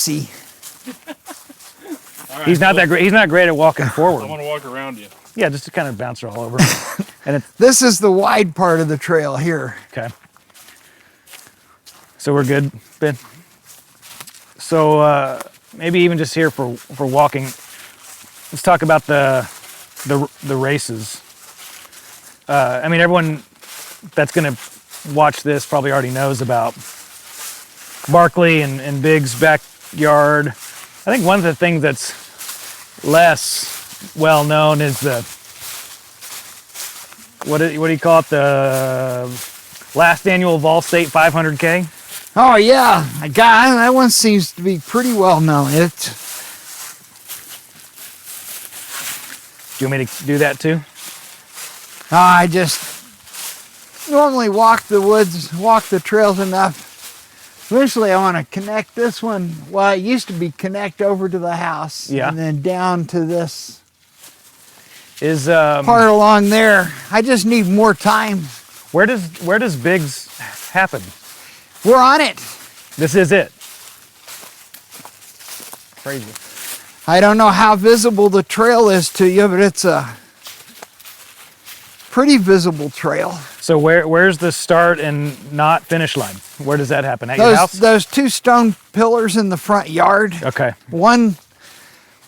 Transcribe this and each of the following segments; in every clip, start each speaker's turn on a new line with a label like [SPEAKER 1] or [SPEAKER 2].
[SPEAKER 1] messy.
[SPEAKER 2] Right,
[SPEAKER 3] He's not that great. He's not great at walking forward.
[SPEAKER 2] I want to walk around you.
[SPEAKER 3] Yeah, just to kind of bounce her all over. And it's
[SPEAKER 1] This is the wide part of the trail here.
[SPEAKER 3] okay. So we're good, Ben. So maybe even just here for walking. Let's talk about the races. I mean, everyone that's going to watch this probably already knows about Barkley and Big's backyard. I think one of the things that's less well known is the what do you call it? The last annual Vol State 500K.
[SPEAKER 1] Oh yeah, that one seems to be pretty well known.
[SPEAKER 3] Do you want me to do that too?
[SPEAKER 1] I just normally walk the woods, walk the trails enough. Eventually I want to connect this one. Well, it used to be connect over to the house.
[SPEAKER 3] Yeah.
[SPEAKER 1] And then down to this
[SPEAKER 3] Is
[SPEAKER 1] part along there. I just need more time.
[SPEAKER 3] where does Big's happen?
[SPEAKER 1] We're on it.
[SPEAKER 3] This is it. Crazy.
[SPEAKER 1] I don't know how visible the trail is to you, but it's a pretty visible trail.
[SPEAKER 3] So where's the start and not finish line? Where does that happen? At your house?
[SPEAKER 1] Those two stone pillars in the front yard.
[SPEAKER 3] Okay.
[SPEAKER 1] One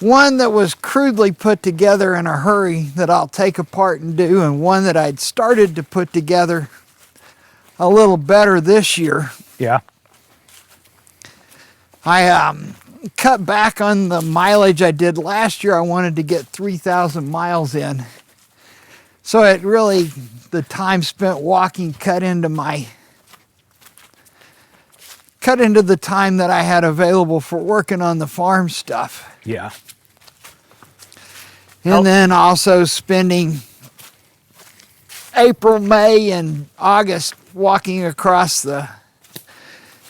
[SPEAKER 1] that was crudely put together in a hurry that I'll take apart and do, and one that I'd started to put together a little better this year.
[SPEAKER 3] Yeah.
[SPEAKER 1] I cut back on the mileage I did last year. I wanted to get 3,000 miles in. So it really, the time spent walking cut into the time that I had available for working on the farm stuff.
[SPEAKER 3] Yeah.
[SPEAKER 1] And then also spending April, May, and August walking across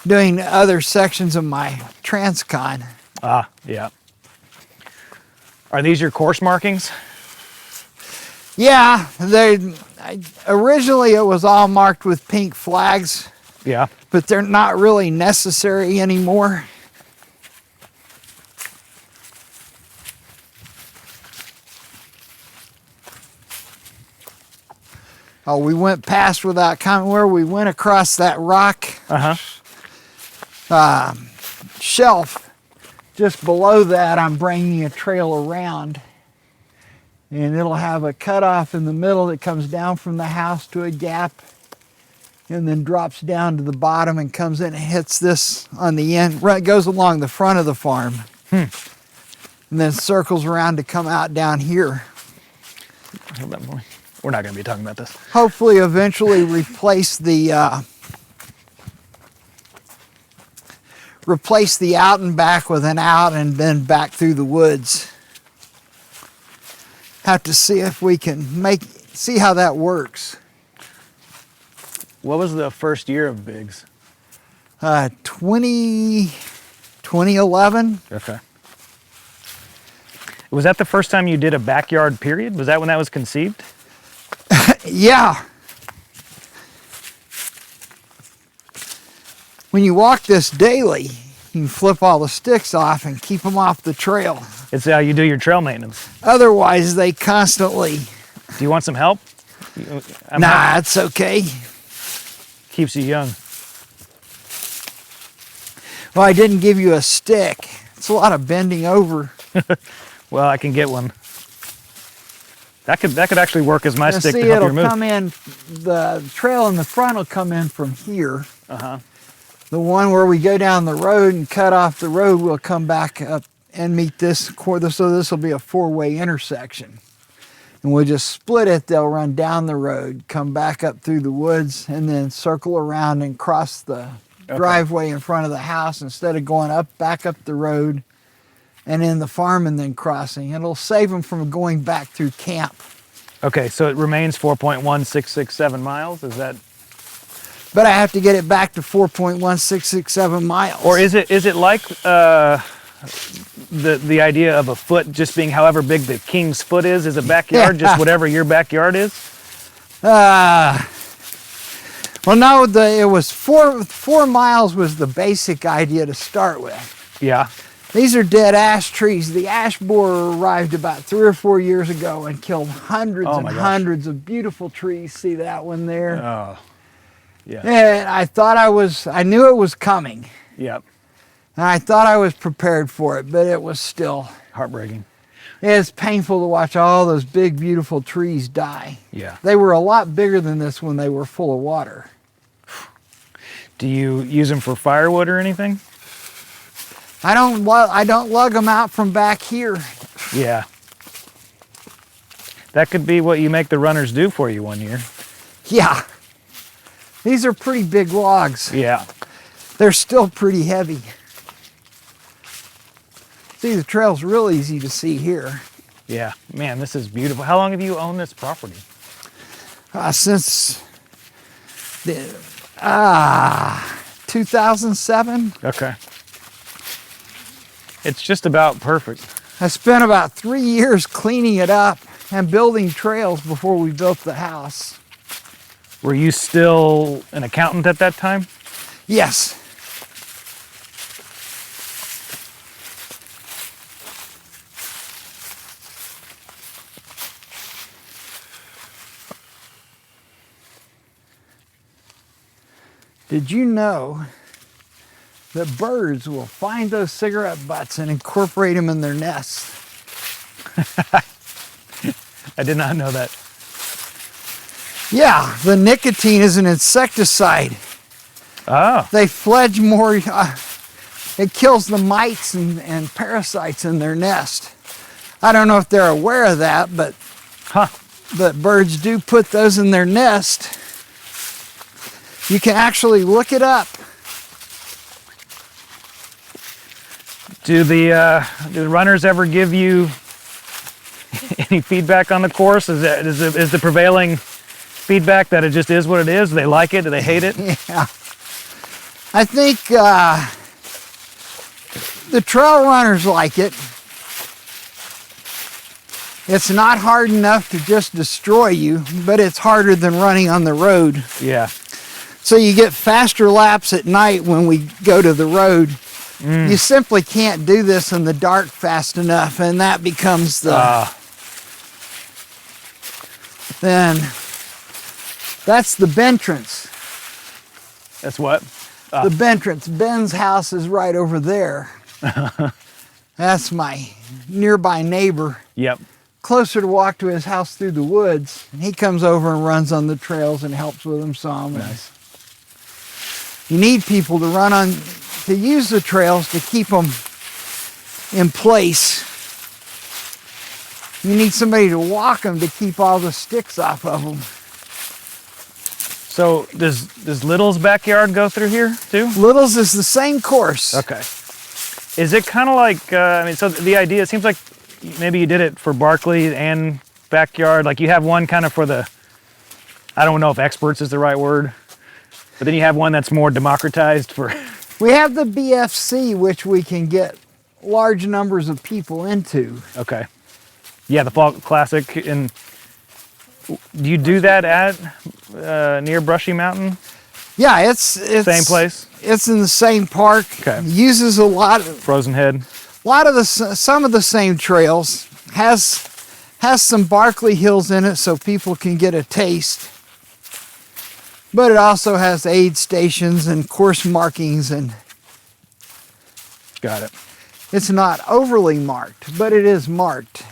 [SPEAKER 1] doing other sections of my Transcon.
[SPEAKER 3] Ah, yeah. Are these your course markings?
[SPEAKER 1] Yeah, originally it was all marked with pink flags,
[SPEAKER 3] Yeah.
[SPEAKER 1] but they're not really necessary anymore. Oh, we went past without comment where we went across that rock shelf. Just below that, I'm bringing a trail around, and it'll have a cutoff in the middle that comes down from the house to a gap and then drops down to the bottom and comes in and hits this on the end. It goes along the front of the farm and then circles around to come out down here.
[SPEAKER 3] Hold on, boy. We're not going to be talking about this.
[SPEAKER 1] Hopefully eventually replace the out and back with an out and then back through the woods. Have to see if we can see how that works.
[SPEAKER 3] What was the first year of Big's?
[SPEAKER 1] 2011.
[SPEAKER 3] Okay. Was that the first time you did a backyard period? Was that when that was conceived?
[SPEAKER 1] Yeah. When you walk this daily, you can flip all the sticks off and keep them off the trail.
[SPEAKER 3] It's how you do your trail maintenance.
[SPEAKER 1] Otherwise, they constantly...
[SPEAKER 3] Do you want some help?
[SPEAKER 1] Nah, it's okay.
[SPEAKER 3] Keeps you young.
[SPEAKER 1] Well, I didn't give you a stick. It's a lot of bending over.
[SPEAKER 3] Well, I can get one. That could actually work as my stick
[SPEAKER 1] See,
[SPEAKER 3] to help you
[SPEAKER 1] it'll
[SPEAKER 3] move.
[SPEAKER 1] come in, the trail in the front will come in from here.
[SPEAKER 3] Uh-huh.
[SPEAKER 1] The one where we go down the road and cut off the road will come back up and meet this quarter, so this will be a four-way intersection. And we'll just split it. They'll run down the road, come back up through the woods, and then circle around and cross the driveway in front of the house instead of going back up the road and in the farm and then crossing. It'll save them from going back through camp.
[SPEAKER 3] Okay, so it remains 4.1667 miles. Is that?
[SPEAKER 1] But I have to get it back to 4.1667 miles.
[SPEAKER 3] Or is it like the idea of a foot just being however big the king's foot is a backyard, just whatever your backyard is?
[SPEAKER 1] Well, no, it was 4 miles was the basic idea to start with.
[SPEAKER 3] Yeah.
[SPEAKER 1] These are dead ash trees. The ash borer arrived about 3 or 4 years ago and killed hundreds
[SPEAKER 3] Oh
[SPEAKER 1] and
[SPEAKER 3] my gosh.
[SPEAKER 1] hundreds of beautiful trees. See that one there?
[SPEAKER 3] Oh, yeah.
[SPEAKER 1] And I knew it was coming.
[SPEAKER 3] Yep.
[SPEAKER 1] And I thought I was prepared for it, but it was still,
[SPEAKER 3] Heartbreaking.
[SPEAKER 1] it's painful to watch all those big, beautiful trees die.
[SPEAKER 3] Yeah.
[SPEAKER 1] They were a lot bigger than this when they were full of water.
[SPEAKER 3] Do you use them for firewood or anything?
[SPEAKER 1] I don't lug them out from back here.
[SPEAKER 3] Yeah. That could be what you make the runners do for you one year.
[SPEAKER 1] Yeah. These are pretty big logs.
[SPEAKER 3] Yeah.
[SPEAKER 1] They're still pretty heavy. See, the trail's real easy to see here.
[SPEAKER 3] Yeah. Man, this is beautiful. How long have you owned this property?
[SPEAKER 1] Since 2007.
[SPEAKER 3] Okay. It's just about perfect.
[SPEAKER 1] I spent about 3 years cleaning it up and building trails before we built the house.
[SPEAKER 3] Were you still an accountant at that time?
[SPEAKER 1] Yes. Did you know that birds will find those cigarette butts and incorporate them in their nests?
[SPEAKER 3] I did not know that.
[SPEAKER 1] Yeah, the nicotine is an insecticide.
[SPEAKER 3] Oh,
[SPEAKER 1] They fledge more, it kills the mites and parasites in their nest. I don't know if they're aware of that, but birds do put those in their nest. You can actually look it up.
[SPEAKER 3] Do the runners ever give you any feedback on the course? Is the prevailing feedback that it just is what it is? Do they like it? Do they hate it?
[SPEAKER 1] Yeah. I think the trail runners like it. It's not hard enough to just destroy you, but it's harder than running on the road.
[SPEAKER 3] Yeah.
[SPEAKER 1] So you get faster laps at night when we go to the road. You simply can't do this in the dark fast enough, and that becomes then that's the Bentrance.
[SPEAKER 3] That's what?
[SPEAKER 1] The Bentrance. Ben's house is right over there. That's my nearby neighbor.
[SPEAKER 3] Yep.
[SPEAKER 1] Closer to walk to his house through the woods, and he comes over and runs on the trails and helps with them some.
[SPEAKER 3] Nice.
[SPEAKER 1] You need people to use the trails to keep them in place. You need somebody to walk them to keep all the sticks off of them.
[SPEAKER 3] So does Little's backyard go through here too?
[SPEAKER 1] Little's is the same course.
[SPEAKER 3] Okay. Is it kind of like, so the idea, it seems like maybe you did it for Barkley and backyard. Like you have one kind of for the, I don't know if experts is the right word, but then you have one that's more democratized for.
[SPEAKER 1] We have the BFC, which we can get large numbers of people into.
[SPEAKER 3] Okay. Yeah, the Fall Classic. And do you do that at near Brushy Mountain?
[SPEAKER 1] Yeah, it's
[SPEAKER 3] Same place?
[SPEAKER 1] It's in the same park.
[SPEAKER 3] Okay.
[SPEAKER 1] Uses a lot of
[SPEAKER 3] Frozen Head.
[SPEAKER 1] some of the same trails. Has some Barkley hills in it so people can get a taste. But it also has aid stations and course markings, and
[SPEAKER 3] Got it.
[SPEAKER 1] it's not overly marked, but it is marked.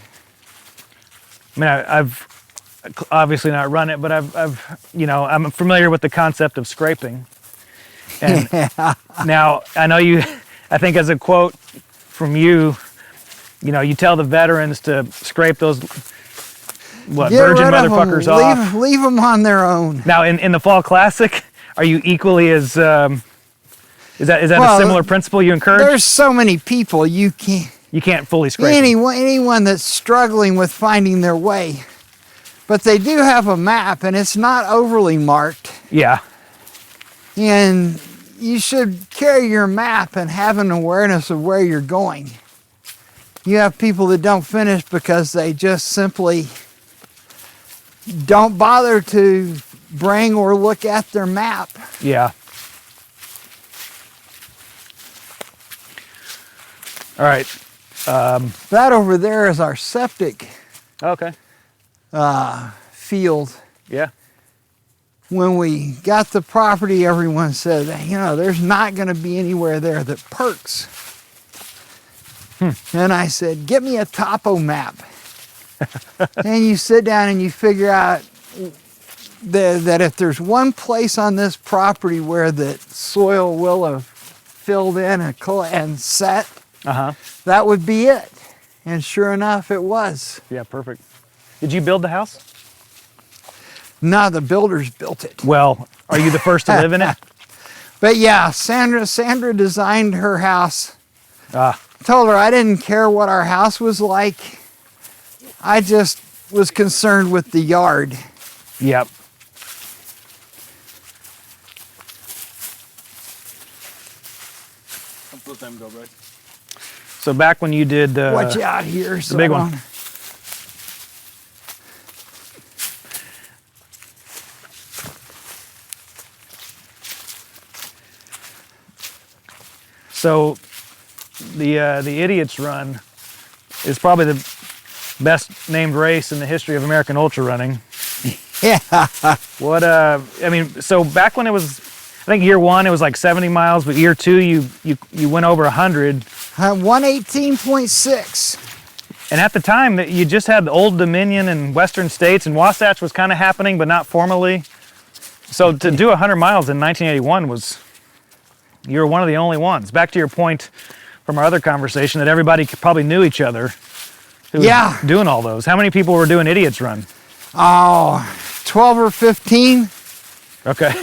[SPEAKER 3] I mean, I've obviously not run it, but I'm familiar with the concept of scraping. And now I know I think as a quote from you tell the veterans to scrape those, virgin motherfuckers off.
[SPEAKER 1] Leave them on their own.
[SPEAKER 3] Now in the Fall Classic, are you equally as, is that a similar principle you encourage?
[SPEAKER 1] There's so many people you can't
[SPEAKER 3] fully scrape them.
[SPEAKER 1] anyone that's struggling with finding their way. But they do have a map, and it's not overly marked.
[SPEAKER 3] Yeah.
[SPEAKER 1] And you should carry your map and have an awareness of where you're going. You have people that don't finish because they just simply don't bother to bring or look at their map.
[SPEAKER 3] Yeah. All right.
[SPEAKER 1] That over there is our septic
[SPEAKER 3] Okay.
[SPEAKER 1] field.
[SPEAKER 3] Yeah.
[SPEAKER 1] When we got the property, everyone said, you know, there's not going to be anywhere there that perks. And I said, get me a topo map. And you sit down and you figure out that if there's one place on this property where the soil will have filled in and set, that would be it. And sure enough, it was.
[SPEAKER 3] Yeah, perfect. Did you build the house?
[SPEAKER 1] No, the builders built it.
[SPEAKER 3] Well, are you the first to live in it?
[SPEAKER 1] But yeah, Sandra designed her house.
[SPEAKER 3] Ah.
[SPEAKER 1] Told her I didn't care what our house was like. I just was concerned with the yard.
[SPEAKER 3] Yep. Let them go, right? So back when you did
[SPEAKER 1] Watch out here.
[SPEAKER 3] The big one. So the Idiot's Run is probably the best named race in the history of American ultra running.
[SPEAKER 1] Yeah.
[SPEAKER 3] What I mean, so back when it was, I think year one it was like 70 miles, but year two you went over 100.
[SPEAKER 1] 118.6.
[SPEAKER 3] And at the time that you just had the Old Dominion and Western States, and Wasatch was kind of happening, but not formally. So to do 100 miles in 1981 was, you were one of the only ones. Back to your point from our other conversation that everybody probably knew each other who was doing all those. How many people were doing Idiot's Run?
[SPEAKER 1] Oh, 12 or 15.
[SPEAKER 3] Okay.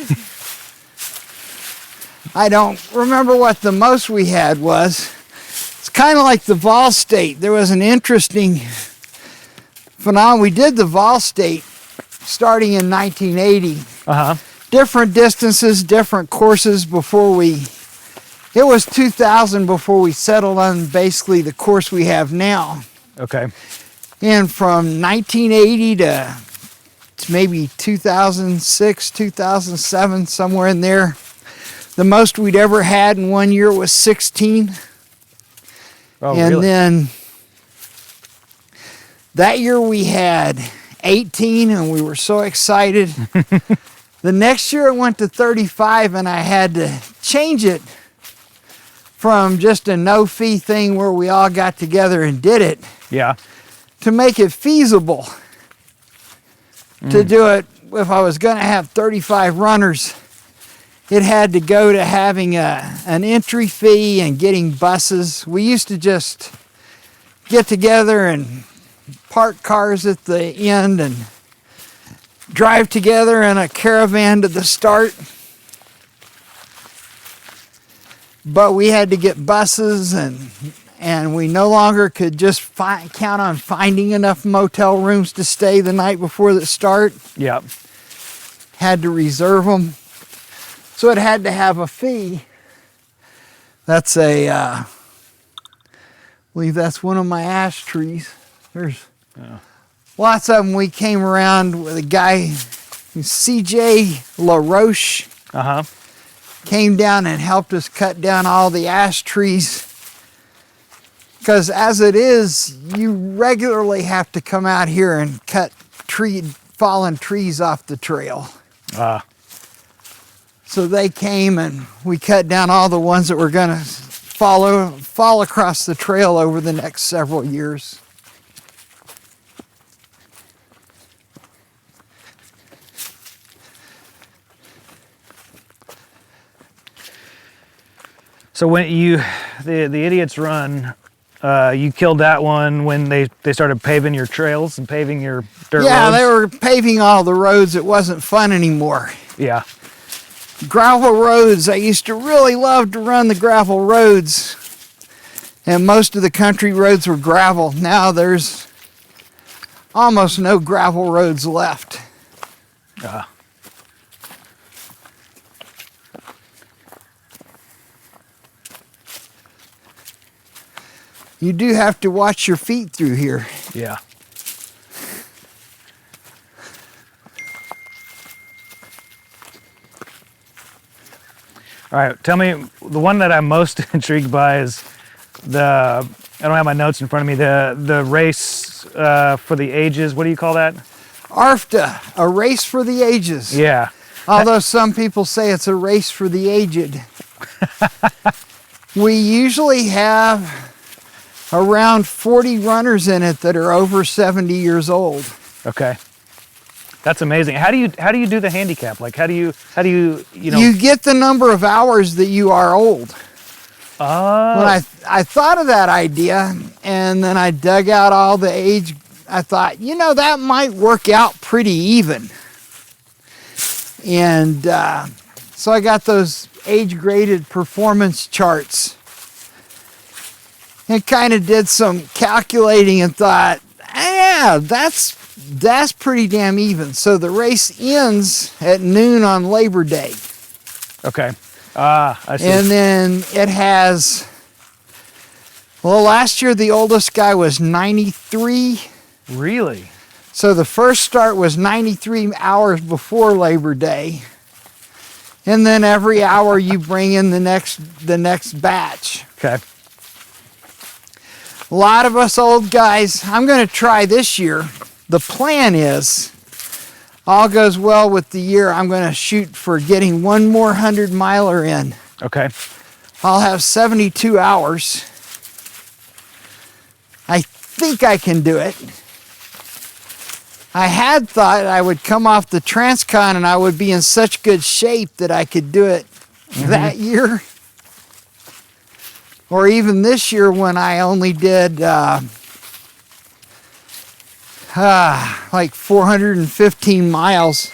[SPEAKER 1] I don't remember what the most we had was. It's kind of like the Vol State. There was an interesting phenomenon. We did the Vol State starting in 1980. Different distances, different courses before it was 2000 before we settled on basically the course we have now.
[SPEAKER 3] Okay.
[SPEAKER 1] And from 1980 to maybe 2006, 2007, somewhere in there, the most we'd ever had in one year was 16.
[SPEAKER 3] Oh,
[SPEAKER 1] and
[SPEAKER 3] really?
[SPEAKER 1] Then that year we had 18 and we were so excited. The next year it went to 35 and I had to change it from just a no-fee thing where we all got together and did it.
[SPEAKER 3] Yeah.
[SPEAKER 1] To make it feasible to do it. If I was going to have 35 runners, it had to go to having an entry fee and getting buses. We used to just get together and park cars at the end and drive together in a caravan to the start. But we had to get buses and we no longer could just count on finding enough motel rooms to stay the night before the start.
[SPEAKER 3] Yep.
[SPEAKER 1] Had to reserve them. So it had to have a fee. That's I believe that's one of my ash trees. There's lots of them. We came around with a guy, CJ LaRoche, came down and helped us cut down all the ash trees. Because as it is, you regularly have to come out here and cut fallen trees off the trail. So they came and we cut down all the ones that were going to fall across the trail over the next several years.
[SPEAKER 3] So when the Idiot's Run, you killed that one when they started paving your trails and paving your dirt roads?
[SPEAKER 1] Yeah, they were paving all the roads. It wasn't fun anymore.
[SPEAKER 3] Yeah.
[SPEAKER 1] Gravel roads. I used to really love to run the gravel roads. And most of the country roads were gravel. Now there's almost no gravel roads left. You do have to watch your feet through here.
[SPEAKER 3] Yeah. All right, tell me, the one that I'm most intrigued by is I don't have my notes in front of me. The race for the ages. What do you call that?
[SPEAKER 1] ARFTA, a race for the ages.
[SPEAKER 3] Yeah.
[SPEAKER 1] Although some people say it's a race for the aged. We usually have around 40 runners in it that are over 70 years old.
[SPEAKER 3] Okay. That's amazing. How do you do the handicap? Like how do you
[SPEAKER 1] You get the number of hours that you are old.
[SPEAKER 3] Oh.
[SPEAKER 1] When I thought of that idea, and then I dug out all the age, I thought, that might work out pretty even. And so I got those age-graded performance charts and kind of did some calculating and thought, yeah, that's pretty damn even. So the race ends at noon on Labor Day.
[SPEAKER 3] Okay. I see.
[SPEAKER 1] And then it has, last year the oldest guy was 93.
[SPEAKER 3] Really?
[SPEAKER 1] So the first start was 93 hours before Labor Day. And then every hour you bring in the next batch.
[SPEAKER 3] Okay.
[SPEAKER 1] A lot of us old guys, I'm going to try this year. The plan is, all goes well with the year, I'm going to shoot for getting one more 100-miler in.
[SPEAKER 3] Okay.
[SPEAKER 1] I'll have 72 hours. I think I can do it. I had thought I would come off the Transcon and I would be in such good shape that I could do it that year. Or even this year when I only did like 415 miles.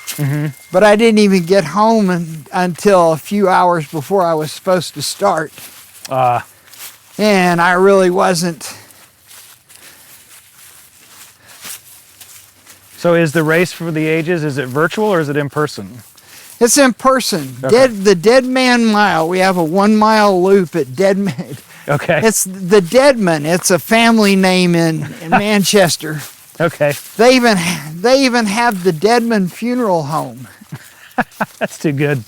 [SPEAKER 1] But I didn't even get home until a few hours before I was supposed to start. And I really wasn't.
[SPEAKER 3] So is the race for the ages, is it virtual or is it in person?
[SPEAKER 1] It's in person.
[SPEAKER 3] Okay.
[SPEAKER 1] The Dead Man Mile. We have a 1-mile loop at Dead Man.
[SPEAKER 3] Okay.
[SPEAKER 1] It's the Deadman. It's a family name in Manchester.
[SPEAKER 3] Okay.
[SPEAKER 1] They even have the Deadman Funeral Home.
[SPEAKER 3] That's too good.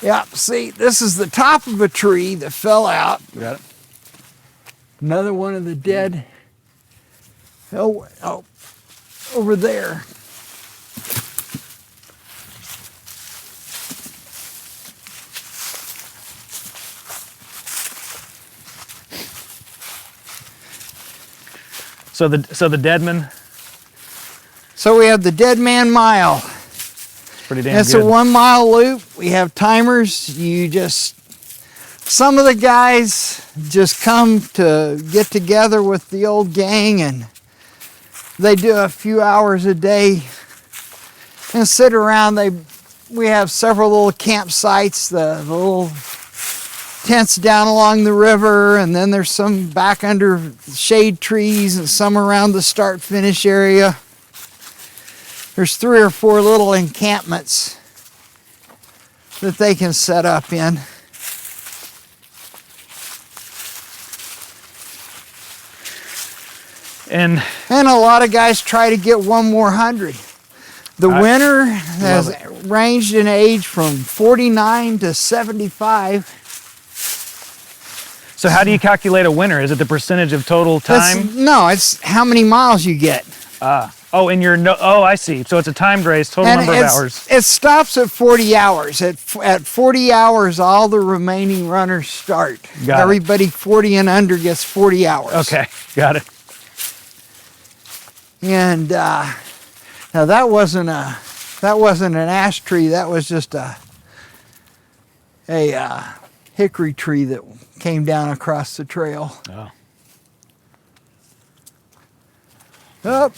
[SPEAKER 1] Yeah, see, this is the top of a tree that fell out.
[SPEAKER 3] Got it.
[SPEAKER 1] Another one of the dead. Oh, over there.
[SPEAKER 3] So the Deadman.
[SPEAKER 1] So we have the Dead Man Mile.
[SPEAKER 3] Pretty damn
[SPEAKER 1] It's
[SPEAKER 3] good.
[SPEAKER 1] a 1-mile loop. We have timers. Some of the guys just come to get together with the old gang and they do a few hours a day and sit around. We have several little campsites, the little tents down along the river, and then there's some back under shade trees and some around the start-finish area. There's 3 or 4 little encampments that they can set up in.
[SPEAKER 3] And
[SPEAKER 1] a lot of guys try to get one more 100. The winner has ranged in age from 49 to 75.
[SPEAKER 3] so how do you calculate a winner? Is it the percentage of total time?
[SPEAKER 1] It's how many miles you get.
[SPEAKER 3] I see. So it's a timed race, total number of hours.
[SPEAKER 1] It stops at 40 hours. At 40 hours, all the remaining runners start.
[SPEAKER 3] Got it.
[SPEAKER 1] Everybody 40 and under gets 40 hours.
[SPEAKER 3] Okay, got it.
[SPEAKER 1] And now that wasn't an ash tree. That was just a hickory tree that came down across the trail.
[SPEAKER 3] Oh.
[SPEAKER 1] Up.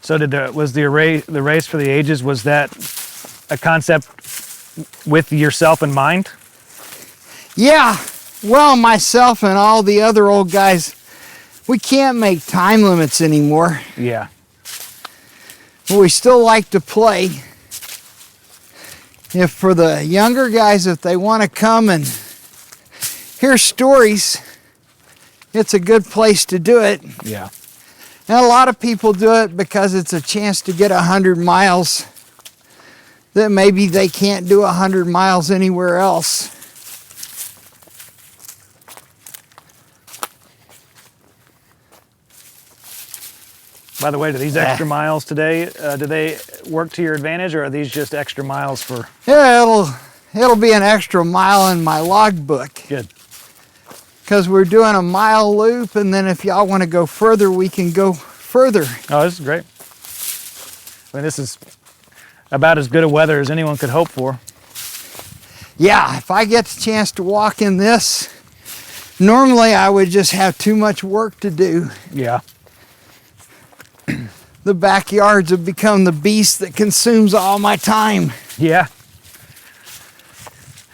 [SPEAKER 3] So was the race for the ages, was that a concept with yourself in mind?
[SPEAKER 1] Yeah, Well, myself and all the other old guys, we can't make time limits anymore.
[SPEAKER 3] Yeah.
[SPEAKER 1] But we still like to play. If for the younger guys, if they want to come and hear stories, it's a good place to do it.
[SPEAKER 3] Yeah.
[SPEAKER 1] And a lot of people do it because it's a chance to get 100 miles that maybe they can't do 100 miles anywhere else.
[SPEAKER 3] By the way, do these extra miles today, do they work to your advantage, or are these just extra miles for?
[SPEAKER 1] Yeah, it'll be an extra mile in my logbook.
[SPEAKER 3] Good.
[SPEAKER 1] Because we're doing a mile loop, and then if y'all want to go further, we can go further.
[SPEAKER 3] Oh, this is great. I mean, this is about as good a weather as anyone could hope for.
[SPEAKER 1] Yeah, if I get the chance to walk in this, normally I would just have too much work to do.
[SPEAKER 3] Yeah.
[SPEAKER 1] The backyards have become the beast that consumes all my time.
[SPEAKER 3] Yeah.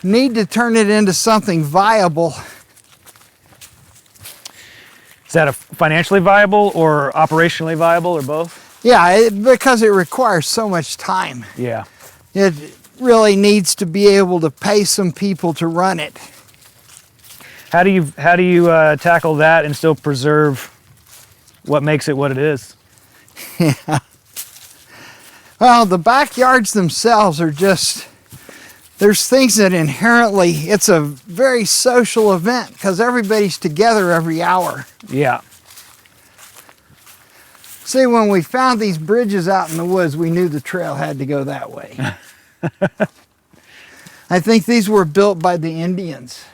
[SPEAKER 1] Need to turn it into something viable.
[SPEAKER 3] Is that a financially viable or operationally viable or both?
[SPEAKER 1] Yeah, because it requires so much time.
[SPEAKER 3] Yeah.
[SPEAKER 1] It really needs to be able to pay some people to run it.
[SPEAKER 3] How do you tackle that and still preserve what makes it what it is?
[SPEAKER 1] Yeah. Well, the backyards themselves are just, there's things that inherently, it's a very social event because everybody's together every hour.
[SPEAKER 3] Yeah.
[SPEAKER 1] See, when we found these bridges out in the woods, we knew the trail had to go that way. I think these were built by the Indians.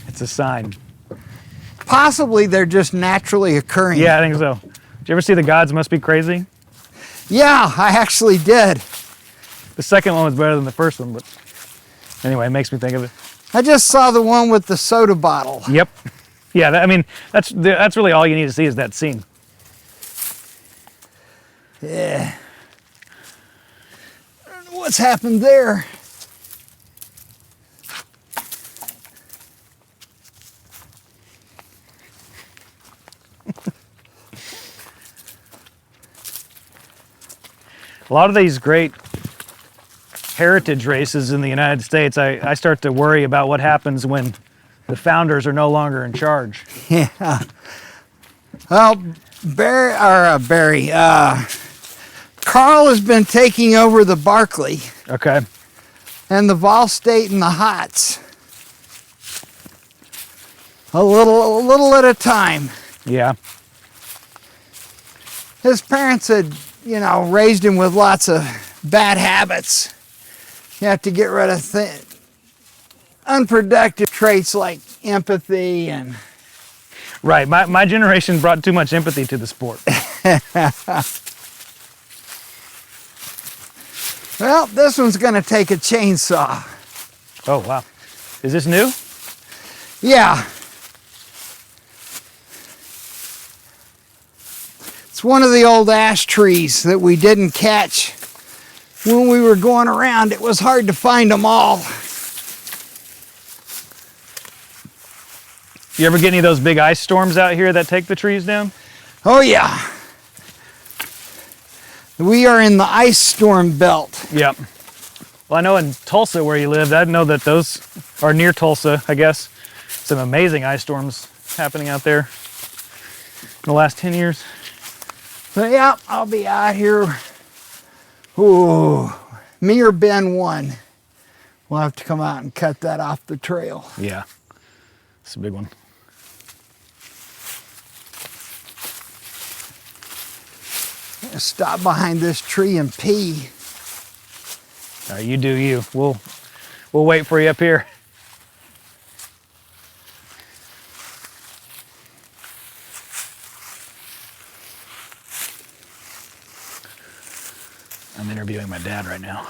[SPEAKER 3] It's a sign.
[SPEAKER 1] Possibly they're just naturally occurring.
[SPEAKER 3] Yeah, I think so. Did you ever see The Gods Must Be Crazy?
[SPEAKER 1] Yeah, I actually did.
[SPEAKER 3] The second one was better than the first one, but anyway, it makes me think of it.
[SPEAKER 1] I just saw the one with the soda bottle.
[SPEAKER 3] Yep. Yeah, I mean, that's really all you need to see is that scene.
[SPEAKER 1] Yeah. I don't know what's happened there.
[SPEAKER 3] A lot of these great heritage races in the United States, I start to worry about what happens when the founders are no longer in charge.
[SPEAKER 1] Yeah. Well, Carl has been taking over the Barkley
[SPEAKER 3] Okay.
[SPEAKER 1] and the Vol State and the Hots. A little at a time.
[SPEAKER 3] Yeah.
[SPEAKER 1] His parents had, raised him with lots of bad habits. You have to get rid of unproductive traits like empathy and...
[SPEAKER 3] Right. My generation brought too much empathy to the sport.
[SPEAKER 1] Well, this one's going to take a chainsaw.
[SPEAKER 3] Oh, wow. Is this new?
[SPEAKER 1] Yeah. It's one of the old ash trees that we didn't catch when we were going around. It was hard to find them all.
[SPEAKER 3] You ever get any of those big ice storms out here that take the trees down?
[SPEAKER 1] Oh yeah. We are in the ice storm belt.
[SPEAKER 3] Yep. Well, I know in Tulsa where you lived, I know that those are near Tulsa, I guess. Some amazing ice storms happening out there in the last 10 years.
[SPEAKER 1] So yeah, I'll be out here. Ooh, me or Ben one. We'll have to come out and cut that off the trail.
[SPEAKER 3] Yeah, it's a big one.
[SPEAKER 1] Stop behind this tree and pee.
[SPEAKER 3] All right, you do you. We'll wait for you up here. I'm interviewing my dad right now.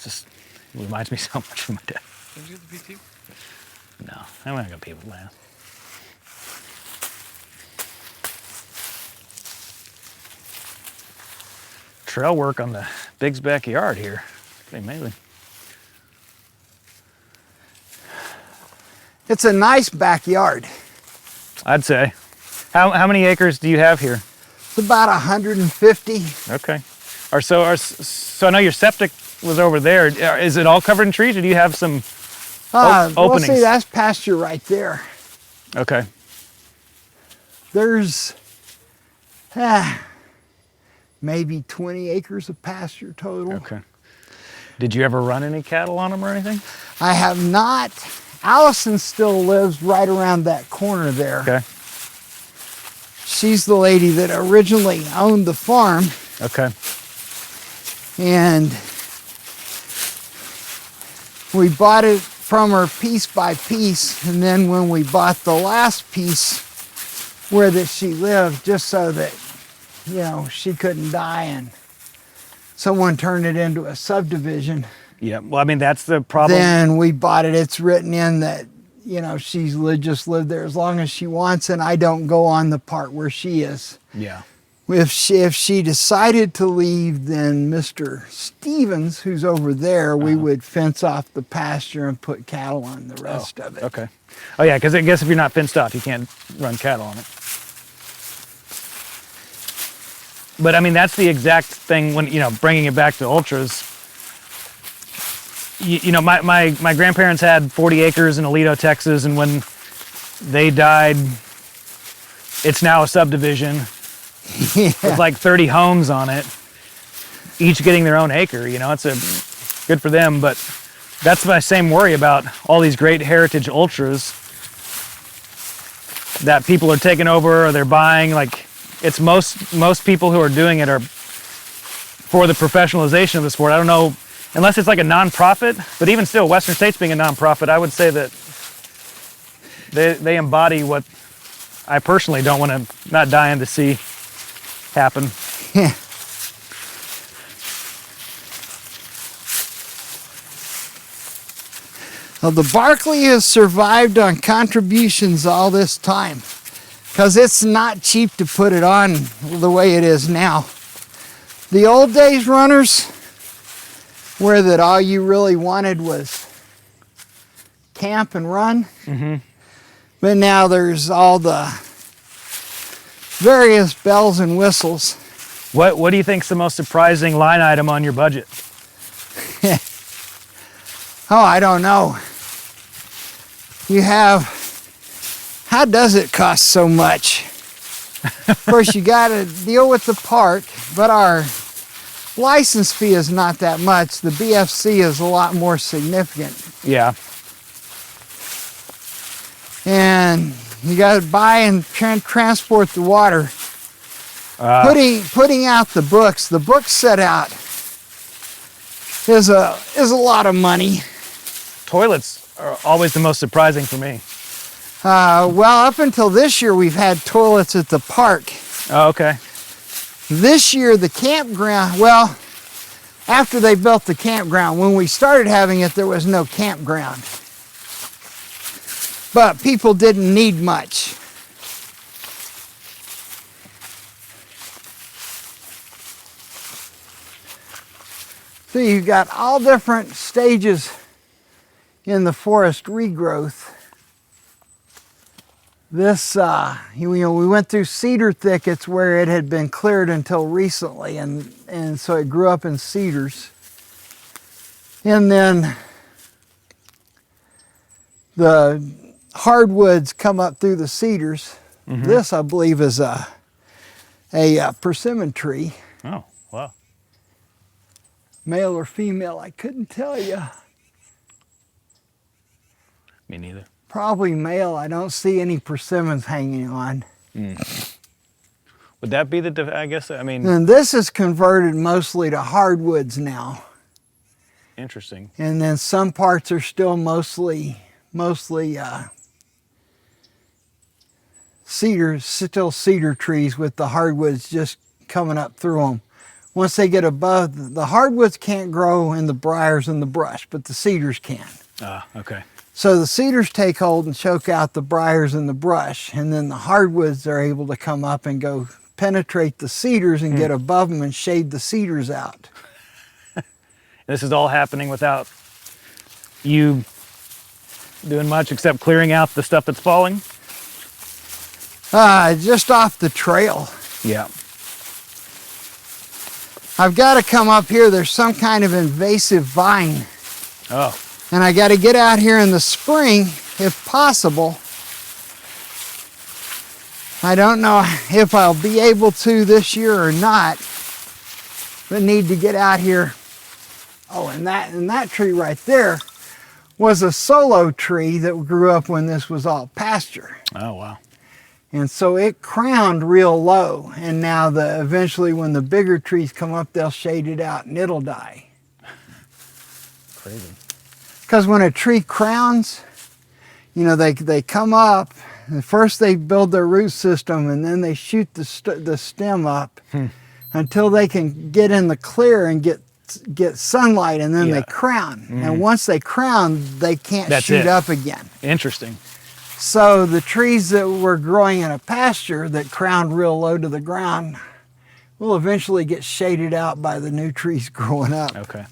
[SPEAKER 3] It reminds me so much of my dad.
[SPEAKER 2] Did you get the PT?
[SPEAKER 3] No, I'm not gonna pee with Laz. Trail work on the Big's backyard here. Pretty amazing.
[SPEAKER 1] It's a nice backyard.
[SPEAKER 3] I'd say. How many acres do you have here?
[SPEAKER 1] It's about 150.
[SPEAKER 3] Okay. So I know your septic was over there. Is it all covered in trees, or do you have some
[SPEAKER 1] Well,
[SPEAKER 3] openings?
[SPEAKER 1] see, that's pasture right there.
[SPEAKER 3] Okay.
[SPEAKER 1] There's maybe 20 acres of pasture total.
[SPEAKER 3] Okay. Did you ever run any cattle on them or anything?
[SPEAKER 1] I have not. Allison still lives right around that corner there.
[SPEAKER 3] Okay.
[SPEAKER 1] She's the lady that originally owned the farm,
[SPEAKER 3] Okay.
[SPEAKER 1] and we bought it from her piece by piece, and then when we bought the last piece where that she lived, just so that, you know, she couldn't die, and someone turned it into a subdivision,
[SPEAKER 3] Yeah. Well, I mean, that's the problem.
[SPEAKER 1] then we bought it. It's written in that, you know, she's just lived there as long as she wants, and I don't go on the part where she is.
[SPEAKER 3] Yeah.
[SPEAKER 1] If she decided to leave, then Mr. Stevens, who's over there, we would fence off the pasture and put cattle on the rest of it.
[SPEAKER 3] Okay. Oh yeah, because I guess if you're not fenced off, you can't run cattle on it. But I mean, that's the exact thing when, you know, bringing it back to ultras. You know, my grandparents had 40 acres in Aledo, Texas, and when they died, it's now a subdivision with like 30 homes on it, each getting their own acre. You know, it's good for them, but that's my same worry about all these great heritage ultras that people are taking over or they're buying. Like, it's most people who are doing it are for the professionalization of the sport. I don't know, unless it's like a nonprofit, but even still, Western States being a nonprofit, I would say that they embody what I personally don't want to, not dying to see happen.
[SPEAKER 1] Yeah. Well, the Barkley has survived on contributions all this time, because it's not cheap to put it on the way it is now. The old days runners, where that all you really wanted was camp and run, but now there's all the various bells and whistles.
[SPEAKER 3] What do you think's the most surprising line item on your budget?
[SPEAKER 1] Oh, I don't know. You have, how does it cost so much? Of course, you got to deal with the park, but our license fee is not that much. The BFC is a lot more significant.
[SPEAKER 3] Yeah.
[SPEAKER 1] And you got to buy and transport the water. Putting out the books set out is a lot of money.
[SPEAKER 3] Toilets are always the most surprising for me.
[SPEAKER 1] Well, up until this year, we've had toilets at the park.
[SPEAKER 3] Oh, okay.
[SPEAKER 1] This year, the campground, well, after they built the campground, when we started having it, there was no campground. But people didn't need much. So you've got all different stages in the forest regrowth. This, we went through cedar thickets where it had been cleared until recently, and so it grew up in cedars. And then the hardwoods come up through the cedars. This, I believe, is a persimmon tree.
[SPEAKER 3] Oh, wow.
[SPEAKER 1] Male or female, I couldn't tell you.
[SPEAKER 3] Me neither.
[SPEAKER 1] Probably male. I don't see any persimmons hanging on.
[SPEAKER 3] Would that be I guess, I mean...
[SPEAKER 1] And this is converted mostly to hardwoods now.
[SPEAKER 3] Interesting.
[SPEAKER 1] And then some parts are still mostly cedars, still cedar trees with the hardwoods just coming up through them. Once they get above, the hardwoods can't grow in the briars and the brush, but the cedars can.
[SPEAKER 3] Ah, okay.
[SPEAKER 1] So the cedars take hold and choke out the briars and the brush, and then the hardwoods are able to come up and go penetrate the cedars and get above them and shade the cedars out.
[SPEAKER 3] This is all happening without you doing much except clearing out the stuff that's falling?
[SPEAKER 1] Just off the trail.
[SPEAKER 3] Yeah.
[SPEAKER 1] I've got to come up here. There's some kind of invasive vine.
[SPEAKER 3] Oh.
[SPEAKER 1] And I got to get out here in the spring, if possible. I don't know if I'll be able to this year or not, but need to get out here. Oh, and that tree right there was a solo tree that grew up when this was all pasture.
[SPEAKER 3] Oh, wow.
[SPEAKER 1] And so it crowned real low. And now eventually when the bigger trees come up, they'll shade it out and it'll die.
[SPEAKER 3] Crazy.
[SPEAKER 1] Because when a tree crowns, you know, they come up, and first they build their root system and then they shoot the stem up until they can get in the clear and get sunlight, and then they crown. And once they crown, they can't shoot up again.
[SPEAKER 3] Interesting.
[SPEAKER 1] So the trees that were growing in a pasture that crowned real low to the ground will eventually get shaded out by the new trees growing up.
[SPEAKER 3] Okay.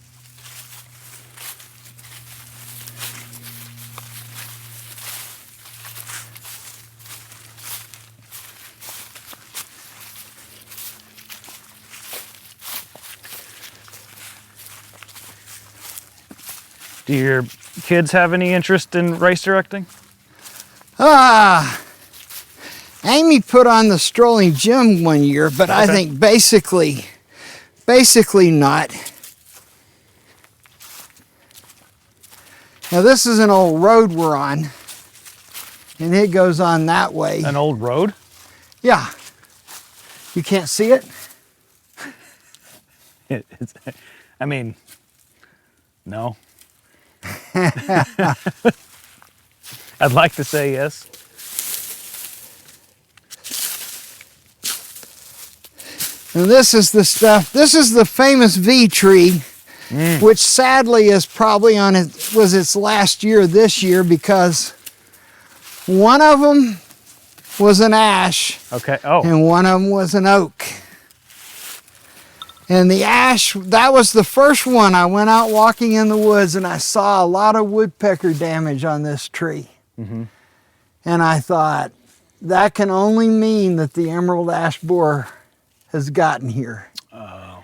[SPEAKER 3] Do your kids have any interest in race directing?
[SPEAKER 1] Amy put on the Strolling Gym one year, but I think basically not. Now this is an old road we're on, and it goes on that way.
[SPEAKER 3] An old road?
[SPEAKER 1] Yeah. You can't see it?
[SPEAKER 3] I mean, no. I'd like to say yes.
[SPEAKER 1] And this is the stuff. This is the famous V tree, which sadly is probably was its last year this year, because one of them was an ash.
[SPEAKER 3] Okay. Oh.
[SPEAKER 1] And one of them was an oak. And the ash, that was the first one. I went out walking in the woods and I saw a lot of woodpecker damage on this tree. And I thought, that can only mean that the emerald ash borer has gotten here.
[SPEAKER 3] Oh.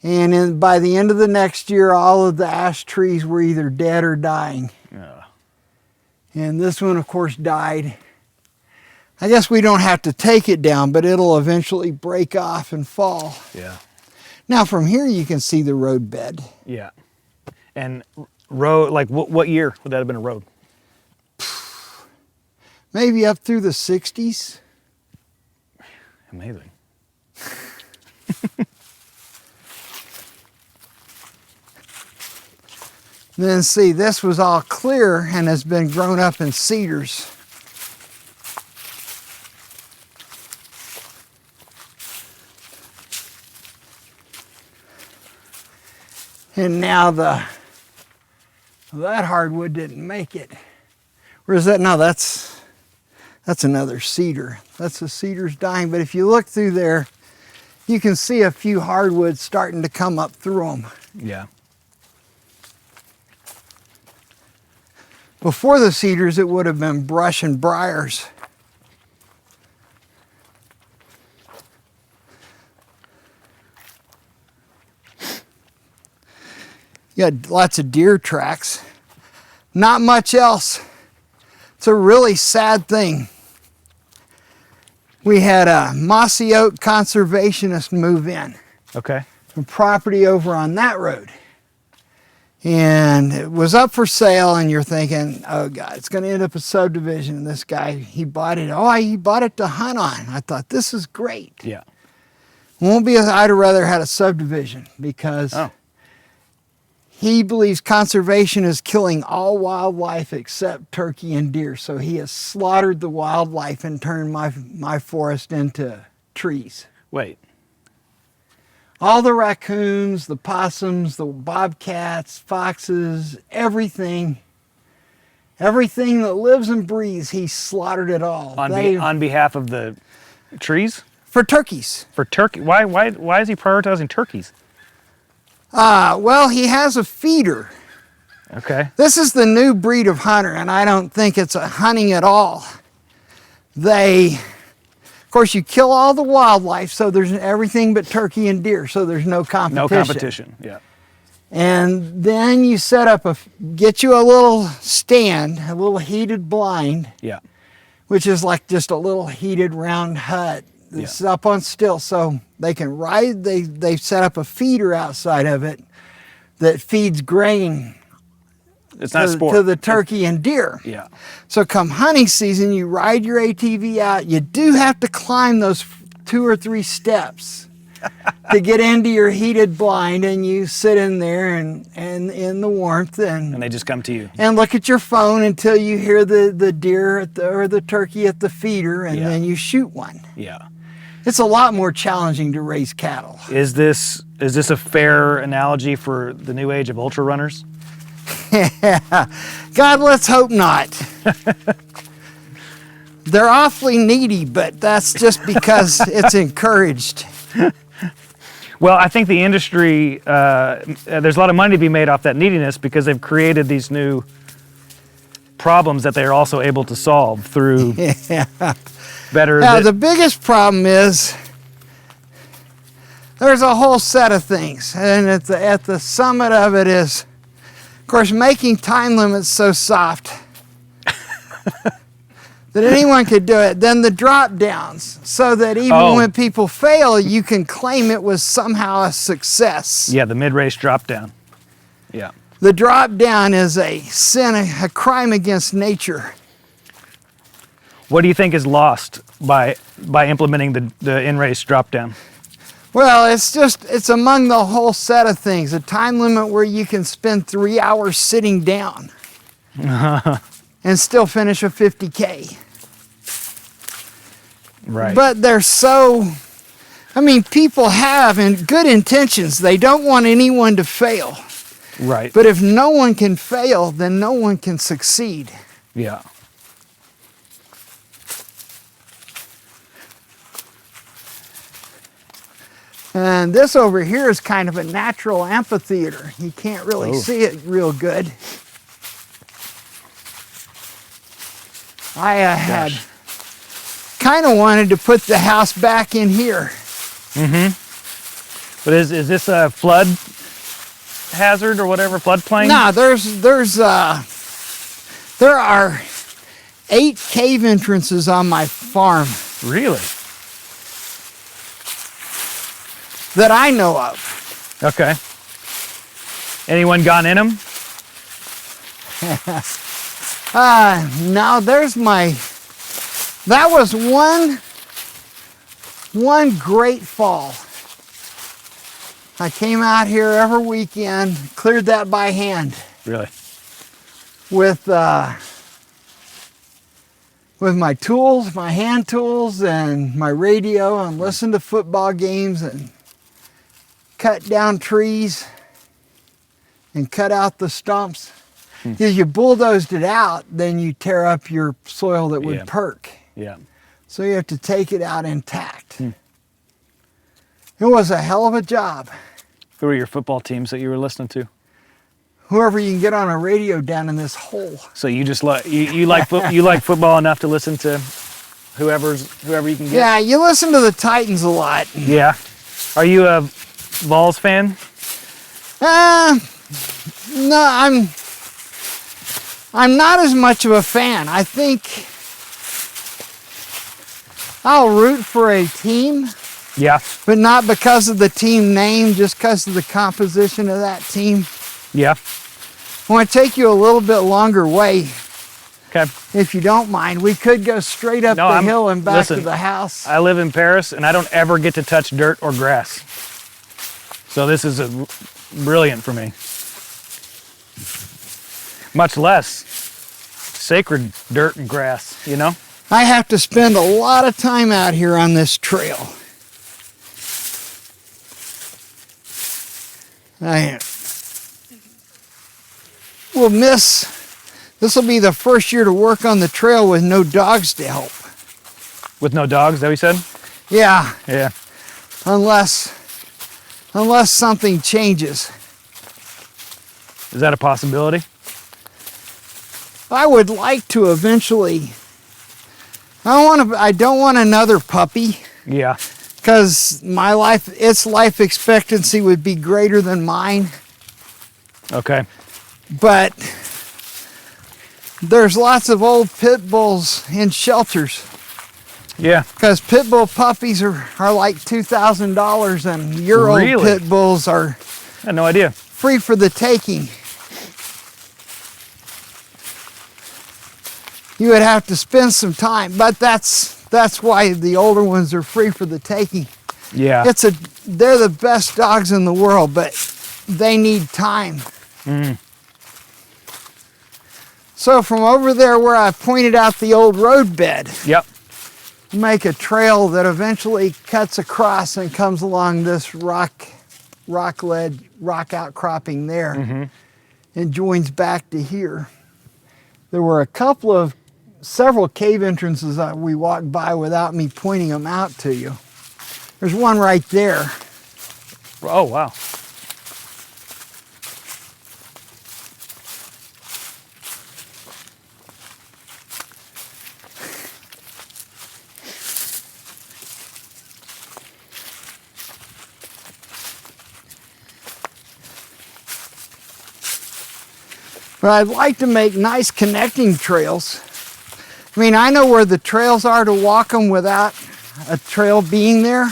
[SPEAKER 1] And by the end of the next year, all of the ash trees were either dead or dying.
[SPEAKER 3] Yeah.
[SPEAKER 1] And this one, of course, died. I guess we don't have to take it down, but it'll eventually break off and fall.
[SPEAKER 3] Yeah.
[SPEAKER 1] Now from here you can see the road bed.
[SPEAKER 3] Yeah. And road, like what year would that have been a road?
[SPEAKER 1] Maybe up through the 60s.
[SPEAKER 3] Amazing.
[SPEAKER 1] Then see, this was all clear and has been grown up in cedars. And now that hardwood didn't make it. Where's that? No, that's another cedar. That's the cedars dying. But if you look through there, you can see a few hardwoods starting to come up through them.
[SPEAKER 3] Yeah.
[SPEAKER 1] Before the cedars, it would have been brush and briars. You got lots of deer tracks. Not much else. It's a really sad thing. We had a mossy oak conservationist move in.
[SPEAKER 3] Okay.
[SPEAKER 1] From property over on that road. And it was up for sale, and you're thinking, oh God, it's going to end up a subdivision. And this guy, he bought it. Oh, he bought it to hunt on. I thought, this is great.
[SPEAKER 3] Yeah.
[SPEAKER 1] I'd rather had a subdivision, because he believes conservation is killing all wildlife except turkey and deer. So he has slaughtered the wildlife and turned my forest into trees.
[SPEAKER 3] Wait.
[SPEAKER 1] All the raccoons, the possums, the bobcats, foxes, everything that lives and breathes, he slaughtered it all.
[SPEAKER 3] On behalf of the trees?
[SPEAKER 1] For turkeys.
[SPEAKER 3] For turkey? Why is he prioritizing turkeys?
[SPEAKER 1] Well, he has a feeder.
[SPEAKER 3] Okay.
[SPEAKER 1] This is the new breed of hunter, and I don't think it's a hunting at all. Of course, you kill all the wildlife, so there's everything but turkey and deer, so there's no competition.
[SPEAKER 3] No competition, yeah.
[SPEAKER 1] And then you get you a little stand, a little heated blind,
[SPEAKER 3] Yeah.
[SPEAKER 1] which is like just a little heated round hut that's up on stilts, so they can ride. They've set up a feeder outside of it that feeds grain
[SPEAKER 3] It's not a sport.
[SPEAKER 1] to the turkey and deer.
[SPEAKER 3] Yeah.
[SPEAKER 1] So come hunting season, you ride your ATV out. You do have to climb those 2 or 3 steps to get into your heated blind, and you sit in there and in the warmth
[SPEAKER 3] And they just come to you.
[SPEAKER 1] and look at your phone until you hear the deer or the turkey at the feeder, and then you shoot one.
[SPEAKER 3] Yeah.
[SPEAKER 1] It's a lot more challenging to raise cattle.
[SPEAKER 3] Is this a fair analogy for the new age of ultra runners?
[SPEAKER 1] God, let's hope not. They're awfully needy, but that's just because it's encouraged.
[SPEAKER 3] Well, I think the industry, there's a lot of money to be made off that neediness because they've created these new problems that they're also able to solve through better.
[SPEAKER 1] Now, the biggest problem is there's a whole set of things, and at the summit of it is, of course, making time limits so soft that anyone could do it. Then the drop downs, so that even when people fail, you can claim it was somehow a success.
[SPEAKER 3] Yeah, the mid-race drop down. Yeah.
[SPEAKER 1] The drop down is a sin, a crime against nature.
[SPEAKER 3] What do you think is lost by implementing the in-race drop down?
[SPEAKER 1] Well, it's among the whole set of things. A time limit where you can spend 3 hours sitting down and still finish a 50K.
[SPEAKER 3] Right.
[SPEAKER 1] But they're people have good intentions. They don't want anyone to fail.
[SPEAKER 3] Right.
[SPEAKER 1] But if no one can fail, then no one can succeed.
[SPEAKER 3] Yeah.
[SPEAKER 1] And this over here is kind of a natural amphitheater. You can't really see it real good. I had kind of wanted to put the house back in here.
[SPEAKER 3] Mm-hmm. But is this a flood hazard or whatever, floodplain?
[SPEAKER 1] No, there are 8 cave entrances on my farm.
[SPEAKER 3] Really?
[SPEAKER 1] That I know of.
[SPEAKER 3] Okay. Anyone gone in them?
[SPEAKER 1] Now that was one great fall. I came out here every weekend, cleared that by hand.
[SPEAKER 3] Really?
[SPEAKER 1] With my tools, my hand tools, and my radio, and listened to football games and cut down trees and cut out the stumps. If you bulldozed it out, then you tear up your soil that would perk.
[SPEAKER 3] Yeah.
[SPEAKER 1] So you have to take it out intact. It was a hell of a job.
[SPEAKER 3] Who were your football teams that you were listening to?
[SPEAKER 1] Whoever you can get on a radio down in this hole.
[SPEAKER 3] So you just like you like football enough to listen to whoever you can get?
[SPEAKER 1] Yeah, you listen to the Titans a lot.
[SPEAKER 3] Yeah. Are you a Vols fan?
[SPEAKER 1] No, I'm not as much of a fan. I think I'll root for a team.
[SPEAKER 3] Yeah.
[SPEAKER 1] But not because of the team name, just because of the composition of that team.
[SPEAKER 3] Yeah.
[SPEAKER 1] I want to take you a little bit longer way.
[SPEAKER 3] Okay.
[SPEAKER 1] If you don't mind, we could go straight up the hill and back to the house.
[SPEAKER 3] I live in Paris and I don't ever get to touch dirt or grass. So this is brilliant for me. Much less sacred dirt and grass, you know?
[SPEAKER 1] I have to spend a lot of time out here on this trail. I will this will be the first year to work on the trail with no dogs to help.
[SPEAKER 3] With no dogs, is that what you said?
[SPEAKER 1] Yeah.
[SPEAKER 3] Yeah.
[SPEAKER 1] Unless something changes.
[SPEAKER 3] Is that a possibility?
[SPEAKER 1] I would like to eventually. I don't want another puppy,
[SPEAKER 3] Yeah.
[SPEAKER 1] because its life expectancy would be greater than mine.
[SPEAKER 3] Okay.
[SPEAKER 1] But there's lots of old pit bulls in shelters,
[SPEAKER 3] Yeah.
[SPEAKER 1] because pit bull puppies are like $2,000, and your old
[SPEAKER 3] Really?
[SPEAKER 1] pit bulls are
[SPEAKER 3] I had no idea.
[SPEAKER 1] free for the taking. You would have to spend some time, but that's why the older ones are free for the taking.
[SPEAKER 3] Yeah.
[SPEAKER 1] They're the best dogs in the world, but they need time. So from over there where I pointed out the old road bed,
[SPEAKER 3] Yep.
[SPEAKER 1] make a trail that eventually cuts across and comes along this rock outcropping there, and joins back to here. There were several cave entrances that we walked by without me pointing them out to you. There's one right there.
[SPEAKER 3] Oh, wow.
[SPEAKER 1] But I'd like to make nice connecting trails. I mean, I know where the trails are to walk them without a trail being there,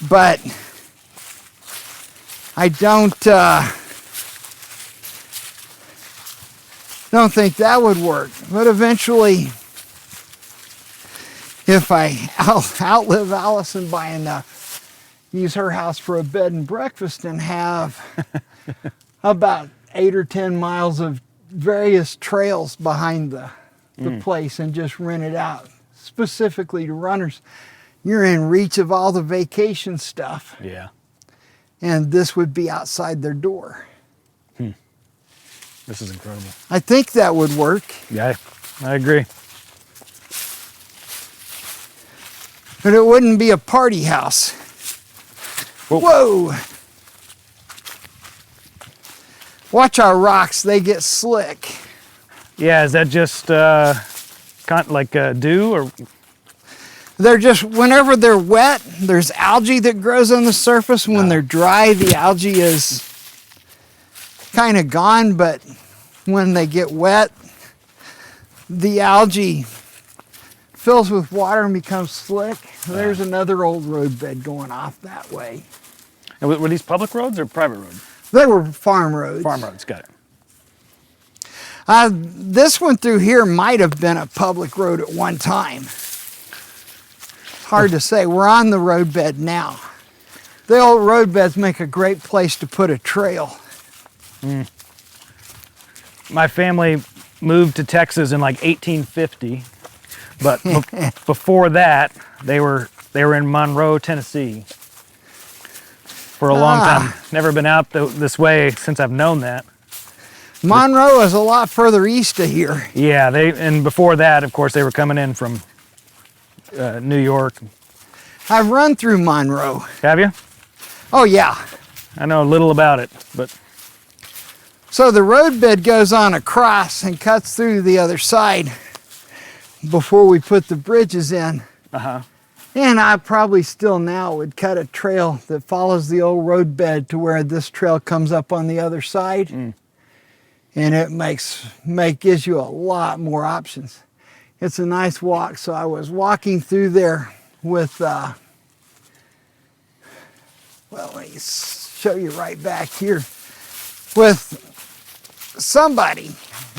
[SPEAKER 1] but I don't think that would work. But eventually, if I outlive Allison by enough, use her house for a bed and breakfast and have about 8 or 10 miles of various trails behind the place, and just rent it out specifically to runners, you're in reach of all the vacation stuff.
[SPEAKER 3] Yeah.
[SPEAKER 1] And this would be outside their door.
[SPEAKER 3] This is incredible.
[SPEAKER 1] I think that would work.
[SPEAKER 3] Yeah, I agree.
[SPEAKER 1] But it wouldn't be a party house. Whoa! Watch our rocks, they get slick.
[SPEAKER 3] Yeah, is that just like dew or?
[SPEAKER 1] They're just, whenever they're wet, there's algae that grows on the surface. When they're dry, the algae is kind of gone, but when they get wet, the algae fills with water and becomes slick. There's another old road bed going off that way.
[SPEAKER 3] And were these public roads or private roads?
[SPEAKER 1] They were farm roads.
[SPEAKER 3] Farm roads, got it.
[SPEAKER 1] This one through here might have been a public road at one time. Hard to say. We're on the road bed now. The old road beds make a great place to put a trail.
[SPEAKER 3] My family moved to Texas in like 1850, but before that, they were in Monroe, Tennessee for a long time. Never been out this way since I've known that.
[SPEAKER 1] Monroe is a lot further east of here.
[SPEAKER 3] Yeah, and before that, of course, they were coming in from New York.
[SPEAKER 1] I've run through Monroe.
[SPEAKER 3] Have you?
[SPEAKER 1] Oh yeah.
[SPEAKER 3] I know a little about it, but
[SPEAKER 1] So the road bed goes on across and cuts through the other side before we put the bridges in. And I probably still now would cut a trail that follows the old road bed to where this trail comes up on the other side. And it gives you a lot more options. It's a nice walk. So I was walking through there with, well, let me show you right back here, with somebody.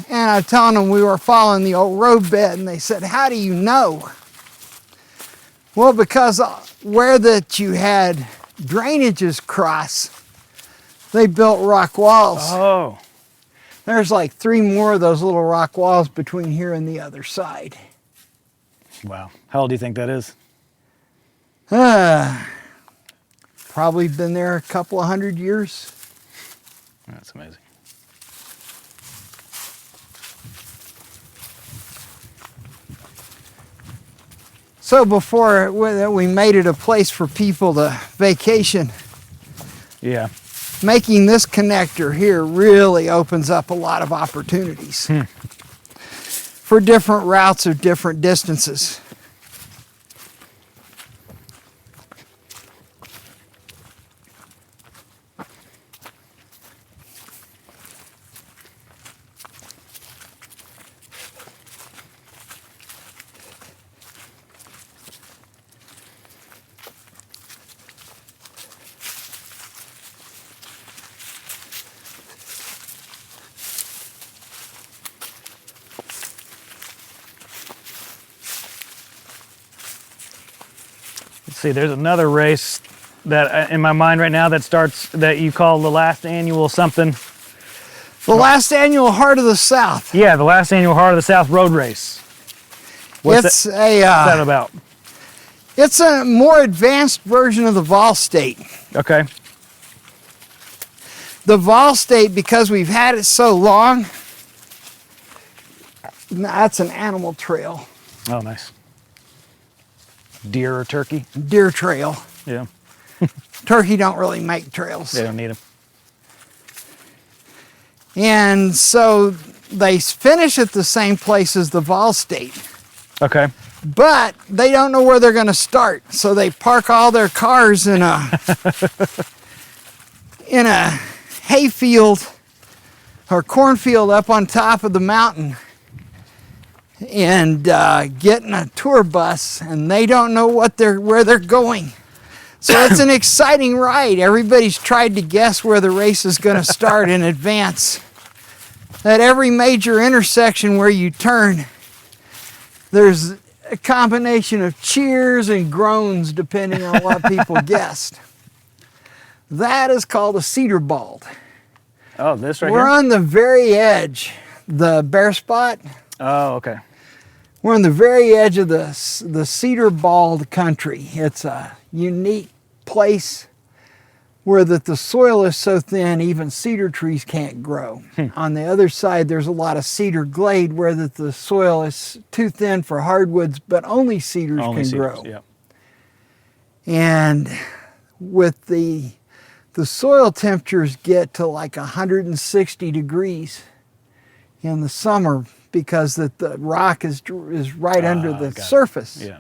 [SPEAKER 1] And I telling them we were following the old road bed, and they said, "How do you know?" Well, because where that you had drainages cross, they built rock walls.
[SPEAKER 3] oh,
[SPEAKER 1] There's like 3 more of those little rock walls between here and the other side.
[SPEAKER 3] wow. How old do you think that is?
[SPEAKER 1] Probably been there a couple of 100 years.
[SPEAKER 3] That's amazing.
[SPEAKER 1] So before we made it a place for people to vacation,
[SPEAKER 3] Yeah.
[SPEAKER 1] making this connector here really opens up a lot of opportunities for different routes of different distances.
[SPEAKER 3] See, there's another race that in my mind right now that starts, that you call the last annual something.
[SPEAKER 1] The last annual Heart of the South.
[SPEAKER 3] Yeah, the last annual Heart of the South road race. What's that about?
[SPEAKER 1] It's a more advanced version of the Vol State.
[SPEAKER 3] Okay.
[SPEAKER 1] The Vol State, because we've had it so long, that's an animal trail.
[SPEAKER 3] Oh, nice. Deer or turkey?
[SPEAKER 1] Deer trail.
[SPEAKER 3] Yeah.
[SPEAKER 1] Turkey don't really make trails.
[SPEAKER 3] They don't need them.
[SPEAKER 1] And so they finish at the same place as the Vol State.
[SPEAKER 3] Okay.
[SPEAKER 1] But they don't know where they're going to start. So they park all their cars in a hayfield or cornfield up on top of the mountain and get in a tour bus, and they don't know where they're going. So it's an exciting ride. Everybody's tried to guess where the race is going to start in advance. At every major intersection where you turn, there's a combination of cheers and groans depending on what people guessed. That is called a cedar bald.
[SPEAKER 3] Oh, this right
[SPEAKER 1] We're
[SPEAKER 3] here?
[SPEAKER 1] on the very edge, the bare spot.
[SPEAKER 3] Oh, okay.
[SPEAKER 1] We're on the very edge of the cedar bald country. It's a unique place where the soil is so thin even cedar trees can't grow. On the other side, there's a lot of cedar glade where the soil is too thin for hardwoods, but only cedars can grow.
[SPEAKER 3] Yep.
[SPEAKER 1] And with the soil temperatures get to like 160 degrees in the summer because the rock is right under the surface.
[SPEAKER 3] Yeah.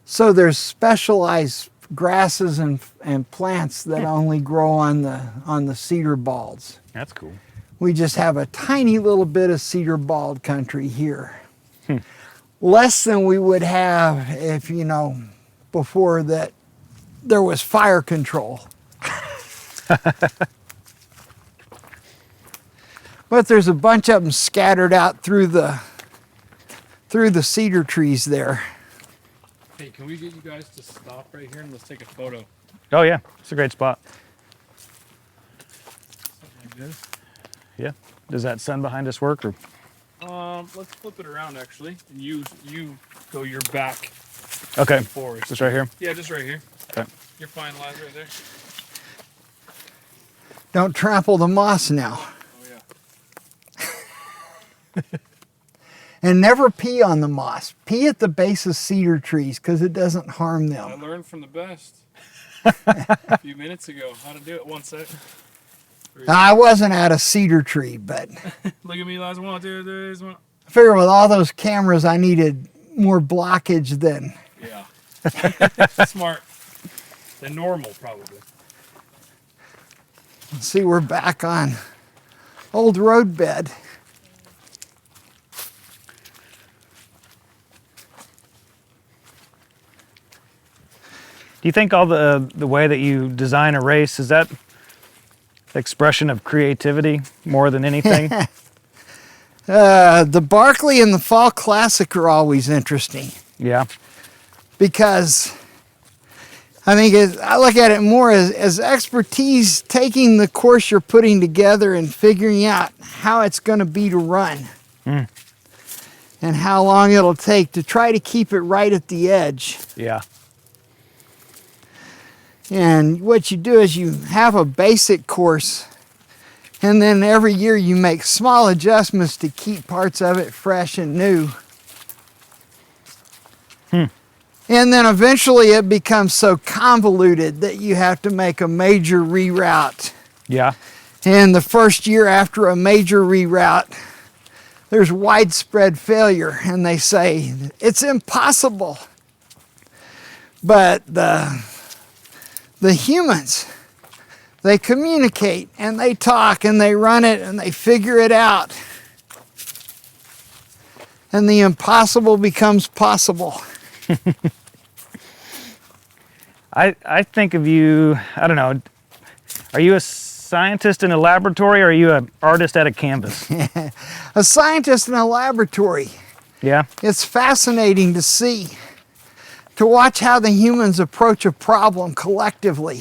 [SPEAKER 1] So there's specialized grasses and plants that only grow on the cedar balds.
[SPEAKER 3] That's cool.
[SPEAKER 1] We just have a tiny little bit of cedar bald country here. Less than we would have if, before that there was fire control. But there's a bunch of them scattered out through the cedar trees there.
[SPEAKER 2] Hey, can we get you guys to stop right here and let's take a photo?
[SPEAKER 3] Oh, yeah. It's a great spot.
[SPEAKER 2] Something like this.
[SPEAKER 3] Yeah. Does that sun behind us work? Or?
[SPEAKER 2] Let's flip it around actually, and you go your back.
[SPEAKER 3] Okay.
[SPEAKER 2] Forward.
[SPEAKER 3] Just right here?
[SPEAKER 2] Yeah, just right here.
[SPEAKER 3] Okay.
[SPEAKER 2] You're fine, Laz, right there.
[SPEAKER 1] Don't trample the moss now.
[SPEAKER 2] Oh yeah.
[SPEAKER 1] And never pee on the moss. Pee at the base of cedar trees because it doesn't harm
[SPEAKER 2] I
[SPEAKER 1] them.
[SPEAKER 2] learned from the best a few minutes ago how to do it. 1 sec.
[SPEAKER 1] I wasn't at a cedar tree, but
[SPEAKER 2] Look at me, Laz. 1, 2, 3, 1.
[SPEAKER 1] I figured with all those cameras, I needed more blockage than.
[SPEAKER 2] Yeah. Smart. Than normal, probably.
[SPEAKER 1] See, we're back on old road bed.
[SPEAKER 3] Do you think all the way that you design a race, is that expression of creativity more than anything?
[SPEAKER 1] The Barkley and the Fall Classic are always interesting
[SPEAKER 3] Yeah.
[SPEAKER 1] because I think I look at it more as expertise, taking the course you're putting together and figuring out how it's going to be to run and how long it'll take to try to keep it right at the edge.
[SPEAKER 3] Yeah.
[SPEAKER 1] And what you do is you have a basic course, and then every year you make small adjustments to keep parts of it fresh and new. And then eventually it becomes so convoluted that you have to make a major reroute
[SPEAKER 3] Yeah.
[SPEAKER 1] And the first year after a major reroute, there's widespread failure, and they say it's impossible. But the humans, they communicate and they talk and they run it and they figure it out. And the impossible becomes possible.
[SPEAKER 3] I think of you, I don't know, are you a scientist in a laboratory or are you an artist at a canvas?
[SPEAKER 1] A scientist in a laboratory.
[SPEAKER 3] Yeah?
[SPEAKER 1] It's fascinating to see, to watch how the humans approach a problem collectively.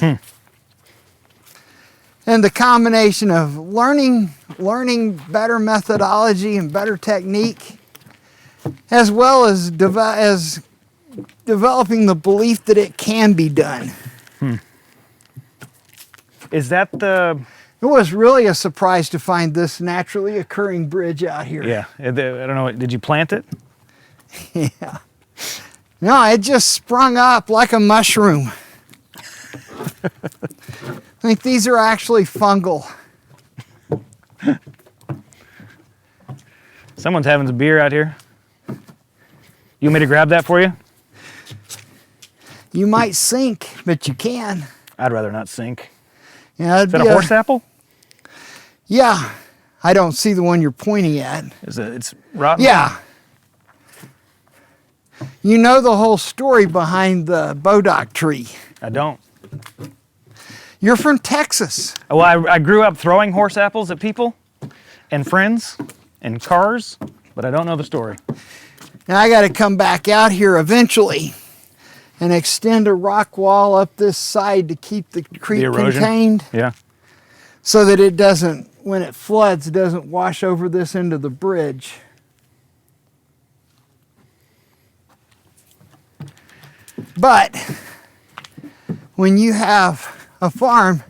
[SPEAKER 1] And the combination of learning better methodology and better technique, as well as developing the belief that it can be done.
[SPEAKER 3] Is that the...
[SPEAKER 1] It was really a surprise to find this naturally occurring bridge out here.
[SPEAKER 3] Yeah, I don't know, did you plant it?
[SPEAKER 1] Yeah. No, it just sprung up like a mushroom. I think these are actually fungal.
[SPEAKER 3] Someone's having some beer out here. You want me to grab that for you?
[SPEAKER 1] You might sink, but you can.
[SPEAKER 3] I'd rather not sink.
[SPEAKER 1] Yeah,
[SPEAKER 3] Is that a horse apple?
[SPEAKER 1] Yeah. I don't see the one you're pointing at.
[SPEAKER 3] It's rotten?
[SPEAKER 1] Yeah. You know the whole story behind the Bodock tree.
[SPEAKER 3] I don't.
[SPEAKER 1] You're from Texas.
[SPEAKER 3] Well, I grew up throwing horse apples at people and friends and cars, but I don't know the story.
[SPEAKER 1] Now I got to come back out here eventually and extend a rock wall up this side to keep the creek contained.
[SPEAKER 3] Yeah.
[SPEAKER 1] So that it doesn't, when it floods, it doesn't wash over this into the bridge. But when you have a farm,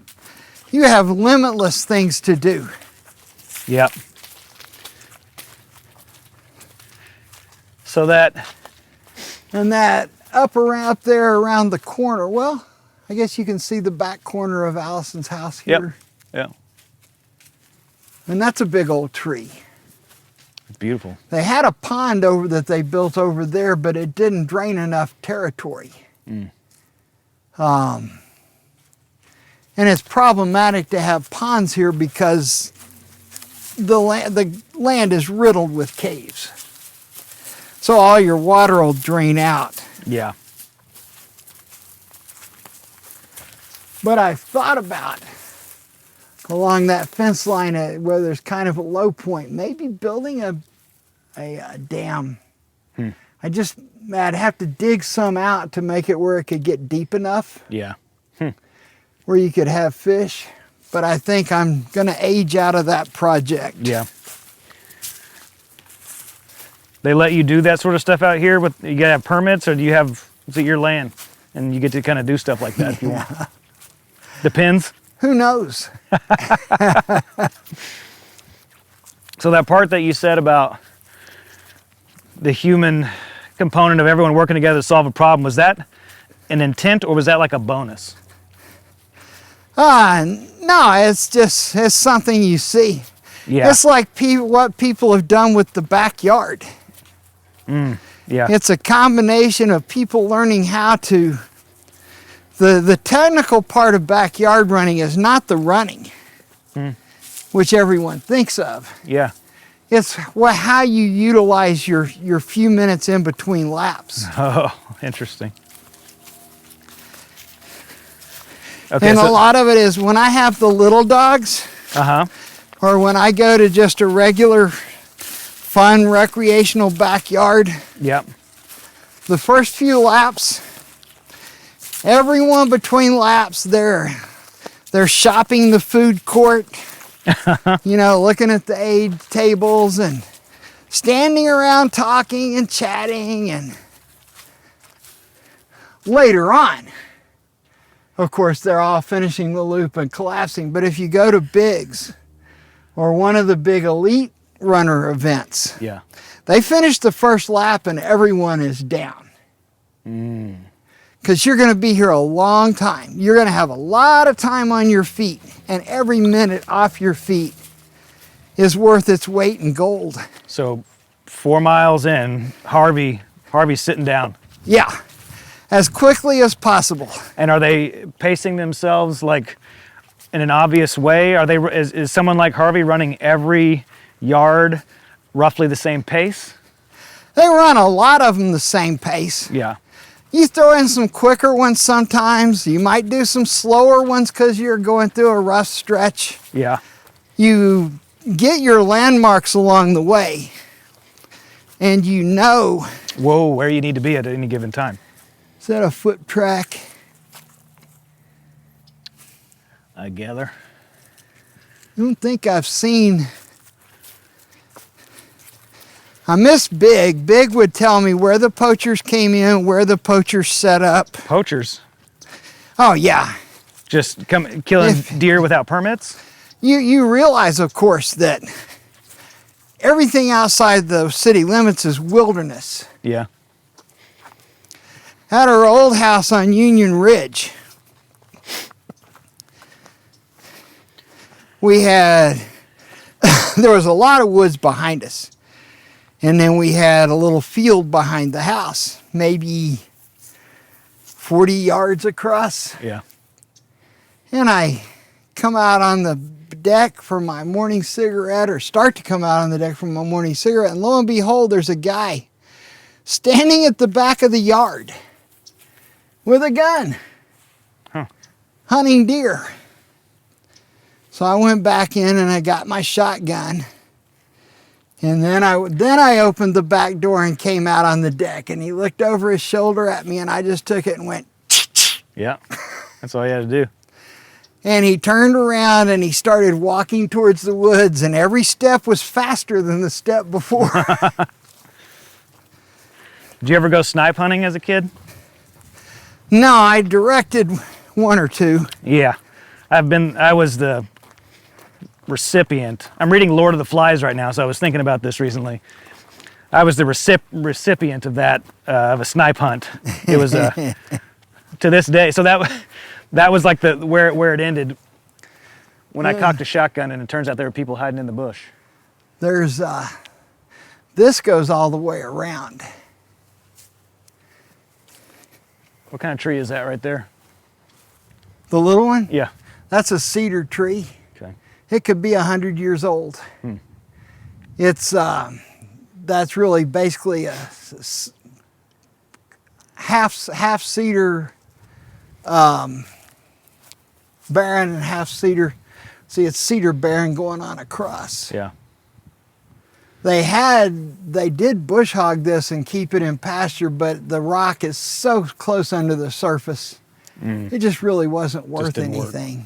[SPEAKER 1] you have limitless things to do.
[SPEAKER 3] Yep. So that...
[SPEAKER 1] And that up there around the corner, well, I guess you can see the back corner of Allison's house here.
[SPEAKER 3] Yep. Yeah.
[SPEAKER 1] And that's a big old tree.
[SPEAKER 3] It's beautiful.
[SPEAKER 1] They had a pond that they built over there, but it didn't drain enough territory. And it's problematic to have ponds here because the land is riddled with caves. So all your water will drain out.
[SPEAKER 3] Yeah.
[SPEAKER 1] But I've thought about along that fence line where there's kind of a low point, maybe building a dam. I'd have to dig some out to make it where it could get deep enough.
[SPEAKER 3] Yeah.
[SPEAKER 1] Where you could have fish. But I think I'm going to age out of that project.
[SPEAKER 3] Yeah. They let you do that sort of stuff out here? You got to have permits, or is it your land? And you get to kind of do stuff like that if you want. Depends.
[SPEAKER 1] Who knows?
[SPEAKER 3] So that part that you said about the human component of everyone working together to solve a problem, was that an intent or was that like a bonus?
[SPEAKER 1] No, it's something you see.
[SPEAKER 3] Yeah.
[SPEAKER 1] It's like what people have done with the backyard.
[SPEAKER 3] Yeah.
[SPEAKER 1] It's a combination of people learning how to... The technical part of backyard running is not the running, which everyone thinks of.
[SPEAKER 3] Yeah.
[SPEAKER 1] It's how you utilize your few minutes in between laps.
[SPEAKER 3] Oh, interesting. Okay,
[SPEAKER 1] And a lot of it is when I have the little dogs, or when I go to just a regular, fun, recreational backyard,
[SPEAKER 3] Yep.
[SPEAKER 1] the first few laps, everyone between laps, they're shopping the food court, looking at the aid tables and standing around talking and chatting. And later on, of course, they're all finishing the loop and collapsing. But if you go to Biggs or one of the big elite runner events,
[SPEAKER 3] Yeah.
[SPEAKER 1] they finish the first lap and everyone is down. because you're going to be here a long time. You're going to have a lot of time on your feet, and every minute off your feet is worth its weight in gold.
[SPEAKER 3] So 4 miles in, Harvey's sitting down.
[SPEAKER 1] Yeah, as quickly as possible.
[SPEAKER 3] And are they pacing themselves like in an obvious way? Is someone like Harvey running every yard roughly the same pace?
[SPEAKER 1] They run a lot of them the same pace.
[SPEAKER 3] Yeah.
[SPEAKER 1] You throw in some quicker ones sometimes. You might do some slower ones because you're going through a rough stretch.
[SPEAKER 3] Yeah.
[SPEAKER 1] You get your landmarks along the way, and you know.
[SPEAKER 3] Whoa, where you need to be at any given time.
[SPEAKER 1] Is that a foot track?
[SPEAKER 3] I gather.
[SPEAKER 1] I don't think I've seen. I miss Big. Big would tell me where the poachers came in, where the poachers set up.
[SPEAKER 3] Poachers?
[SPEAKER 1] Oh, yeah.
[SPEAKER 3] Just killing deer without permits?
[SPEAKER 1] You realize, of course, that everything outside the city limits is wilderness.
[SPEAKER 3] Yeah.
[SPEAKER 1] At our old house on Union Ridge, we had, there was a lot of woods behind us. And then we had a little field behind the house, maybe 40 yards across.
[SPEAKER 3] Yeah.
[SPEAKER 1] And I come out on the deck for my morning cigarette, or start to come out on the deck for my morning cigarette, and lo and behold, there's a guy standing at the back of the yard with a gun, hunting deer. So I went back in and I got my shotgun. And then I opened the back door and came out on the deck, and he looked over his shoulder at me, and I just took it and went,
[SPEAKER 3] Yeah, that's all you had to do.
[SPEAKER 1] And he turned around and he started walking towards the woods, and every step was faster than the step before.
[SPEAKER 3] Did you ever go snipe hunting as a kid?
[SPEAKER 1] No, I directed one or two.
[SPEAKER 3] Yeah, I was the recipient. I'm reading Lord of the Flies right now, so I was thinking about this recently. I was the recipient of that, of a snipe hunt. It was to this day. So that was like where it ended when I cocked a shotgun, and it turns out there were people hiding in the bush.
[SPEAKER 1] There's, this goes all the way around.
[SPEAKER 3] What kind of tree is that right there?
[SPEAKER 1] The little one?
[SPEAKER 3] Yeah.
[SPEAKER 1] That's a cedar tree.
[SPEAKER 3] Okay.
[SPEAKER 1] It could be 100 years old. It's, that's really basically a half cedar barren and half cedar. See, it's cedar barren going on across.
[SPEAKER 3] Yeah.
[SPEAKER 1] They did bush hog this and keep it in pasture, but the rock is so close under the surface, it just really wasn't worth anything.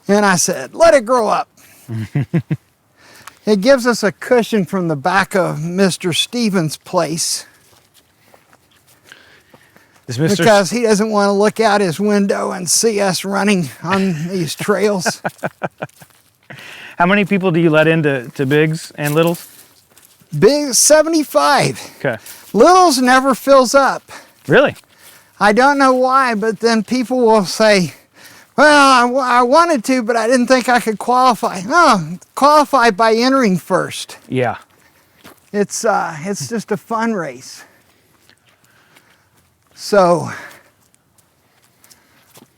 [SPEAKER 1] And I said, let it grow up. It gives us a cushion from the back of Mr. Stevens' place. Because he doesn't want to look out his window and see us running on these trails.
[SPEAKER 3] How many people do you let into bigs and littles?
[SPEAKER 1] Big 75.
[SPEAKER 3] Okay.
[SPEAKER 1] Littles never fills up.
[SPEAKER 3] Really?
[SPEAKER 1] I don't know why, but then people will say, well, I wanted to, but I didn't think I could qualify. Oh, qualify by entering first.
[SPEAKER 3] Yeah.
[SPEAKER 1] It's just a fun race. So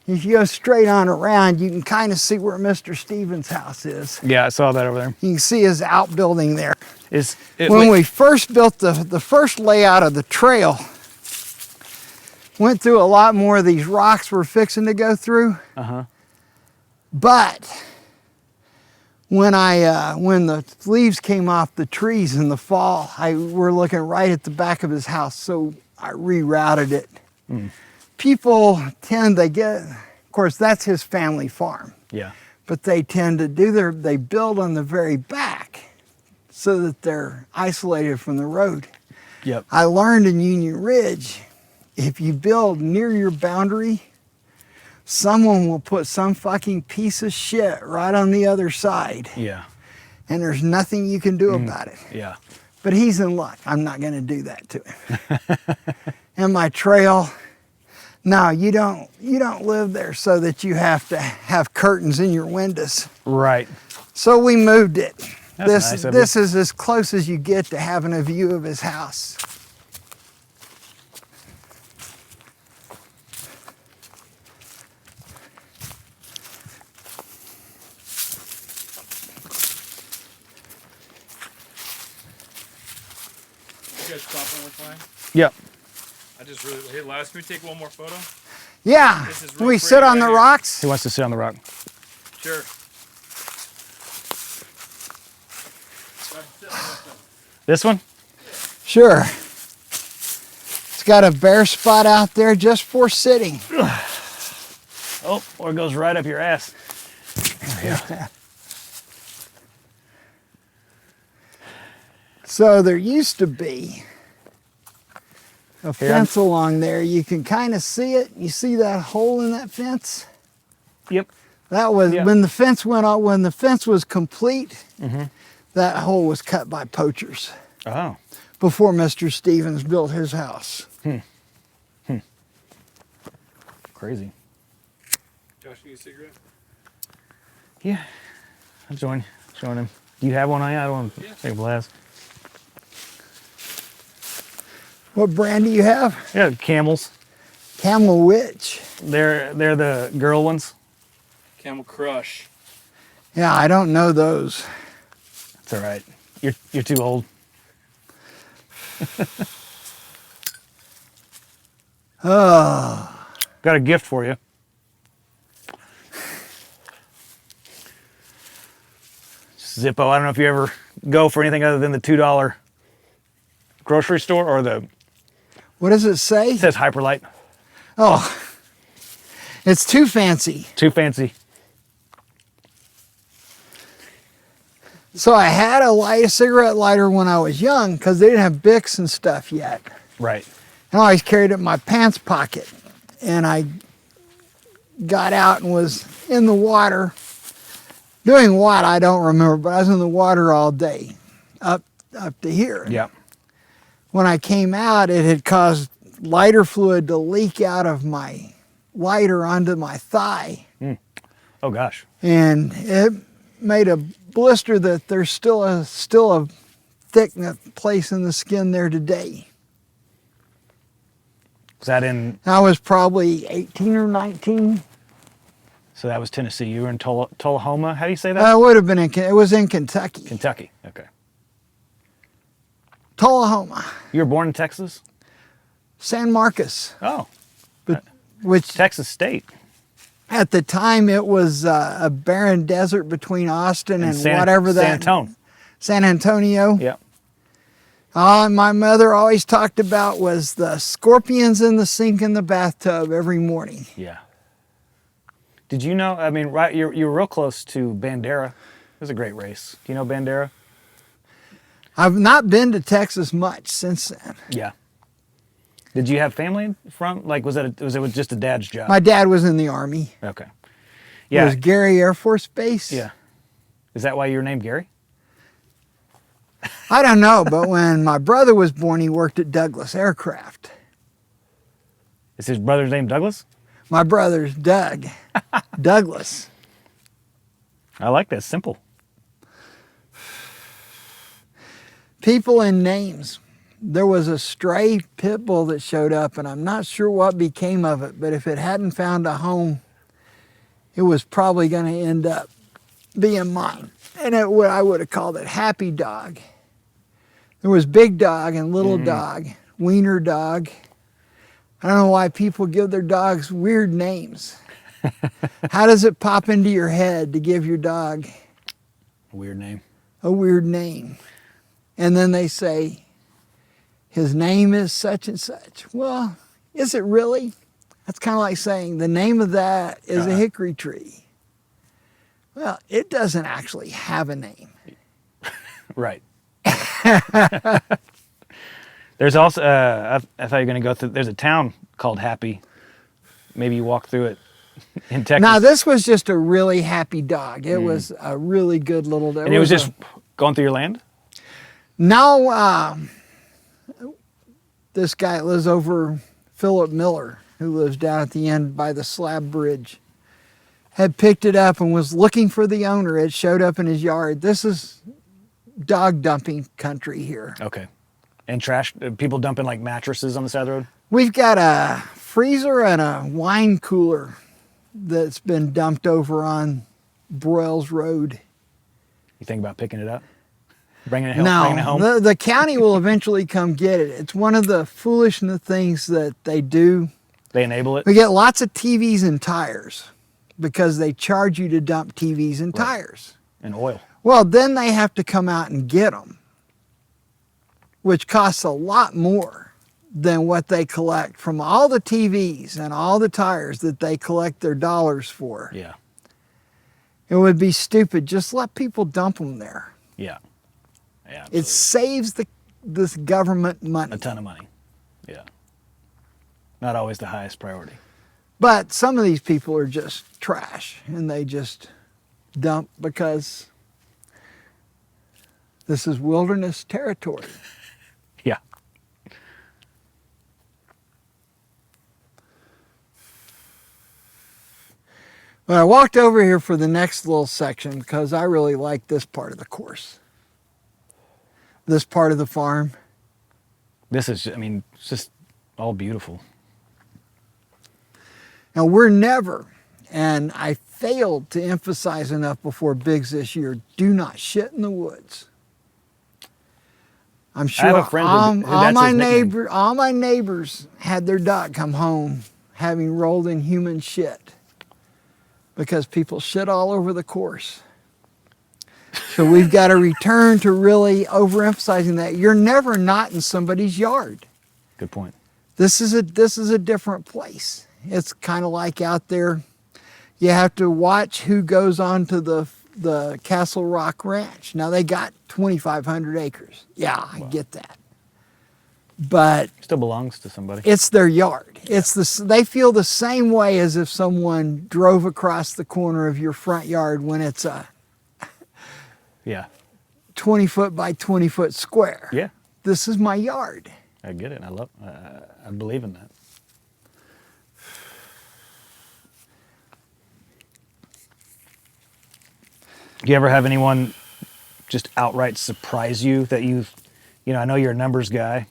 [SPEAKER 1] if you go straight on around, you can kind of see where Mr. Stevens' house is.
[SPEAKER 3] Yeah, I saw that over there.
[SPEAKER 1] You can see his outbuilding there.
[SPEAKER 3] When
[SPEAKER 1] we first built the first layout of the trail, went through a lot more of these rocks we're fixing to go through. But when the leaves came off the trees in the fall, we're looking right at the back of his house, so I rerouted it. People of course, that's his family farm.
[SPEAKER 3] Yeah.
[SPEAKER 1] But they tend to they build on the very back so that they're isolated from the road.
[SPEAKER 3] Yep.
[SPEAKER 1] I learned in Union Ridge, if you build near your boundary, someone will put some fucking piece of shit right on the other side.
[SPEAKER 3] Yeah.
[SPEAKER 1] and there's nothing you can do about it.
[SPEAKER 3] Yeah.
[SPEAKER 1] But he's in luck. I'm not going to do that to him. And my trail, no, you don't live there so that you have to have curtains in your windows.
[SPEAKER 3] Right.
[SPEAKER 1] So we moved it.
[SPEAKER 3] That's nice of
[SPEAKER 1] This
[SPEAKER 3] you.
[SPEAKER 1] is as close as you get to having a view of his house.
[SPEAKER 2] You guys stop one more time.
[SPEAKER 3] Yep.
[SPEAKER 2] I just really, hey Laz, can we take one more photo?
[SPEAKER 1] Yeah,
[SPEAKER 2] This is
[SPEAKER 1] can
[SPEAKER 2] real
[SPEAKER 1] we
[SPEAKER 2] pretty
[SPEAKER 1] sit on
[SPEAKER 2] right
[SPEAKER 1] the
[SPEAKER 2] here.
[SPEAKER 1] rocks?
[SPEAKER 3] He wants to sit on the rock.
[SPEAKER 2] Sure.
[SPEAKER 3] This one?
[SPEAKER 1] Sure. It's got a bare spot out there just for sitting.
[SPEAKER 3] Oh, or it goes right up your ass.
[SPEAKER 1] So there used to be a fence along there. You can kind of see it. You see that hole in that fence?
[SPEAKER 3] Yep.
[SPEAKER 1] That was
[SPEAKER 3] Yeah.
[SPEAKER 1] when the fence went on. When the fence was complete, that hole was cut by poachers
[SPEAKER 3] Oh.
[SPEAKER 1] before Mr. Stevens built his house.
[SPEAKER 3] Crazy.
[SPEAKER 2] Josh, you need a cigarette?
[SPEAKER 3] Yeah. I'll join him. Do you have one on you? I don't want to take a blast.
[SPEAKER 1] What brand do you have?
[SPEAKER 3] Yeah, camels.
[SPEAKER 1] Camel Witch.
[SPEAKER 3] They're the girl ones.
[SPEAKER 2] Camel Crush.
[SPEAKER 1] Yeah, I don't know those.
[SPEAKER 3] It's all right. You're too old.
[SPEAKER 1] Oh,
[SPEAKER 3] Got a gift for you. Zippo. I don't know if you ever go for anything other than the $2 grocery store or the.
[SPEAKER 1] what does it say?
[SPEAKER 3] It says Hyperlight.
[SPEAKER 1] Oh, it's too fancy.
[SPEAKER 3] Too fancy.
[SPEAKER 1] So I had a cigarette lighter when I was young because they didn't have Bics and stuff yet.
[SPEAKER 3] Right.
[SPEAKER 1] And I always carried it in my pants pocket. And I got out and was in the water. Doing what, I don't remember, but I was in the water all day, up to here.
[SPEAKER 3] Yep.
[SPEAKER 1] When I came out, it had caused lighter fluid to leak out of my lighter onto my thigh.
[SPEAKER 3] Oh gosh.
[SPEAKER 1] And it made a blister that there's still a thick place in the skin there today.
[SPEAKER 3] Was that in?
[SPEAKER 1] I was probably 18 or 19.
[SPEAKER 3] So that was Tennessee. You were in Tullahoma. How do you say that?
[SPEAKER 1] It would have been it was in Kentucky.
[SPEAKER 3] Kentucky. Okay.
[SPEAKER 1] Tullahoma,
[SPEAKER 3] You were born in Texas?
[SPEAKER 1] San Marcos,
[SPEAKER 3] Oh,
[SPEAKER 1] which
[SPEAKER 3] Texas State.
[SPEAKER 1] at the time it was a barren desert between Austin and
[SPEAKER 3] San
[SPEAKER 1] that.
[SPEAKER 3] Antone.
[SPEAKER 1] San Antonio.
[SPEAKER 3] Yep.
[SPEAKER 1] All my mother always talked about was the scorpions in the sink in the bathtub every morning.
[SPEAKER 3] Yeah. Did you know? I mean, right? You're real close to Bandera. It was a great race. Do you know Bandera?
[SPEAKER 1] I've not been to Texas much since then.
[SPEAKER 3] Yeah. Did you have family from? Like, was it just a dad's job?
[SPEAKER 1] My dad was in the Army.
[SPEAKER 3] Okay.
[SPEAKER 1] It
[SPEAKER 3] Yeah.
[SPEAKER 1] was Gary Air Force Base.
[SPEAKER 3] Yeah. Is that why you were named Gary?
[SPEAKER 1] I don't know, but when my brother was born, he worked at Douglas Aircraft.
[SPEAKER 3] Is his brother's name Douglas?
[SPEAKER 1] My brother's Doug. Douglas.
[SPEAKER 3] I like that. Simple.
[SPEAKER 1] People and names. There was a stray pit bull that showed up, and I'm not sure what became of it, but if it hadn't found a home, it was probably going to end up being mine. And I would have called it Happy Dog. There was Big Dog and Little Dog, Wiener Dog. I don't know why people give their dogs weird names. How does it pop into your head to give your dog
[SPEAKER 3] Weird name.
[SPEAKER 1] a weird name? And then they say, his name is such and such. Well, is it really? That's kind of like saying the name of that is a hickory tree. Well, it doesn't actually have a name.
[SPEAKER 3] Right. There's also, I thought you were going to go through, there's a town called Happy. Maybe you walk through it in Texas.
[SPEAKER 1] Now, this was just a really happy dog. It was a really good little dog.
[SPEAKER 3] And it was just going through your land?
[SPEAKER 1] Now, this guy lives over, Philip Miller, who lives down at the end by the slab bridge, had picked it up and was looking for the owner. It showed up in his yard. This is dog dumping country here.
[SPEAKER 3] Okay. And trash, people dumping like mattresses on the side of the road?
[SPEAKER 1] We've got a freezer and a wine cooler that's been dumped over on Broyles Road.
[SPEAKER 3] You think about picking it up? Bringing it home?
[SPEAKER 1] No, the county will eventually come get it. It's one of the foolish things that they do.
[SPEAKER 3] They enable it?
[SPEAKER 1] We get lots of TVs and tires because they charge you to dump TVs and tires.
[SPEAKER 3] And oil.
[SPEAKER 1] Well, then they have to come out and get them, which costs a lot more than what they collect from all the TVs and all the tires that they collect their dollars for.
[SPEAKER 3] Yeah.
[SPEAKER 1] It would be stupid. Just let people dump them there.
[SPEAKER 3] Yeah. Yeah.
[SPEAKER 1] It saves this government money.
[SPEAKER 3] A ton of money. Yeah. Not always the highest priority.
[SPEAKER 1] But some of these people are just trash and they just dump because this is wilderness territory.
[SPEAKER 3] Yeah.
[SPEAKER 1] But I walked over here for the next little section because I really like this part of the course. This part of the farm.
[SPEAKER 3] This is, I mean, it's just all beautiful.
[SPEAKER 1] Now we're never, and I failed to emphasize enough before Biggs this year, do not shit in the woods. I'm sure
[SPEAKER 3] I have a friend who
[SPEAKER 1] all
[SPEAKER 3] that's his nickname.
[SPEAKER 1] all my neighbors had their dog come home having rolled in human shit because people shit all over the course. So we've got to return to really overemphasizing that. You're never not in somebody's yard.
[SPEAKER 3] Good point.
[SPEAKER 1] This is a different place. It's kind of like out there. You have to watch who goes on to the Castle Rock Ranch. Now they got 2,500 acres. Yeah, I get that. But
[SPEAKER 3] Still belongs to somebody.
[SPEAKER 1] it's their yard. They feel the same way as if someone drove across the corner of your front yard when it's a
[SPEAKER 3] Yeah.
[SPEAKER 1] 20 foot by 20 foot square.
[SPEAKER 3] Yeah.
[SPEAKER 1] This is my yard.
[SPEAKER 3] I get it. I believe in that. Do you ever have anyone just outright surprise you that I know you're a numbers guy.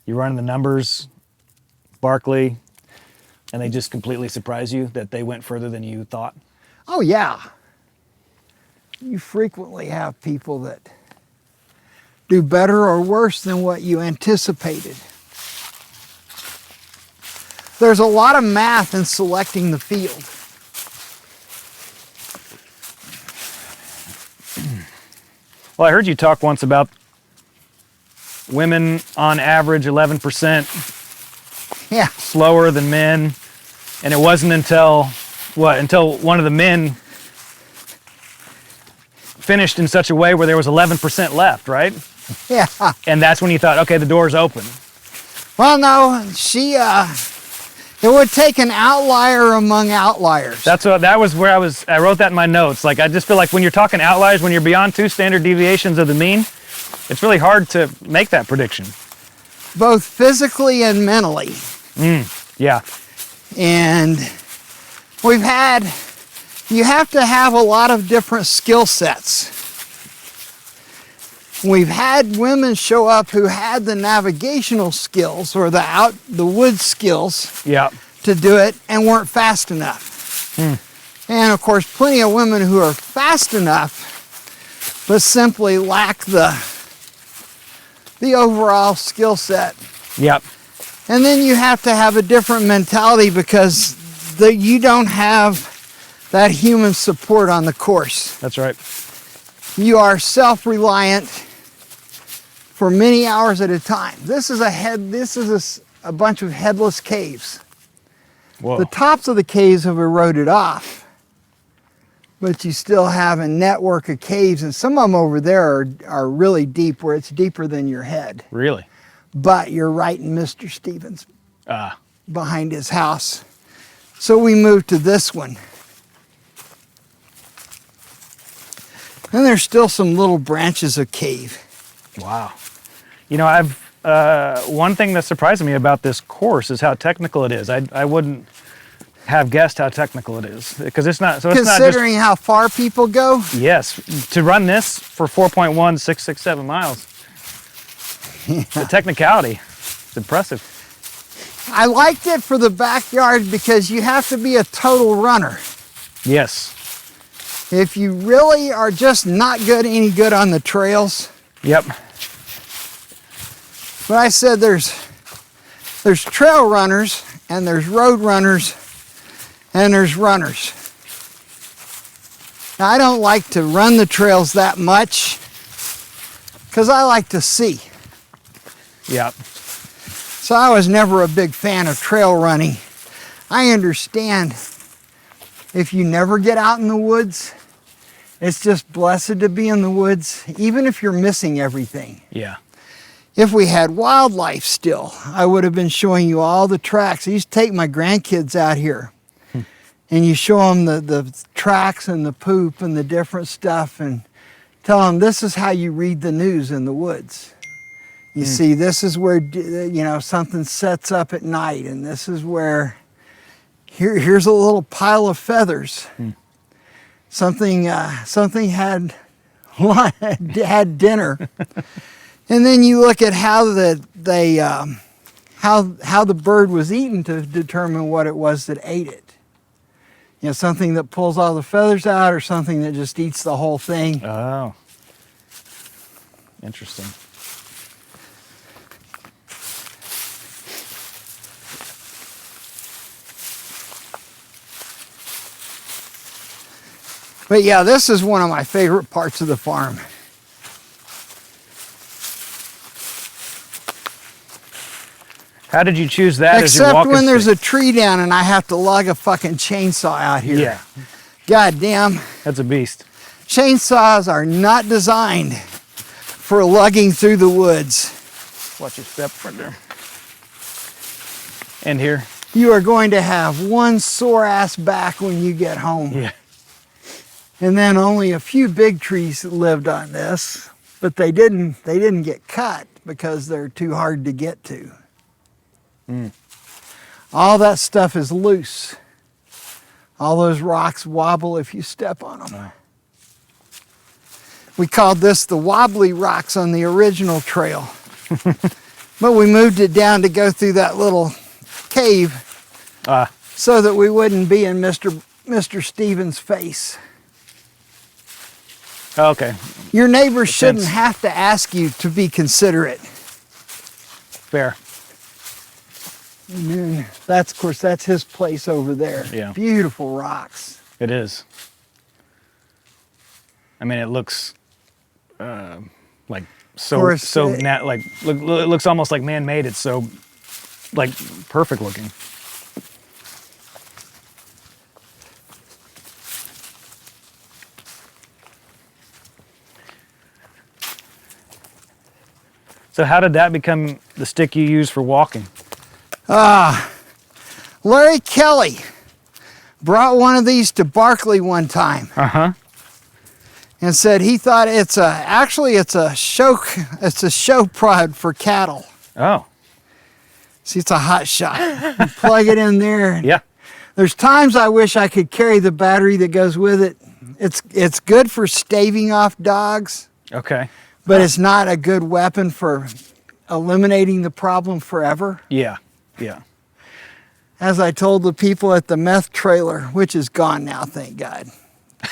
[SPEAKER 3] You're running the numbers, Barkley, and they just completely surprise you that they went further than you thought?
[SPEAKER 1] Oh yeah. You frequently have people that do better or worse than what you anticipated. There's a lot of math in selecting the field.
[SPEAKER 3] Well, I heard you talk once about women on average 11%
[SPEAKER 1] Yeah.
[SPEAKER 3] slower than men, and it wasn't until one of the men finished in such a way where there was 11% left, right?
[SPEAKER 1] Yeah.
[SPEAKER 3] And that's when you thought, okay, the door's open.
[SPEAKER 1] Well, no, it would take an outlier among outliers.
[SPEAKER 3] That was where I wrote that in my notes. Like, I just feel like when you're talking outliers, when you're beyond 2 standard deviations of the mean, it's really hard to make that prediction.
[SPEAKER 1] Both physically and mentally.
[SPEAKER 3] Yeah.
[SPEAKER 1] And you have to have a lot of different skill sets. We've had women show up who had the navigational skills or the wood skills
[SPEAKER 3] Yeah.
[SPEAKER 1] to do it and weren't fast enough. And of course, plenty of women who are fast enough but simply lack the overall skill set.
[SPEAKER 3] Yep.
[SPEAKER 1] And then you have to have a different mentality because you don't have that human support on the course.
[SPEAKER 3] That's right.
[SPEAKER 1] You are self-reliant for many hours at a time. This is a bunch of headless caves.
[SPEAKER 3] Whoa.
[SPEAKER 1] The tops of the caves have eroded off, but you still have a network of caves, and some of them over there are really deep, where it's deeper than your head.
[SPEAKER 3] Really?
[SPEAKER 1] But you're right in Mr. Stevens
[SPEAKER 3] Ah.
[SPEAKER 1] behind his house. So we moved to this one. And there's still some little branches of cave.
[SPEAKER 3] Wow. You know, one thing that surprised me about this course is how technical it is. I wouldn't have guessed how technical it is, because it's not. So it's
[SPEAKER 1] Considering how far people go.
[SPEAKER 3] Yes, to run this for 4.1667 miles.
[SPEAKER 1] Yeah.
[SPEAKER 3] The technicality, it's impressive.
[SPEAKER 1] I liked it for the backyard because you have to be a total runner.
[SPEAKER 3] Yes.
[SPEAKER 1] If you really are just not any good on the trails.
[SPEAKER 3] Yep.
[SPEAKER 1] But I said there's trail runners and there's road runners and there's runners. Now, I don't like to run the trails that much because I like to see.
[SPEAKER 3] Yep.
[SPEAKER 1] So I was never a big fan of trail running. I understand if you never get out in the woods, it's just blessed to be in the woods, even if you're missing everything.
[SPEAKER 3] Yeah.
[SPEAKER 1] If we had wildlife still, I would have been showing you all the tracks. I used to take my grandkids out here and you show them the tracks and the poop and the different stuff and tell them this is how you read the news in the woods. You see, this is where, you know, something sets up at night, and this is where, here's a little pile of feathers. Something had dinner. And then you look at how the bird was eaten to determine what it was that ate it. You know, something that pulls all the feathers out or something that just eats the whole thing.
[SPEAKER 3] Oh. Interesting.
[SPEAKER 1] But yeah, this is one of my favorite parts of the farm.
[SPEAKER 3] How did you choose that as your
[SPEAKER 1] Except
[SPEAKER 3] walking
[SPEAKER 1] when there's
[SPEAKER 3] stick?
[SPEAKER 1] a tree down and I have to lug a fucking chainsaw out here.
[SPEAKER 3] Yeah.
[SPEAKER 1] God damn.
[SPEAKER 3] That's a beast.
[SPEAKER 1] Chainsaws are not designed for lugging through the woods.
[SPEAKER 3] Watch your step right there. And here.
[SPEAKER 1] You are going to have one sore ass back when you get home.
[SPEAKER 3] Yeah.
[SPEAKER 1] And then only a few big trees lived on this, but they didn't get cut because they're too hard to get to. All that stuff is loose. All those rocks wobble if you step on them. We called this the wobbly rocks on the original trail. But we moved it down to go through that little cave so that we wouldn't be in Mr. Stevens' face.
[SPEAKER 3] Okay.
[SPEAKER 1] Your neighbors shouldn't have to ask you to be considerate.
[SPEAKER 3] Fair.
[SPEAKER 1] And then that's, of course, that's his place over there.
[SPEAKER 3] Yeah.
[SPEAKER 1] Beautiful rocks.
[SPEAKER 3] It is. I mean, it looks like it looks almost like man-made. It's so like perfect looking. So how did that become the stick you use for walking?
[SPEAKER 1] Larry Kelly brought one of these to Barkley one time. And said he thought it's a show prod for cattle.
[SPEAKER 3] Oh.
[SPEAKER 1] See, it's a hot shot. You plug it in there.
[SPEAKER 3] Yeah.
[SPEAKER 1] There's times I wish I could carry the battery that goes with it. It's good for staving off dogs.
[SPEAKER 3] Okay.
[SPEAKER 1] But it's not a good weapon for eliminating the problem forever.
[SPEAKER 3] Yeah. Yeah.
[SPEAKER 1] As I told the people at the meth trailer, which is gone now, thank God.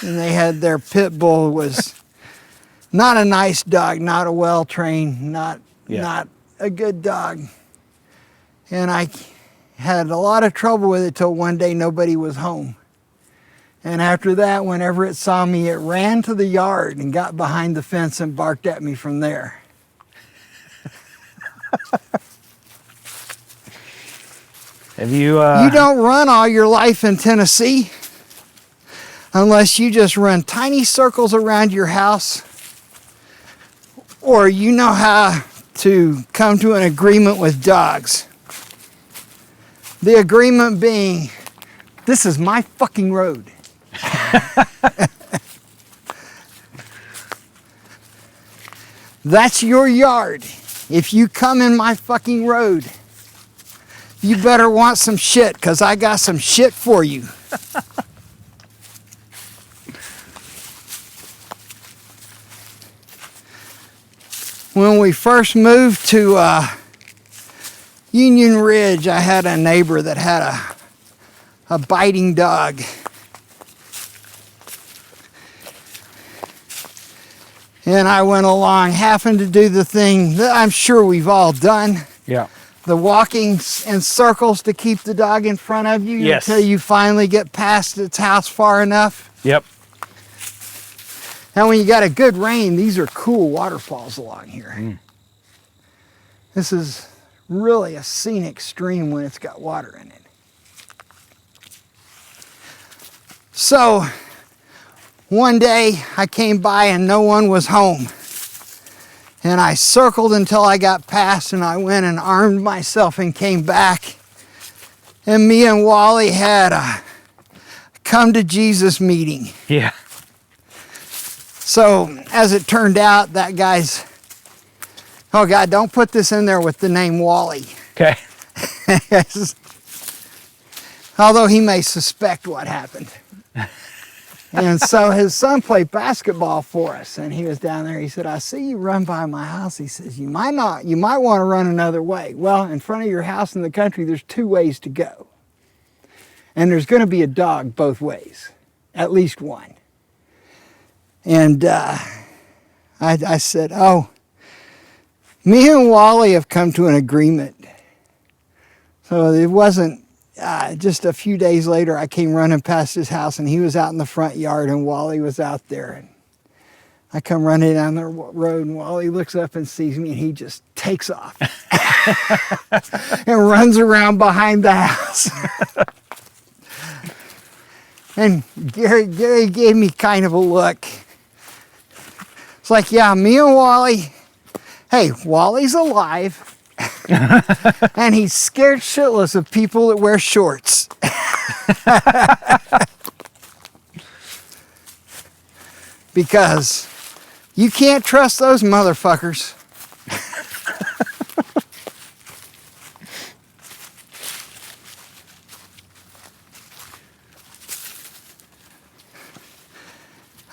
[SPEAKER 1] And they had their pit bull was not a nice dog, not a well-trained, not a good dog. And I had a lot of trouble with it till one day nobody was home. And after that, whenever it saw me, it ran to the yard and got behind the fence and barked at me from there.
[SPEAKER 3] Have you?
[SPEAKER 1] You don't run all your life in Tennessee unless you just run tiny circles around your house, or you know how to come to an agreement with dogs. The agreement being, this is my fucking road. That's your yard. If you come in my fucking road, you better want some shit, because I got some shit for you. When we first moved to Union Ridge, I had a neighbor that had a biting dog. And I went along having to do the thing that I'm sure we've all done.
[SPEAKER 3] Yeah.
[SPEAKER 1] The walking in circles to keep the dog in front of you
[SPEAKER 3] Yes.
[SPEAKER 1] until you finally get past its house far enough.
[SPEAKER 3] Yep.
[SPEAKER 1] Now when you got a good rain, these are cool waterfalls along here.
[SPEAKER 3] Mm.
[SPEAKER 1] This is really a scenic stream when it's got water in it. So one day I came by and no one was home. And I circled until I got past, and I went and armed myself and came back. And me and Wally had a come to Jesus meeting.
[SPEAKER 3] Yeah.
[SPEAKER 1] So as it turned out, that guy's, oh God, don't put this in there with the name Wally.
[SPEAKER 3] Okay.
[SPEAKER 1] Although he may suspect what happened. And so his son played basketball for us, and he was down there. He said, I see you run by my house. He says, you might want to run another way. Well, in front of your house in the country, there's two ways to go. And there's going to be a dog both ways, at least one. And I said, oh, me and Wally have come to an agreement. So it wasn't, just a few days later, I came running past his house, and he was out in the front yard, and Wally was out there. And I come running down the road, and Wally looks up and sees me, and he just takes off and runs around behind the house. And Gary gave me kind of a look. It's like, yeah, me and Wally, hey, Wally's alive. And he's scared shitless of people that wear shorts. Because you can't trust those motherfuckers.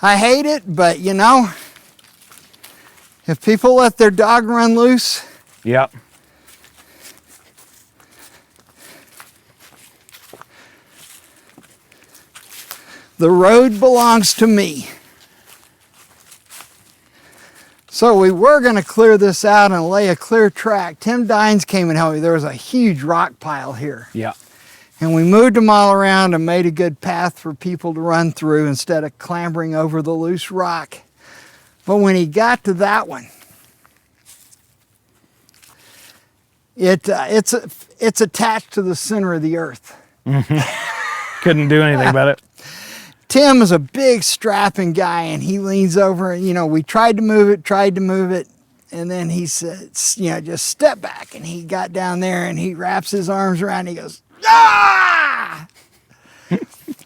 [SPEAKER 1] I hate it, but you know, if people let their dog run loose,
[SPEAKER 3] Yep.
[SPEAKER 1] the road belongs to me. So we were going to clear this out and lay a clear track. Tim Dines came and helped me. There was a huge rock pile here.
[SPEAKER 3] Yeah.
[SPEAKER 1] And we moved them all around and made a good path for people to run through instead of clambering over the loose rock. But when he got to that one, it's attached to the center of the earth.
[SPEAKER 3] Couldn't do anything about it.
[SPEAKER 1] Tim is a big strapping guy, and he leans over, and, you know, we tried to move it, and then he said, you know, just step back. And he got down there, and he wraps his arms around, and he goes, ah!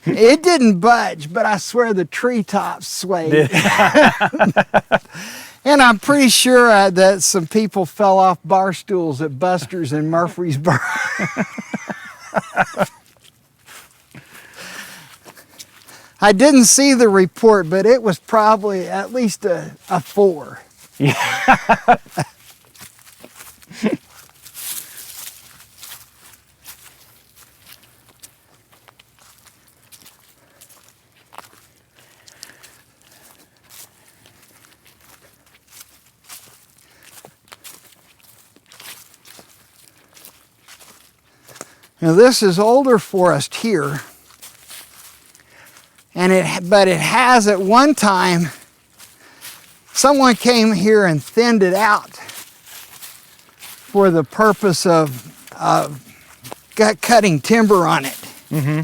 [SPEAKER 1] It didn't budge, but I swear the treetops swayed. And I'm pretty sure that some people fell off bar stools at Buster's in Murfreesboro. I didn't see the report, but it was probably at least a 4.
[SPEAKER 3] Yeah.
[SPEAKER 1] Now this is older forest here, and but it has at one time, someone came here and thinned it out for the purpose of cutting timber on it.
[SPEAKER 3] Mm-hmm.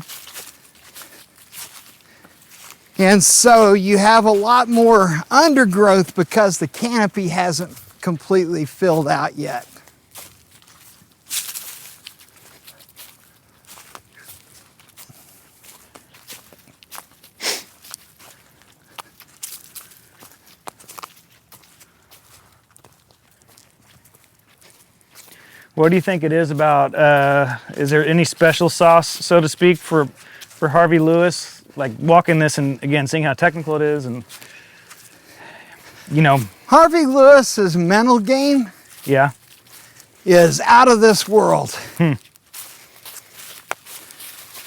[SPEAKER 1] And so you have a lot more undergrowth because the canopy hasn't completely filled out yet.
[SPEAKER 3] What do you think it is about, is there any special sauce, so to speak, for Harvey Lewis? Like walking this and again, seeing how technical it is and, you know.
[SPEAKER 1] Harvey Lewis's mental game
[SPEAKER 3] Yeah.
[SPEAKER 1] is out of this world.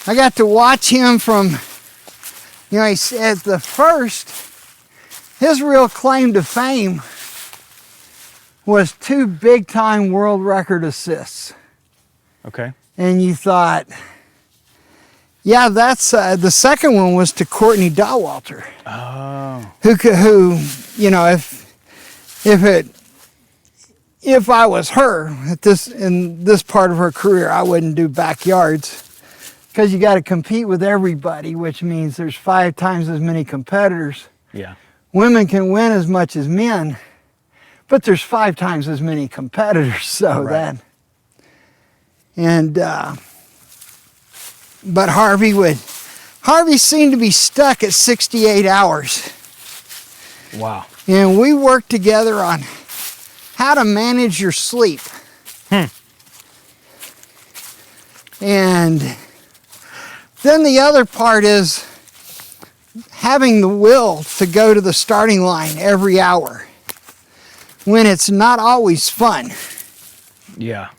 [SPEAKER 1] I got to watch him from, you know, he said his real claim to fame was 2 big-time world record assists.
[SPEAKER 3] Okay.
[SPEAKER 1] And you thought, yeah, that's, the second one was to Courtney Dawalter.
[SPEAKER 3] Oh.
[SPEAKER 1] Who, you know, if I was her in this part of her career, I wouldn't do backyards. Because you got to compete with everybody, which means there's 5 times as many competitors.
[SPEAKER 3] Yeah.
[SPEAKER 1] Women can win as much as men, but there's 5 times as many competitors. So
[SPEAKER 3] Right.
[SPEAKER 1] but Harvey seemed to be stuck at 68 hours.
[SPEAKER 3] Wow.
[SPEAKER 1] And we worked together on how to manage your sleep. And then the other part is having the will to go to the starting line every hour when it's not always fun.
[SPEAKER 3] Yeah.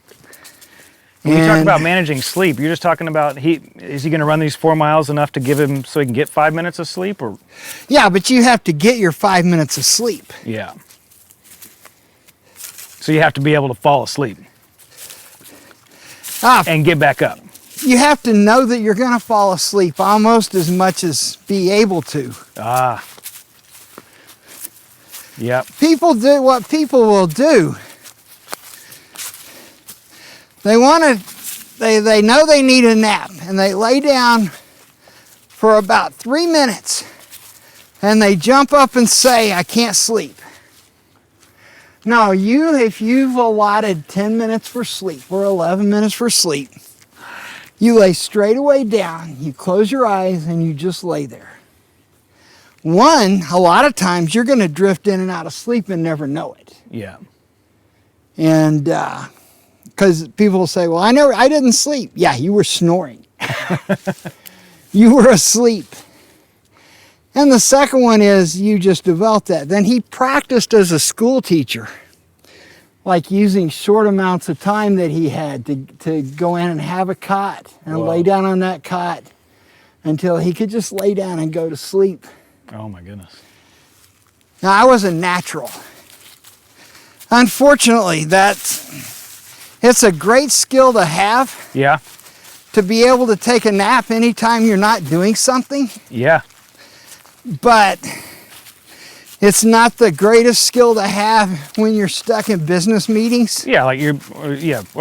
[SPEAKER 3] When you talk about managing sleep, you're just talking about is he going to run these 4 miles enough to give him so he can get 5 minutes of sleep, or?
[SPEAKER 1] Yeah, but you have to get your 5 minutes of sleep.
[SPEAKER 3] Yeah. So you have to be able to fall asleep and get back up.
[SPEAKER 1] You have to know that you're going to fall asleep almost as much as be able to.
[SPEAKER 3] Ah. Yep.
[SPEAKER 1] People do what people will do. They know they need a nap, and they lay down for about 3 minutes, and they jump up and say, I can't sleep. No, if you've allotted 10 minutes for sleep or 11 minutes for sleep, you lay straight away down, you close your eyes, and you just lay there. A lot of times you're going to drift in and out of sleep and never know it.
[SPEAKER 3] Yeah.
[SPEAKER 1] And because people will say, well, I didn't sleep. Yeah, you were snoring. You were asleep. And the second one is you just developed that. Then he practiced as a school teacher, like using short amounts of time that he had to go in and have a cot and lay down on that cot until he could just lay down and go to sleep.
[SPEAKER 3] Oh my goodness.
[SPEAKER 1] Now, I was a natural. Unfortunately, it's a great skill to have.
[SPEAKER 3] Yeah.
[SPEAKER 1] To be able to take a nap anytime you're not doing something.
[SPEAKER 3] Yeah.
[SPEAKER 1] But it's not the greatest skill to have when you're stuck in business meetings.
[SPEAKER 3] Yeah, like or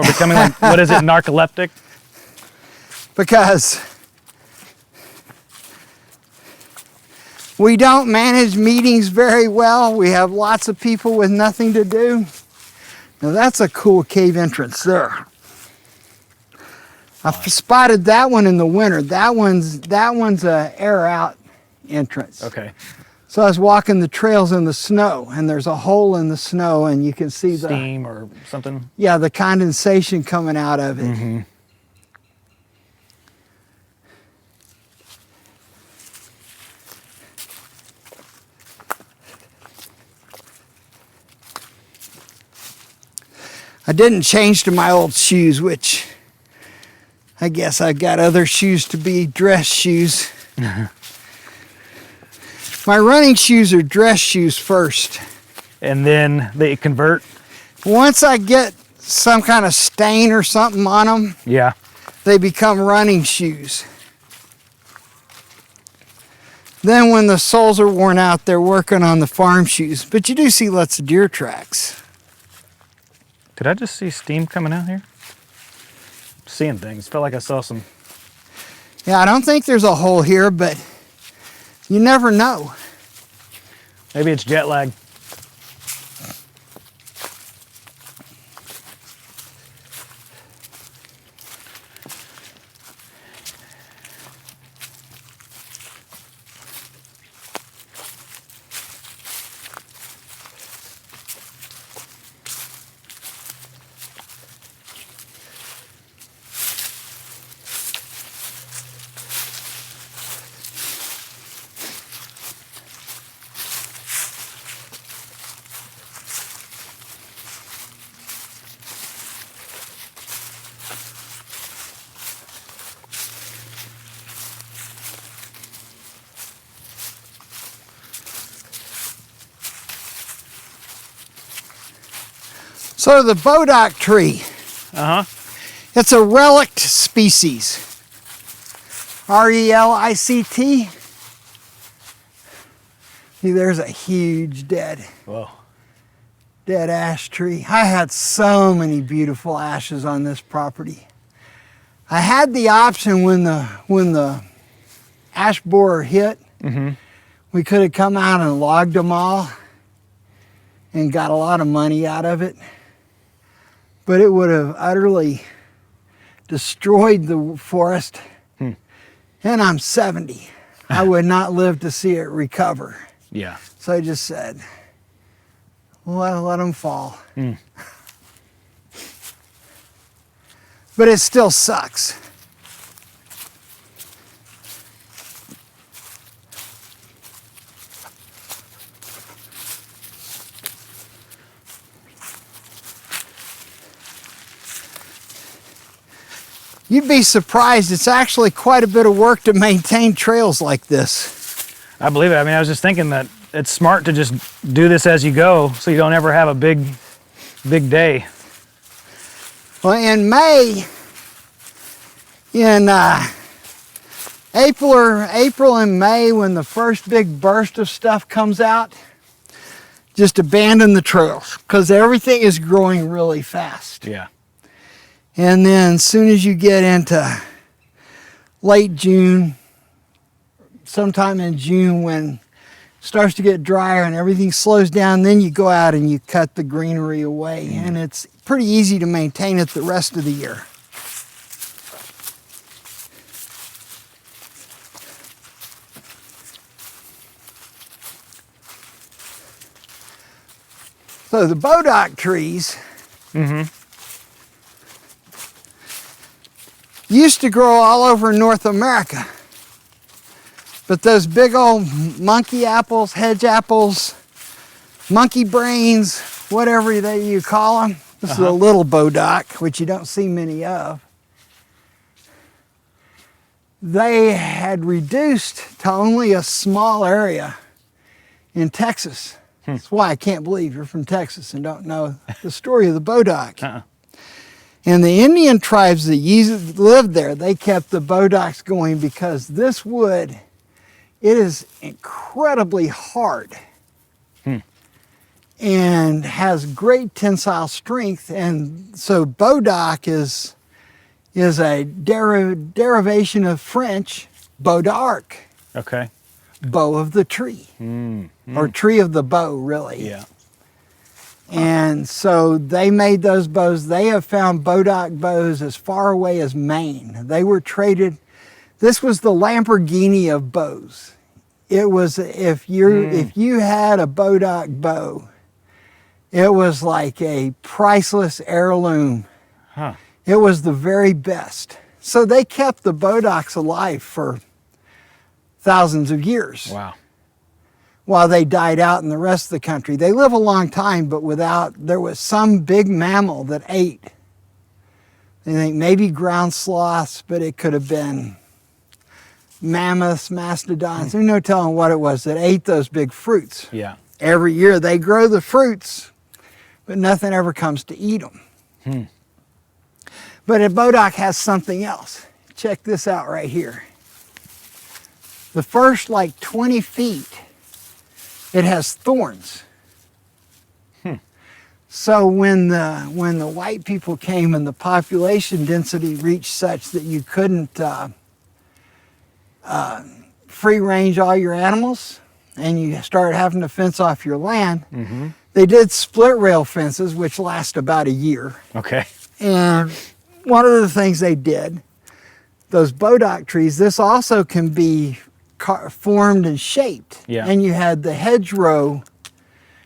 [SPEAKER 3] becoming like, what is it, narcoleptic?
[SPEAKER 1] Because we don't manage meetings very well. We have lots of people with nothing to do. Now that's a cool cave entrance there. I spotted that one in the winter. That one's a air out entrance.
[SPEAKER 3] Okay.
[SPEAKER 1] So I was walking the trails in the snow, and there's a hole in the snow, and you can see the
[SPEAKER 3] steam or something.
[SPEAKER 1] Yeah, the condensation coming out of it.
[SPEAKER 3] Mm-hmm.
[SPEAKER 1] I didn't change to my old shoes, which I guess I've got other shoes to be dress shoes. My running shoes are dress shoes first.
[SPEAKER 3] And then they convert?
[SPEAKER 1] Once I get some kind of stain or something on them,
[SPEAKER 3] Yeah.
[SPEAKER 1] they become running shoes. Then when the soles are worn out, they're working on the farm shoes. But you do see lots of deer tracks.
[SPEAKER 3] Did I just see steam coming out here? Seeing things. Felt like I saw some.
[SPEAKER 1] Yeah, I don't think there's a hole here, but you never know.
[SPEAKER 3] Maybe it's jet lag.
[SPEAKER 1] So the Bodock tree, it's a relict species. R-E-L-I-C-T. See, there's a huge dead ash tree. I had so many beautiful ashes on this property. I had the option when the ash borer hit, we could have come out and logged them all and got a lot of money out of it. But it would have utterly destroyed the forest. And I'm 70. I would not live to see it recover.
[SPEAKER 3] Yeah.
[SPEAKER 1] So I just said, let them fall. But it still sucks. You'd be surprised, it's actually quite a bit of work to maintain trails like this.
[SPEAKER 3] I believe it. I mean, I was just thinking that it's smart to just do this as you go so you don't ever have a big day.
[SPEAKER 1] Well, in May, in April and May, when the first big burst of stuff comes out, just abandon the trails because everything is growing really fast.
[SPEAKER 3] Yeah.
[SPEAKER 1] And then as soon as you get into late June, sometime in June when it starts to get drier and everything slows down, then you go out and you cut the greenery away. And it's pretty easy to maintain it the rest of the year. So the Bodock trees used to grow all over North America. But those big old monkey apples, hedge apples, monkey brains, whatever you call them. This is a little Bodock, which you don't see many of. They had reduced to only a small area in Texas. That's why I can't believe you're from Texas and don't know the story of the Bodock. And the Indian tribes that lived there, they kept the Bodocks going because this wood, it is incredibly hard and has great tensile strength. And so Bodock is a derivation of French bow d'arc.
[SPEAKER 3] Okay.
[SPEAKER 1] Bow of the tree, or tree of the bow, really.
[SPEAKER 3] Yeah.
[SPEAKER 1] And so they made those bows. They have found Bodock bows as far away as Maine. They were traded. This was the Lamborghini of bows. It was, if you had a Bodock bow, it was like a priceless heirloom. It was the very best. So they kept the Bodocks alive for thousands of years.
[SPEAKER 3] Wow.
[SPEAKER 1] While they died out in the rest of the country. They live a long time, but there was some big mammal that ate. They think maybe ground sloths, but it could have been mammoths, mastodons. There's no telling what it was that ate those big fruits.
[SPEAKER 3] Yeah.
[SPEAKER 1] Every year they grow the fruits, but nothing ever comes to eat them. But a Bodock has something else. Check this out right here. The first like 20 feet, it has thorns. So when the white people came and the population density reached such that you couldn't free range all your animals and you started having to fence off your land, they did split rail fences, which last about a year.
[SPEAKER 3] Okay.
[SPEAKER 1] And one of the things they did, those Bodock trees, this also can be formed and shaped.
[SPEAKER 3] Yeah.
[SPEAKER 1] And you had the hedgerow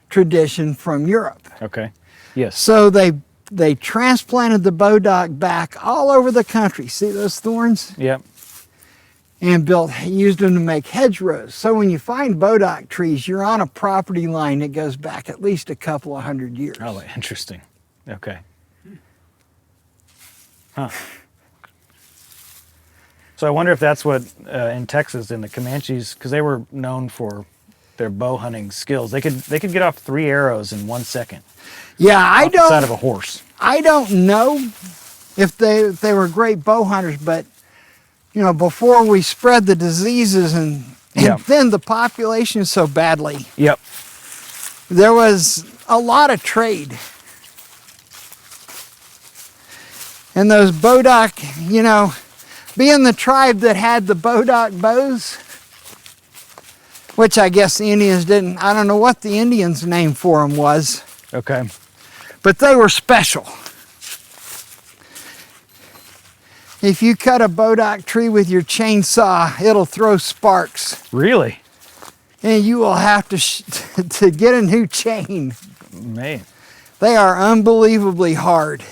[SPEAKER 1] tradition from Europe.
[SPEAKER 3] Okay. Yes.
[SPEAKER 1] So they transplanted the Bodock back all over the country. See those thorns?
[SPEAKER 3] Yep.
[SPEAKER 1] And used them to make hedgerows. So when you find Bodock trees, you're on a property line that goes back at least a couple of hundred years.
[SPEAKER 3] Oh, interesting. Okay. Huh. So I wonder if that's what in Texas, in the Comanches, because they were known for their bow hunting skills. They could get off 3 arrows in 1 second.
[SPEAKER 1] Yeah,
[SPEAKER 3] Off the side of a horse.
[SPEAKER 1] I don't know if they were great bow hunters, but you know, before we spread the diseases and thinned the population so badly,
[SPEAKER 3] Yep.
[SPEAKER 1] there was a lot of trade. And those Bodock, you know, being the tribe that had the Bodock bows, which I guess the Indians didn't, I don't know what the Indians' name for them was,
[SPEAKER 3] Okay.
[SPEAKER 1] but they were special. If you cut a Bodock tree with your chainsaw, it'll throw sparks.
[SPEAKER 3] Really?
[SPEAKER 1] And you will have to, to get a new chain.
[SPEAKER 3] Man.
[SPEAKER 1] They are unbelievably hard.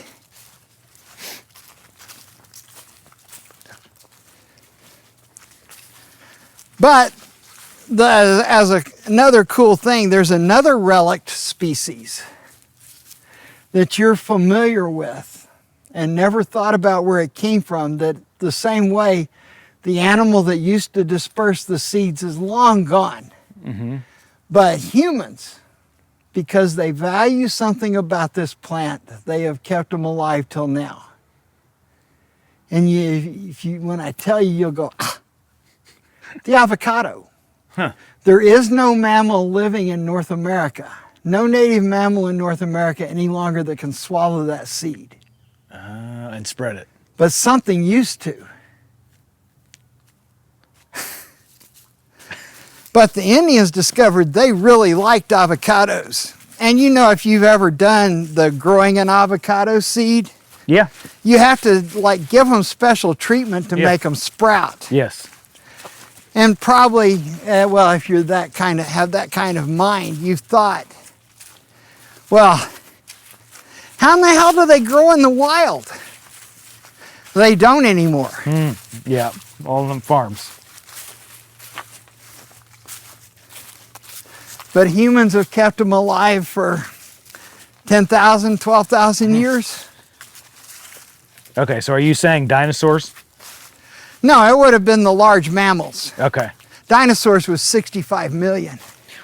[SPEAKER 1] But another cool thing, there's another relict species that you're familiar with and never thought about where it came from, that the same way the animal that used to disperse the seeds is long gone.
[SPEAKER 3] Mm-hmm.
[SPEAKER 1] But humans, because they value something about this plant, they have kept them alive till now. And when I tell you, you'll go, ah. The avocado.
[SPEAKER 3] Huh.
[SPEAKER 1] There is no mammal living in North America, no native mammal in North America any longer that can swallow that seed.
[SPEAKER 3] And spread it.
[SPEAKER 1] But something used to. But the Indians discovered they really liked avocados. And you know, if you've ever done the growing an avocado seed,
[SPEAKER 3] Yeah.
[SPEAKER 1] you have to like give them special treatment to make them sprout.
[SPEAKER 3] Yes.
[SPEAKER 1] And probably, well, if you're that kind of, have that kind of mind, you've thought, well, how in the hell do they grow in the wild? They don't anymore.
[SPEAKER 3] Yeah. All of them farms.
[SPEAKER 1] But humans have kept them alive for 10,000, 12,000 years.
[SPEAKER 3] Okay, so are you saying dinosaurs?
[SPEAKER 1] No, it would have been the large mammals.
[SPEAKER 3] Okay.
[SPEAKER 1] Dinosaurs was 65 million.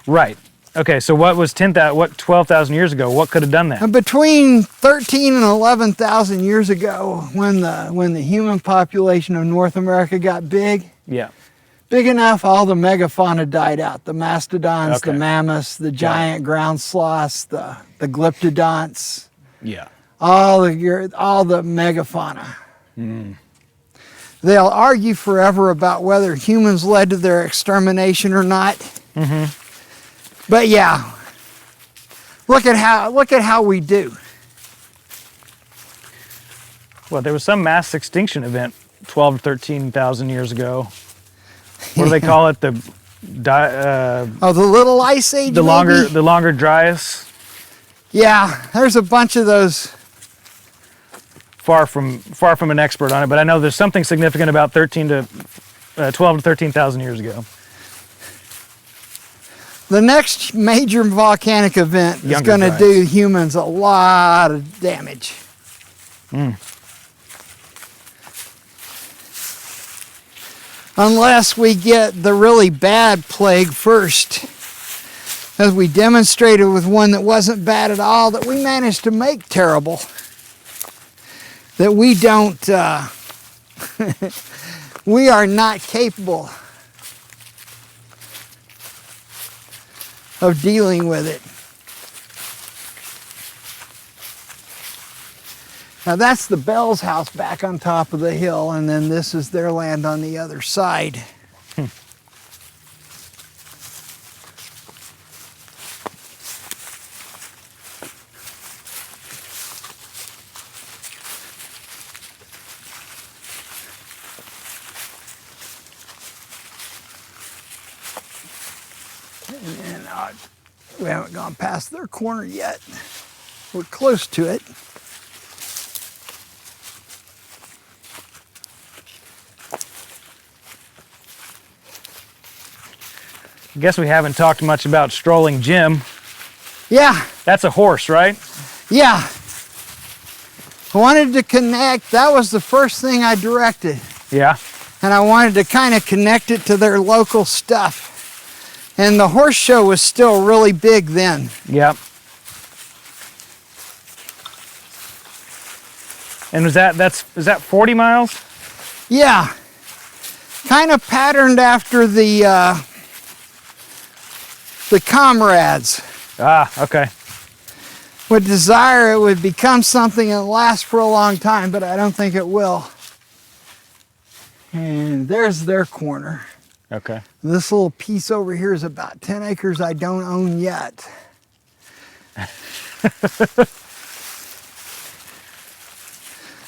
[SPEAKER 3] Right. Okay, so what was 12,000 years ago? What could have done that?
[SPEAKER 1] And between 13 and 11,000 years ago, when the human population of North America got big,
[SPEAKER 3] Yeah.
[SPEAKER 1] big enough, all the megafauna died out. The mastodons,
[SPEAKER 3] Okay.
[SPEAKER 1] the mammoths, the giant ground sloths, the glyptodonts,
[SPEAKER 3] Yeah.
[SPEAKER 1] all the megafauna. They'll argue forever about whether humans led to their extermination or not. But yeah, look at how we do.
[SPEAKER 3] Well, there was some mass extinction event 12 to 13,000 years ago. What do they call it?
[SPEAKER 1] Oh, the little ice age.
[SPEAKER 3] The
[SPEAKER 1] maybe?
[SPEAKER 3] longer dryas.
[SPEAKER 1] Yeah, there's a bunch of those.
[SPEAKER 3] Far from an expert on it, but I know there's something significant about 12 to 13,000 years ago.
[SPEAKER 1] The next major volcanic event is
[SPEAKER 3] Younger
[SPEAKER 1] going to
[SPEAKER 3] dryas.
[SPEAKER 1] do humans a lot of damage. Unless we get the really bad plague first. As we demonstrated with one that wasn't bad at all, that we managed to make terrible. That we don't, we are not capable of dealing with it. Now that's the Bell's house back on top of the hill, and then this is their land on the other side. And we haven't gone past their corner yet. We're close to it.
[SPEAKER 3] I guess we haven't talked much about Strolling Gym.
[SPEAKER 1] Yeah,
[SPEAKER 3] That's a horse, right?
[SPEAKER 1] yeah. I wanted to connect. That was the first thing I directed.
[SPEAKER 3] Yeah.
[SPEAKER 1] And I wanted to kind of connect it to their local stuff. And the horse show was still really big then.
[SPEAKER 3] Yep. And is that 40 miles?
[SPEAKER 1] Yeah. Kind of patterned after the comrades.
[SPEAKER 3] Ah, okay.
[SPEAKER 1] Would desire it would become something that lasts for a long time, but I don't think it will. And there's their corner.
[SPEAKER 3] Okay.
[SPEAKER 1] This little piece over here is about 10 acres I don't own yet.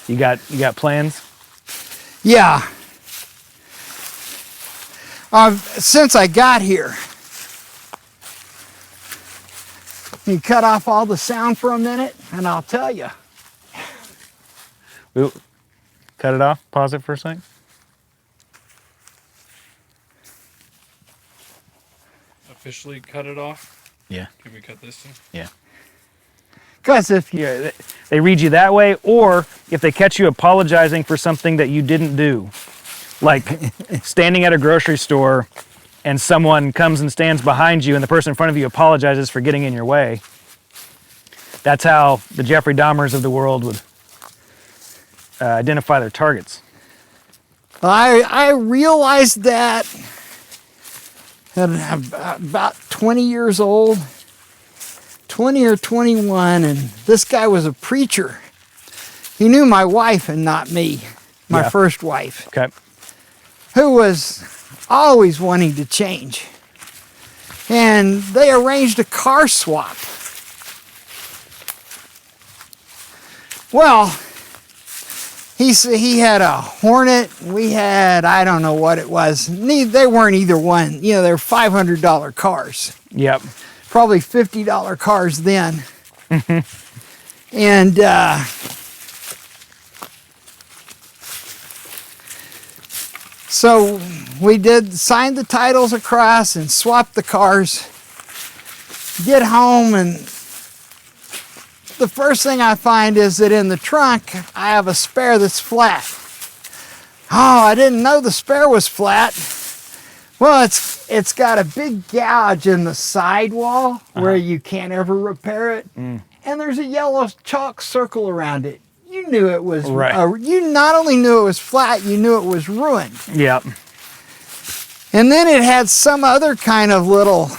[SPEAKER 3] You got plans?
[SPEAKER 1] Yeah. Since I got here, you cut off all the sound for a minute, and I'll tell you.
[SPEAKER 3] Ooh. Cut it off. Pause it for a second.
[SPEAKER 2] Officially cut it off.
[SPEAKER 3] Yeah.
[SPEAKER 2] Can we cut this too?
[SPEAKER 3] Yeah.
[SPEAKER 1] Because if you,
[SPEAKER 3] Yeah, they read you that way, or if they catch you apologizing for something that you didn't do, like standing at a grocery store and someone comes and stands behind you and the person in front of you apologizes for getting in your way. That's how the Jeffrey Dahmers of the world would identify their targets.
[SPEAKER 1] I realized that at about 20 years old, 20 or 21, and this guy was a preacher. He knew my wife and not me, my
[SPEAKER 3] Yeah.
[SPEAKER 1] first wife,
[SPEAKER 3] Okay.
[SPEAKER 1] who was always wanting to change. And they arranged a car swap. Well, he had a Hornet, we had, I don't know what it was. They weren't either one. You know, they were $500 cars.
[SPEAKER 3] Yep.
[SPEAKER 1] Probably $50 cars then. And so we signed the titles across and swapped the cars. Get home, and the first thing I find is that in the trunk I have a spare that's flat. Oh, I didn't know the spare was flat. Well, it's got a big gouge in the sidewall where you can't ever repair it, and there's a yellow chalk circle around it. You knew it was
[SPEAKER 3] Right.
[SPEAKER 1] you not only knew it was flat, you knew it was ruined.
[SPEAKER 3] Yep.
[SPEAKER 1] And then it had some other kind of little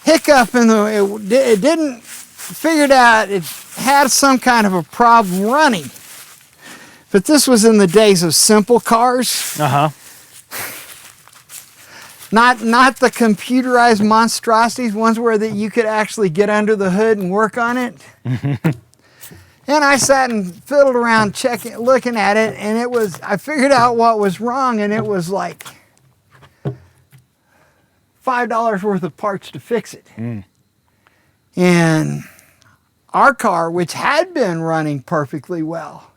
[SPEAKER 1] hiccup in it didn't figured out it had some kind of a problem running. But this was in the days of simple cars.
[SPEAKER 3] Uh-huh.
[SPEAKER 1] Not the computerized monstrosities, ones where that you could actually get under the hood and work on it. And I sat and fiddled around looking at it, and I figured out what was wrong, and it was like $5 worth of parts to fix it. And our car, which had been running perfectly well,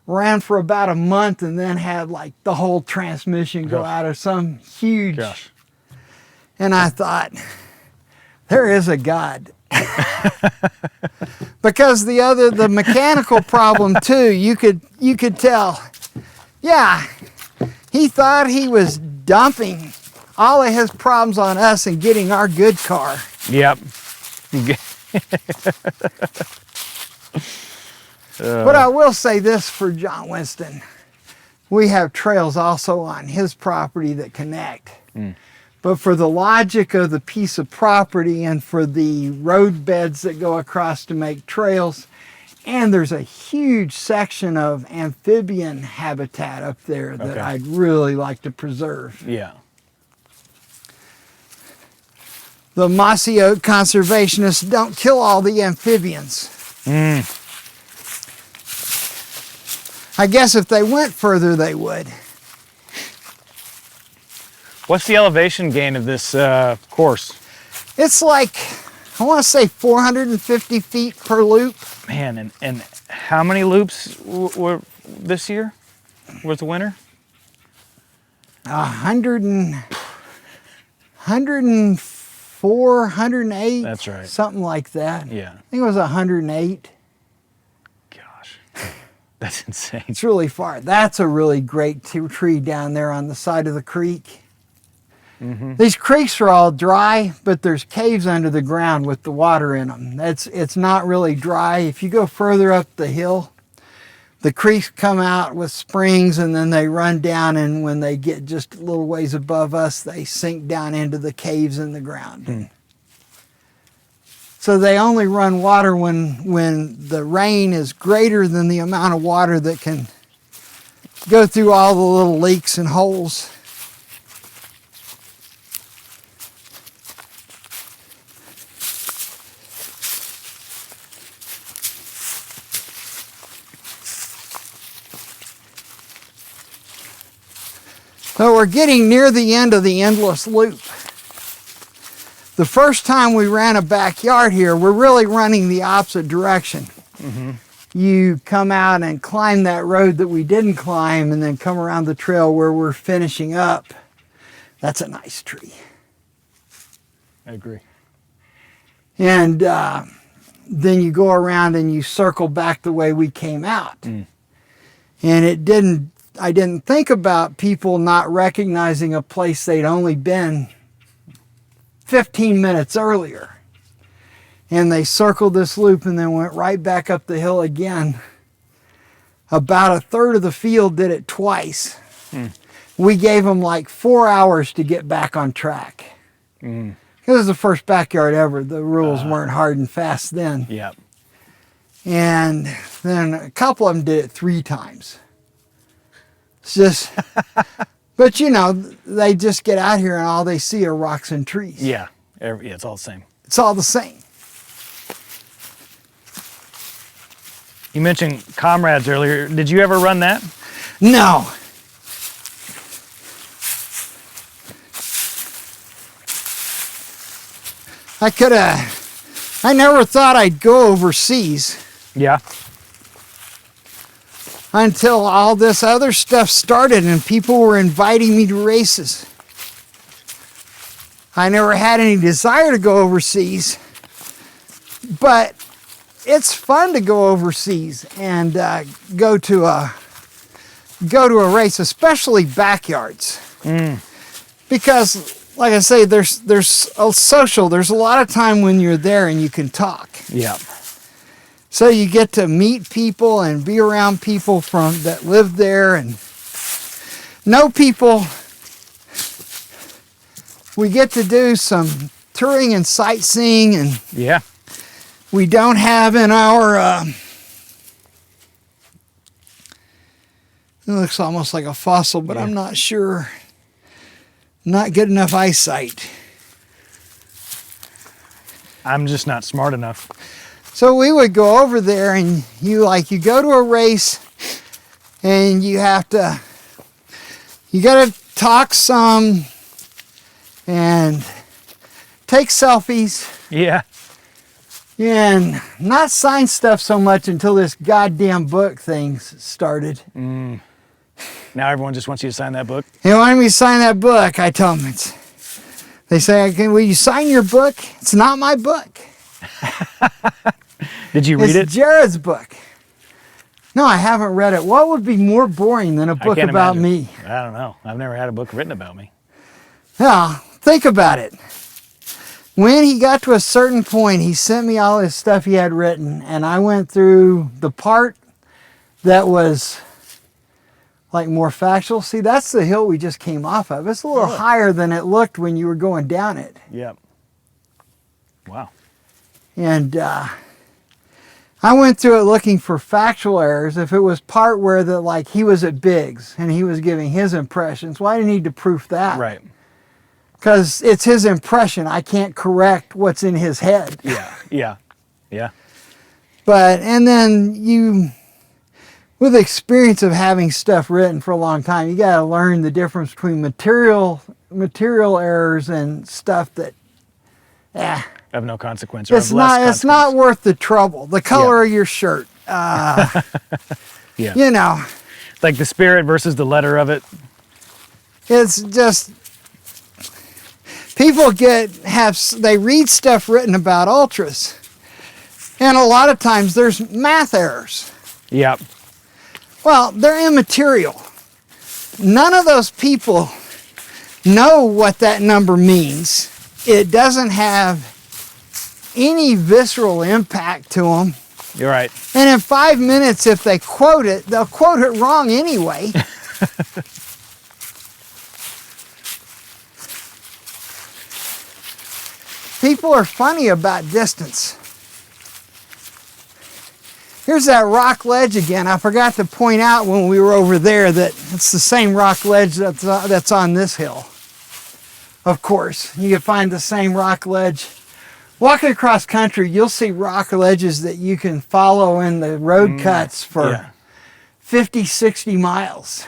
[SPEAKER 1] ran for about a month and then had like the whole transmission go out of some huge.
[SPEAKER 3] Gosh.
[SPEAKER 1] And I thought, there is a God. Because the mechanical problem too, you could tell, yeah, he thought he was dumping all of his problems on us and getting our good car.
[SPEAKER 3] Yep.
[SPEAKER 1] But I will say this for John Winston. We have trails also on his property that connect. But for the logic of the piece of property and for the road beds that go across to make trails, and there's a huge section of amphibian habitat up there that
[SPEAKER 3] Okay.
[SPEAKER 1] I'd really like to preserve.
[SPEAKER 3] Yeah.
[SPEAKER 1] The mossy oak conservationists don't kill all the amphibians. I guess if they went further, they would.
[SPEAKER 3] What's the elevation gain of this course?
[SPEAKER 1] It's like, I want to say 450 feet per loop.
[SPEAKER 3] Man, and how many loops were this year? Was the winter?
[SPEAKER 1] 104, 108.
[SPEAKER 3] That's right.
[SPEAKER 1] Something like that.
[SPEAKER 3] Yeah.
[SPEAKER 1] I think it was 108.
[SPEAKER 3] Gosh, that's insane.
[SPEAKER 1] It's really far. That's a really great tree down there on the side of the creek. These creeks are all dry, but there's caves under the ground with the water in them. It's not really dry. If you go further up the hill, the creeks come out with springs and then they run down, and when they get just a little ways above us, they sink down into the caves in the ground. So they only run water when the rain is greater than the amount of water that can go through all the little leaks and holes. So we're getting near the end of the endless loop. The first time we ran a backyard here, we're really running the opposite direction. You come out and climb that road that we didn't climb and then come around the trail where we're finishing up. That's a nice tree.
[SPEAKER 3] I agree.
[SPEAKER 1] And then you go around and you circle back the way we came out. And I didn't think about people not recognizing a place they'd only been 15 minutes earlier. And they circled this loop and then went right back up the hill again. About a third of the field did it twice. We gave them like 4 hours to get back on track. It was the first backyard ever. The rules weren't hard and fast then.
[SPEAKER 3] Yep.
[SPEAKER 1] And then a couple of them did it 3 times. It's just, but you know, they just get out here and all they see are rocks and trees.
[SPEAKER 3] Yeah. It's all the same.
[SPEAKER 1] It's all the same.
[SPEAKER 3] You mentioned Comrades earlier. Did you ever run that?
[SPEAKER 1] No. I never thought I'd go overseas.
[SPEAKER 3] Yeah.
[SPEAKER 1] Until all this other stuff started and people were inviting me to races. I never had any desire to go overseas, but it's fun to go overseas and go to a race, especially backyards, because, like I say, there's a social. There's a lot of time when you're there and you can talk.
[SPEAKER 3] Yeah.
[SPEAKER 1] So you get to meet people and be around people that live there and know people. We get to do some touring and sightseeing, and
[SPEAKER 3] Yeah.
[SPEAKER 1] we don't have in our, it looks almost like a fossil, but I'm not sure. Not good enough eyesight.
[SPEAKER 3] I'm just not smart enough.
[SPEAKER 1] So we would go over there and you go to a race and you gotta talk some and take selfies.
[SPEAKER 3] Yeah.
[SPEAKER 1] And not sign stuff so much until this goddamn book thing started.
[SPEAKER 3] Now everyone just wants you to sign that book?
[SPEAKER 1] They wanted me to sign that book. I told them, they say, will you sign your book? It's not my book.
[SPEAKER 3] Did you read it?
[SPEAKER 1] It's Jared's book. No, I haven't read it. What would be more boring than a book
[SPEAKER 3] can't
[SPEAKER 1] about
[SPEAKER 3] imagine.
[SPEAKER 1] me?
[SPEAKER 3] I don't know. I've never had a book written about me.
[SPEAKER 1] Now, think about it. When he got to a certain point, he sent me all his stuff he had written, and I went through the part that was like more factual. See, that's the hill we just came off of. It's a little higher than it looked when you were going down it.
[SPEAKER 3] Yep. Wow.
[SPEAKER 1] And I went through it looking for factual errors. If it was part where he was at Biggs and he was giving his impressions, well, I didn't need to proof that.
[SPEAKER 3] Right.
[SPEAKER 1] Because it's his impression. I can't correct what's in his head.
[SPEAKER 3] Yeah.
[SPEAKER 1] And then with the experience of having stuff written for a long time, you got to learn the difference between material errors and stuff that,
[SPEAKER 3] Of no consequence.
[SPEAKER 1] it's not worth the trouble. The color of your shirt,
[SPEAKER 3] Yeah.
[SPEAKER 1] you know,
[SPEAKER 3] Like the spirit versus the letter of it.
[SPEAKER 1] it's just people they read stuff written about ultras, and a lot of times there's math errors.
[SPEAKER 3] Yep.
[SPEAKER 1] Well, they're immaterial. None of those people know what that number means. It doesn't have any visceral impact to them.
[SPEAKER 3] You're right.
[SPEAKER 1] And in 5 minutes, if they quote it, they'll quote it wrong anyway. People are funny about distance. Here's that rock ledge again. I forgot to point out when we were over there that it's the same rock ledge that's on this hill. Of course, you can find the same rock ledge. Walking across country, you'll see rock ledges that you can follow in the road cuts for 50, 60 miles.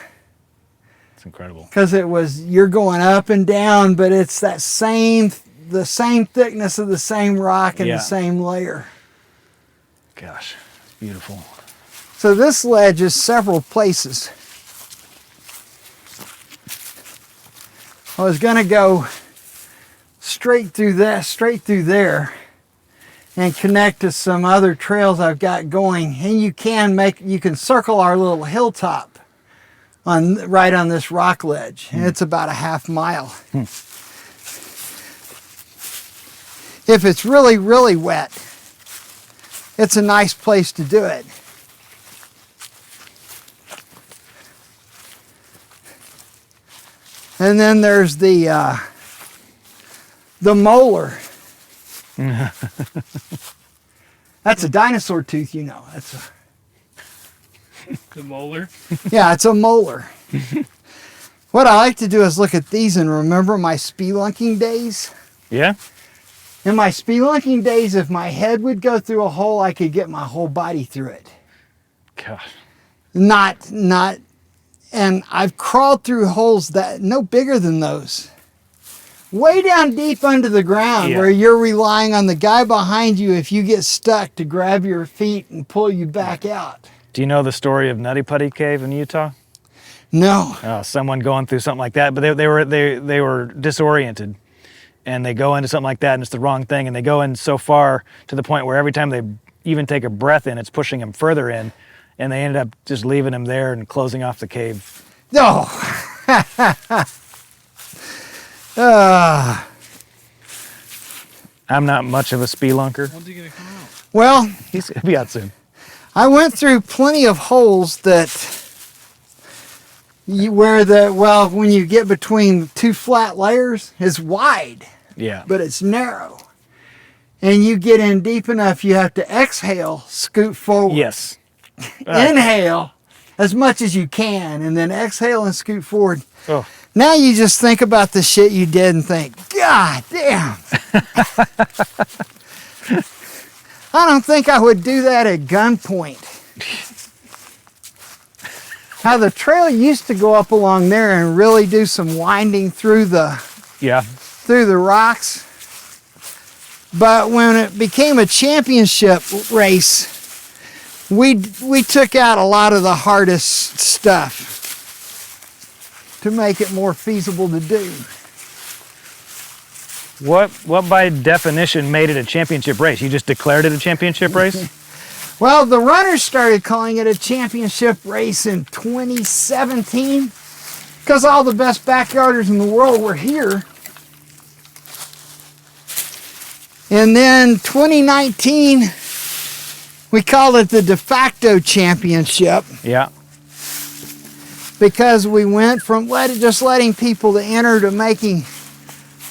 [SPEAKER 3] It's incredible.
[SPEAKER 1] Because you're going up and down, but it's the same thickness of the same rock and the same layer.
[SPEAKER 3] Gosh, it's beautiful.
[SPEAKER 1] So this ledge is several places. I was going to go straight through there and connect to some other trails I've got going, and you can circle our little hilltop right on this rock ledge, and it's about a half mile. If it's really, really wet, it's a nice place to do it. And then there's the molar. That's a dinosaur tooth, you know.
[SPEAKER 2] The molar?
[SPEAKER 1] Yeah, it's a molar. What I like to do is look at these and remember my spelunking days.
[SPEAKER 3] Yeah?
[SPEAKER 1] In my spelunking days, if my head would go through a hole, I could get my whole body through it.
[SPEAKER 3] Gosh.
[SPEAKER 1] And I've crawled through holes that no bigger than those. Way down deep under the ground where you're relying on the guy behind you if you get stuck to grab your feet and pull you back out.
[SPEAKER 3] Do you know the story of Nutty Putty Cave in Utah?
[SPEAKER 1] No.
[SPEAKER 3] Someone going through something like that, but they were disoriented, and they go into something like that, and it's the wrong thing, and they go in so far to the point where every time they even take a breath in, it's pushing them further in, and they ended up just leaving him there and closing off the cave.
[SPEAKER 1] No.
[SPEAKER 3] I'm not much of a spelunker.
[SPEAKER 2] When's he gonna come out?
[SPEAKER 1] Well,
[SPEAKER 3] He's gonna be out soon.
[SPEAKER 1] I went through plenty of holes that when you get between two flat layers, is wide,
[SPEAKER 3] Yeah.
[SPEAKER 1] but it's narrow. And you get in deep enough, you have to exhale, scoot forward.
[SPEAKER 3] Yes.
[SPEAKER 1] Inhale as much as you can, and then exhale and scoot forward.
[SPEAKER 3] Oh.
[SPEAKER 1] Now you just think about the shit you did and think, God damn. I don't think I would do that at gunpoint. How the trail used to go up along there and really do some winding through the rocks. But when it became a championship race, we took out a lot of the hardest stuff to make it more feasible to do.
[SPEAKER 3] What by definition made it a championship race? You just declared it a championship race?
[SPEAKER 1] Well, the runners started calling it a championship race in 2017 because all the best backyarders in the world were here. And then 2019, we called it the de facto championship.
[SPEAKER 3] Yeah.
[SPEAKER 1] Because we went from just letting people to enter to making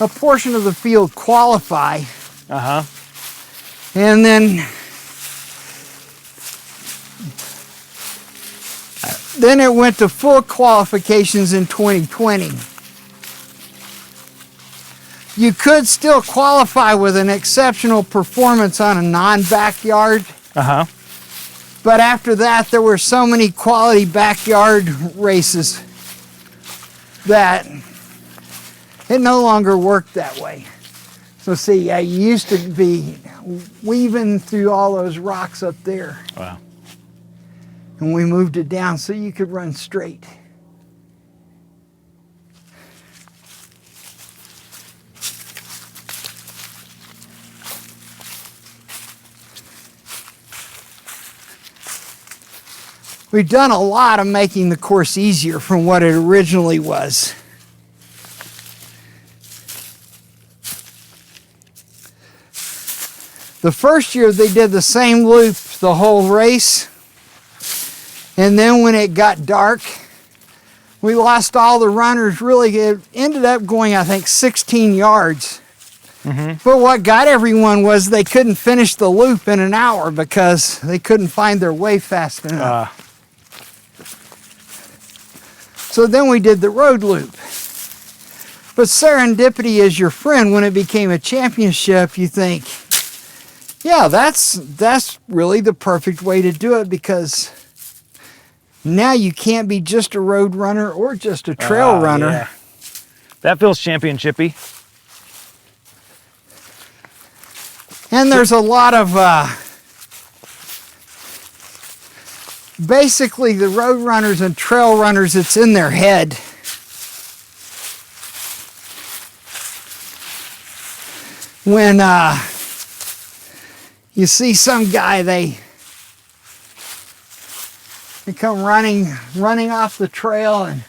[SPEAKER 1] a portion of the field qualify.
[SPEAKER 3] Uh-huh.
[SPEAKER 1] And then it went to full qualifications in 2020. You could still qualify with an exceptional performance on a non-backyard.
[SPEAKER 3] Uh-huh.
[SPEAKER 1] But after that, there were so many quality backyard races that it no longer worked that way. So see, you used to be weaving through all those rocks up there.
[SPEAKER 3] Wow.
[SPEAKER 1] And we moved it down so you could run straight. We've done a lot of making the course easier from what it originally was. The first year they did the same loop the whole race. And then when it got dark, we lost all the runners. Really, it ended up going, I think, 16 yards. But what got everyone was they couldn't finish the loop in an hour because they couldn't find their way fast enough. So then we did the road loop. But serendipity is your friend. When it became a championship, you think, yeah, that's really the perfect way to do it, because now you can't be just a road runner or just a trail runner.
[SPEAKER 3] Yeah. That feels championshipy.
[SPEAKER 1] And there's a lot of, basically the road runners and trail runners, it's in their head. When you see some guy, they come running off the trail, and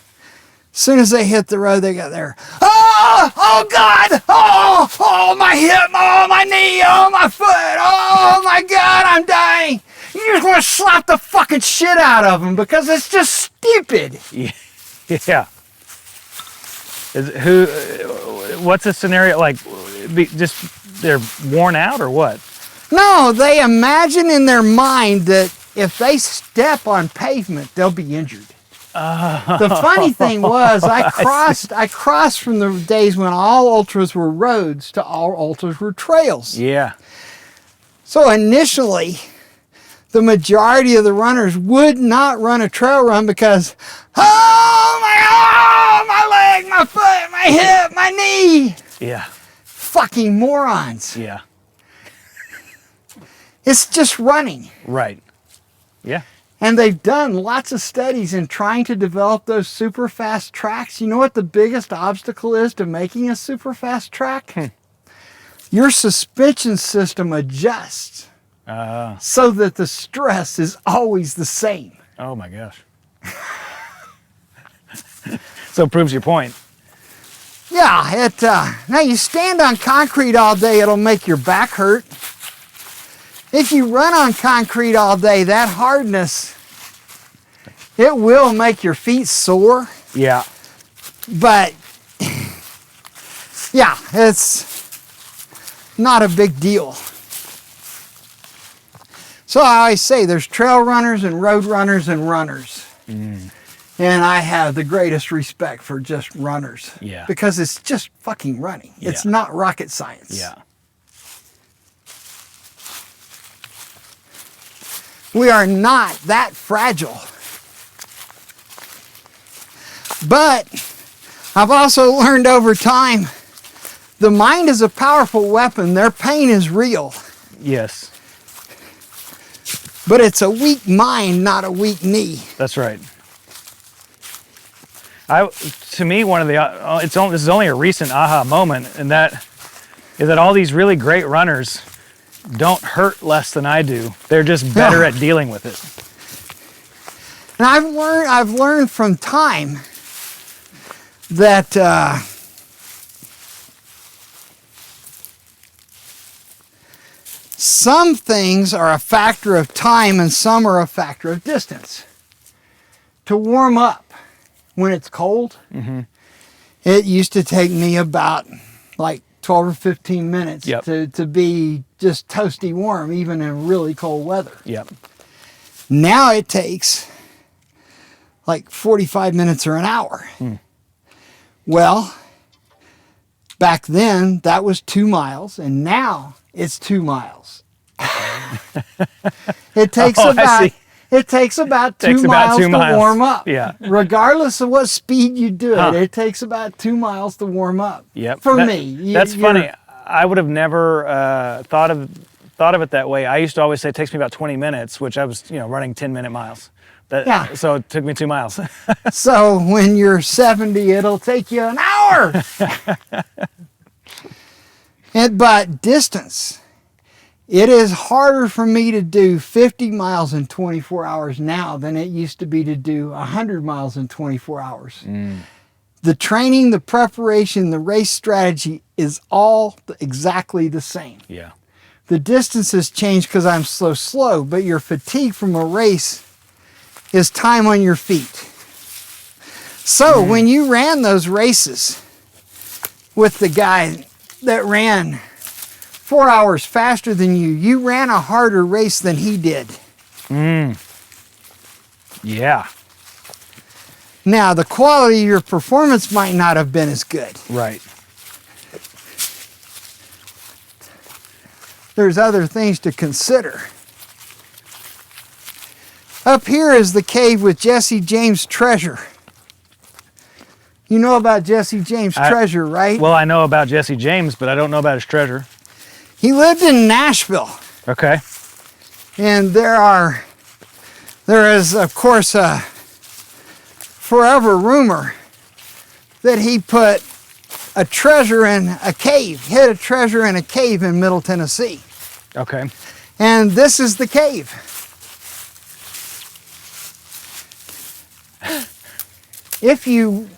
[SPEAKER 1] as soon as they hit the road, they got there. Oh God! Oh my hip! Oh my knee! Oh my foot! Oh my God! I'm dying! You just want to slap the fucking shit out of them because it's just stupid.
[SPEAKER 3] Yeah. What's the scenario like? Just they're worn out or what?
[SPEAKER 1] No, they imagine in their mind that if they step on pavement, they'll be injured. The funny thing was, I crossed from the days when all ultras were roads to all ultras were trails.
[SPEAKER 3] Yeah.
[SPEAKER 1] So initially, the majority of the runners would not run a trail run because, my leg, my foot, my hip, my knee.
[SPEAKER 3] Yeah.
[SPEAKER 1] Fucking morons.
[SPEAKER 3] Yeah.
[SPEAKER 1] It's just running.
[SPEAKER 3] Right. Yeah.
[SPEAKER 1] And they've done lots of studies in trying to develop those super fast tracks. You know what the biggest obstacle is to making a super fast track? Your suspension system adjusts so that the stress is always the same.
[SPEAKER 3] Oh my gosh. So it proves your point.
[SPEAKER 1] Yeah, now you stand on concrete all day, it'll make your back hurt. If you run on concrete all day, that hardness, it will make your feet sore.
[SPEAKER 3] Yeah.
[SPEAKER 1] But, yeah, it's not a big deal. So I always say there's trail runners and road runners and runners. And I have the greatest respect for just runners.
[SPEAKER 3] Yeah.
[SPEAKER 1] Because it's just fucking running. It's not rocket science.
[SPEAKER 3] Yeah.
[SPEAKER 1] We are not that fragile. But I've also learned over time, the mind is a powerful weapon. Their pain is real.
[SPEAKER 3] Yes.
[SPEAKER 1] But it's a weak mind, not a weak knee.
[SPEAKER 3] That's right. To me, one of the this is only a recent aha moment, and that is that all these really great runners don't hurt less than I do. They're just better at dealing with it.
[SPEAKER 1] And I've learned from time that some things are a factor of time and some are a factor of distance. To warm up when it's cold, it used to take me about like 12 or 15 minutes to be just toasty warm, even in really cold weather.
[SPEAKER 3] Yep.
[SPEAKER 1] Now it takes like 45 minutes or an hour. Well, back then that was 2 miles, and now it's 2 miles. It takes about 2 miles to warm up.
[SPEAKER 3] Yeah.
[SPEAKER 1] Regardless of what speed you do it, it takes about 2 miles to warm up.
[SPEAKER 3] Yep.
[SPEAKER 1] For me.
[SPEAKER 3] That's funny. I would have never thought of it that way. I used to always say it takes me about 20 minutes, which I was, running 10-minute miles. So it took me 2 miles.
[SPEAKER 1] So when you're 70, it'll take you an hour. But distance. It is harder for me to do 50 miles in 24 hours now than it used to be to do 100 miles in 24 hours. The training, the preparation, the race strategy is all exactly the same.
[SPEAKER 3] Yeah.
[SPEAKER 1] the distances change because I'm so slow, but your fatigue from a race is time on your feet. So when you ran those races with the guy that ran 4 hours faster than you, you ran a harder race than he did.
[SPEAKER 3] Yeah.
[SPEAKER 1] Now, the quality of your performance might not have been as good.
[SPEAKER 3] Right.
[SPEAKER 1] There's other things to consider. Up here is the cave with Jesse James' treasure. You know about Jesse James' treasure, right?
[SPEAKER 3] Well, I know about Jesse James, but I don't know about his treasure.
[SPEAKER 1] He lived in Nashville.
[SPEAKER 3] Okay.
[SPEAKER 1] And there is, of course, a forever rumor that he put a treasure in a cave, hid a treasure in a cave in Middle Tennessee.
[SPEAKER 3] Okay.
[SPEAKER 1] And this is the cave. If you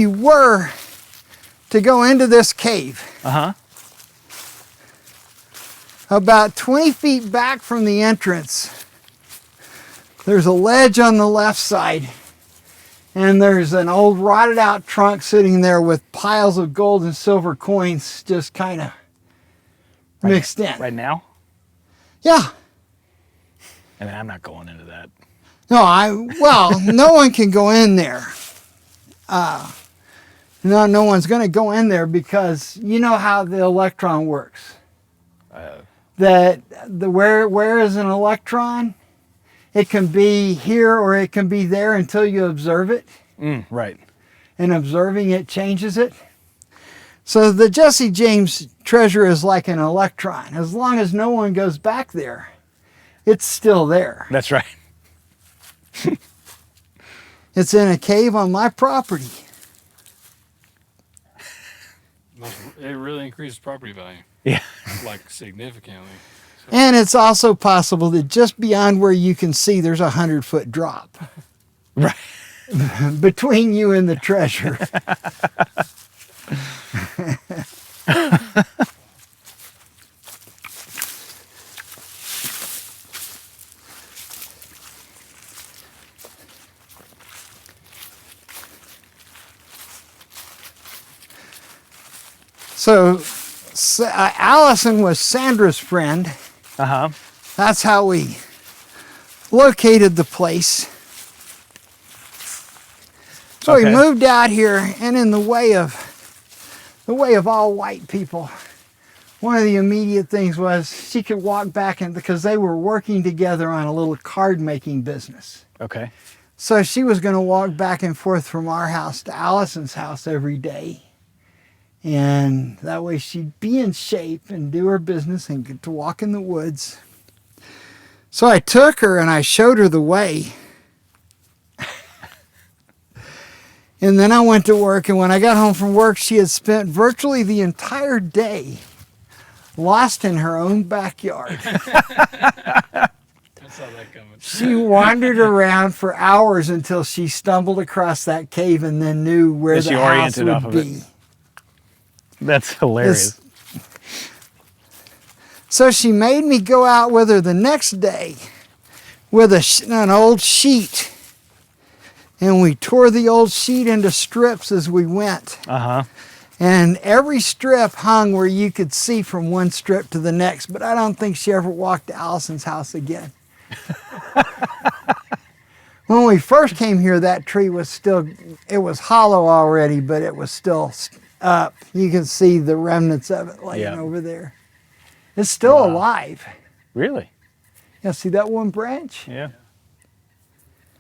[SPEAKER 1] were to go into this cave, about 20 feet back from the entrance, there's a ledge on the left side, and there's an old rotted out trunk sitting there with piles of gold and silver coins just kind of mixed in.
[SPEAKER 3] Right now?
[SPEAKER 1] Yeah.
[SPEAKER 3] I mean, I'm not going into that.
[SPEAKER 1] No, no one can go in there. No one's going to go in there because you know how the electron works. Where is an electron? It can be here or it can be there until you observe it.
[SPEAKER 3] Right.
[SPEAKER 1] And observing it changes it. So the Jesse James treasure is like an electron. As long as no one goes back there, it's still there.
[SPEAKER 3] That's right.
[SPEAKER 1] It's in a cave on my property.
[SPEAKER 2] It really increases property value.
[SPEAKER 3] Yeah.
[SPEAKER 2] Like significantly. So.
[SPEAKER 1] And it's also possible that just beyond where you can see, there's a 100-foot drop.
[SPEAKER 3] Right.
[SPEAKER 1] Between you and the treasure. So Allison was Sandra's friend. That's how we located the place. So we moved out here, and in the way of all white people, one of the immediate things was she could walk back in because they were working together on a little card making business.
[SPEAKER 3] Okay.
[SPEAKER 1] So she was going to walk back and forth from our house to Allison's house every day. And that way she'd be in shape and do her business and get to walk in the woods. So I took her and I showed her the way. And then I went to work, and when I got home from work, she had spent virtually the entire day lost in her own backyard.
[SPEAKER 2] I saw that coming.
[SPEAKER 1] She wandered around for hours until she stumbled across that cave and then knew where the house would be.
[SPEAKER 3] That's hilarious.
[SPEAKER 1] So she made me go out with her the next day with an old sheet. And we tore the old sheet into strips as we went. And every strip hung where you could see from one strip to the next. But I don't think she ever walked to Allison's house again. When we first came here, that tree was it was hollow already, but it was still up. You can see the remnants of it laying over there. It's still alive.
[SPEAKER 3] Really?
[SPEAKER 1] Yeah, see that one branch?
[SPEAKER 3] Yeah.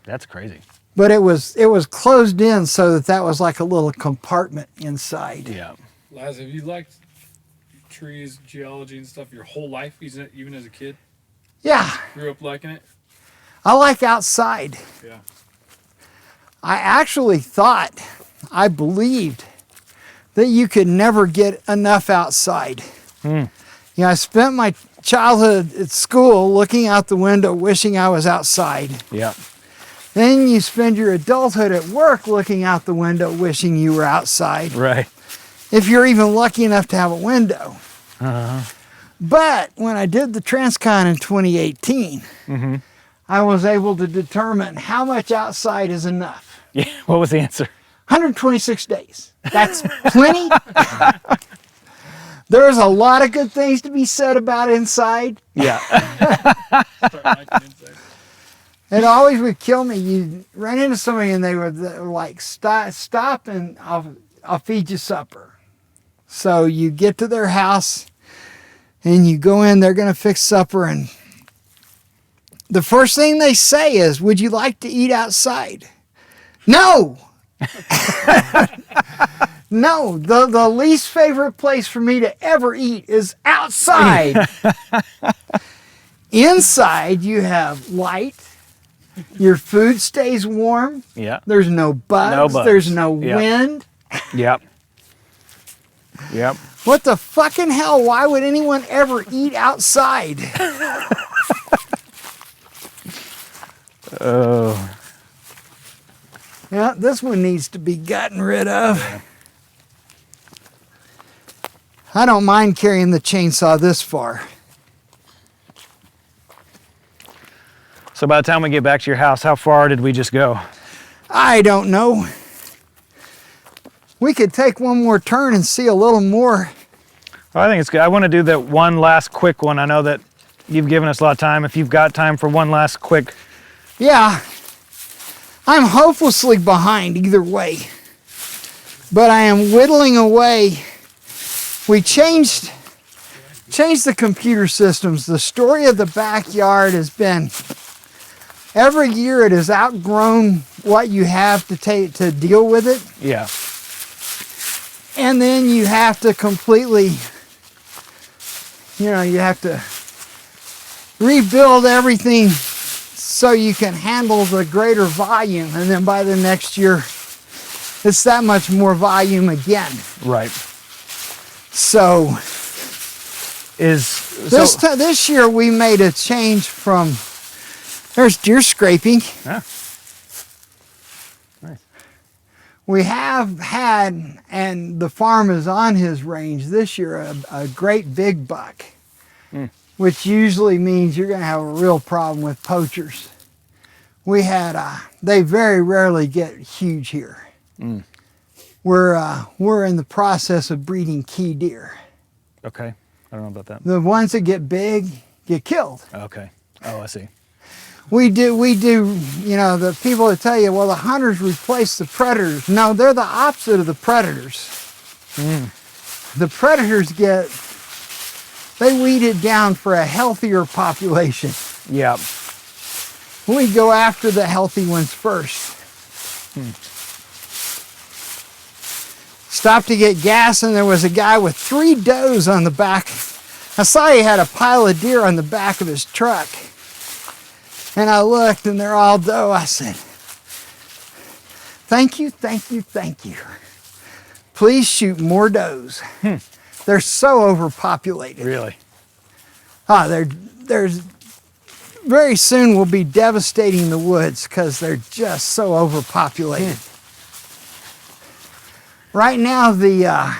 [SPEAKER 3] That's crazy.
[SPEAKER 1] But it was closed in so that was like a little compartment inside.
[SPEAKER 3] Yeah.
[SPEAKER 2] Laz, have you liked trees, geology and stuff your whole life, even as a kid?
[SPEAKER 1] Yeah.
[SPEAKER 2] Grew up liking it?
[SPEAKER 1] I like outside.
[SPEAKER 2] Yeah.
[SPEAKER 1] I actually I believed that you could never get enough outside. You know, I spent my childhood at school looking out the window wishing I was outside.
[SPEAKER 3] Yeah.
[SPEAKER 1] Then you spend your adulthood at work looking out the window wishing you were outside.
[SPEAKER 3] Right.
[SPEAKER 1] If you're even lucky enough to have a window. But when I did the Transcon in 2018, I was able to determine how much outside is enough.
[SPEAKER 3] Yeah. What was the answer?
[SPEAKER 1] 126 days. That's plenty. There's a lot of good things to be said about inside.
[SPEAKER 3] Yeah.
[SPEAKER 2] Start liking insects.
[SPEAKER 1] It always would kill me. You run into somebody and they would like, stop and I'll feed you supper. So you get to their house and you go in, they're going to fix supper, and the first thing they say is, would you like to eat outside? No! No, the least favorite place for me to ever eat is outside. Inside, you have light. Your food stays warm.
[SPEAKER 3] Yeah.
[SPEAKER 1] There's no bugs.
[SPEAKER 3] No bugs.
[SPEAKER 1] There's no
[SPEAKER 3] Yep.
[SPEAKER 1] wind.
[SPEAKER 3] Yep. Yep.
[SPEAKER 1] What the fucking hell? Why would anyone ever eat outside?
[SPEAKER 3] Oh.
[SPEAKER 1] Yeah, this one needs to be gotten rid of.
[SPEAKER 3] Yeah.
[SPEAKER 1] I don't mind carrying the chainsaw this far.
[SPEAKER 3] So by the time we get back to your house, how far did we just go?
[SPEAKER 1] I don't know. We could take one more turn and see a little more.
[SPEAKER 3] Well, I think it's good. I want to do that one last quick one. I know that you've given us a lot of time. If you've got time for one last quick.
[SPEAKER 1] Yeah, I'm hopelessly behind either way, but I am whittling away. We changed the computer systems. The story of the backyard has been, every year it has outgrown what you have to deal with it.
[SPEAKER 3] Yeah.
[SPEAKER 1] And then you have to completely, you have to rebuild everything so you can handle the greater volume. And then by the next year, it's that much more volume again.
[SPEAKER 3] Right.
[SPEAKER 1] So this year we made a change from, there's deer scraping.
[SPEAKER 3] Yeah. Nice.
[SPEAKER 1] We have had, and the farm is on his range this year, a great big buck, which usually means you're going to have a real problem with poachers. We had, they very rarely get huge here. We're in the process of breeding key deer.
[SPEAKER 3] Okay. I don't know about that.
[SPEAKER 1] The ones that get big get killed.
[SPEAKER 3] Okay. Oh, I see.
[SPEAKER 1] We do, the people that tell you, well, the hunters replace the predators. No, they're the opposite of the predators. The predators they weed it down for a healthier population.
[SPEAKER 3] Yeah.
[SPEAKER 1] We go after the healthy ones first. Stopped to get gas, and there was a guy with 3 does on the back. I saw he had a pile of deer on the back of his truck. And I looked, and they're all doe. I said, thank you, thank you, thank you. Please shoot more does. They're so overpopulated.
[SPEAKER 3] Really?
[SPEAKER 1] There's very soon we'll be devastating the woods because they're just so overpopulated. Right now, the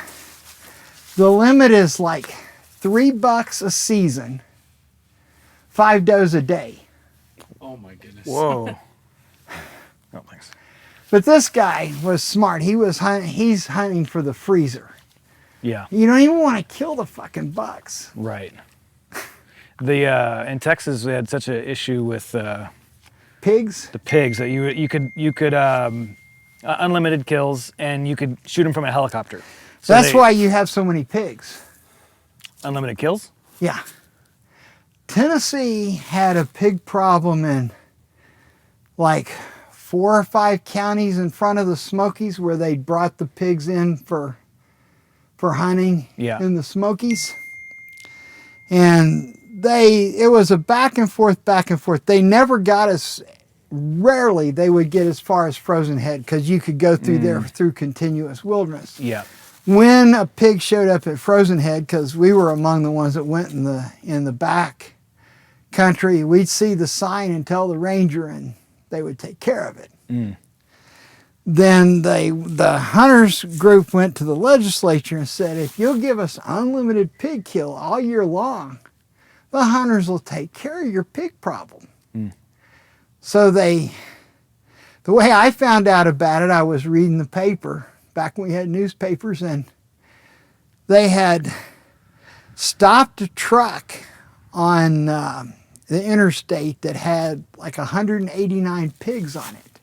[SPEAKER 1] limit is like $3 a season, 5 does a day.
[SPEAKER 2] Oh my goodness.
[SPEAKER 3] Whoa. Oh, thanks.
[SPEAKER 1] But this guy was smart. He's hunting for the freezer.
[SPEAKER 3] Yeah.
[SPEAKER 1] You don't even want to kill the fucking bucks.
[SPEAKER 3] Right. In Texas, we had such an issue with
[SPEAKER 1] Pigs?
[SPEAKER 3] the pigs that you could unlimited kills, and you could shoot them from a helicopter. So
[SPEAKER 1] That's why you have so many pigs.
[SPEAKER 3] Unlimited kills?
[SPEAKER 1] Yeah. Tennessee had a pig problem in like 4 or 5 counties in front of the Smokies where they brought the pigs in for hunting in the Smokies. And it was a back and forth. They never got rarely they would get as far as Frozen Head because you could go through there through continuous wilderness.
[SPEAKER 3] Yeah.
[SPEAKER 1] When a pig showed up at Frozen Head, because we were among the ones that went in the back country, we'd see the sign and tell the ranger, and they would take care of it. then the hunters group went to the legislature and said, if you'll give us unlimited pig kill all year long, the hunters will take care of your pig problem. So the way I found out about it, I was reading the paper back when we had newspapers, and they had stopped a truck on the interstate that had like 189 pigs on it.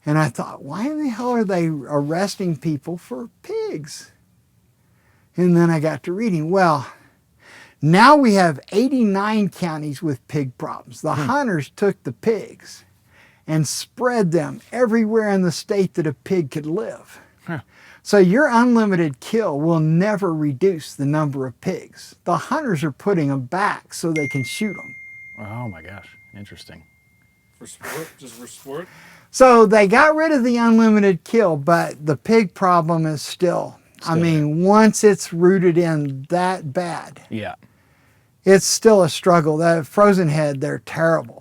[SPEAKER 1] And I thought, why in the hell are they arresting people for pigs? And then I got to reading, well, now we have 89 counties with pig problems. The hunters took the pigs and spread them everywhere in the state that a pig could live. So your unlimited kill will never reduce the number of pigs. The hunters are putting them back so they can shoot them.
[SPEAKER 3] Oh my gosh, interesting.
[SPEAKER 2] For sport? Just for sport?
[SPEAKER 1] So they got rid of the unlimited kill, but the pig problem is still I mean, once it's rooted in that bad,
[SPEAKER 3] yeah,
[SPEAKER 1] it's still a struggle. That frozen head, they're terrible.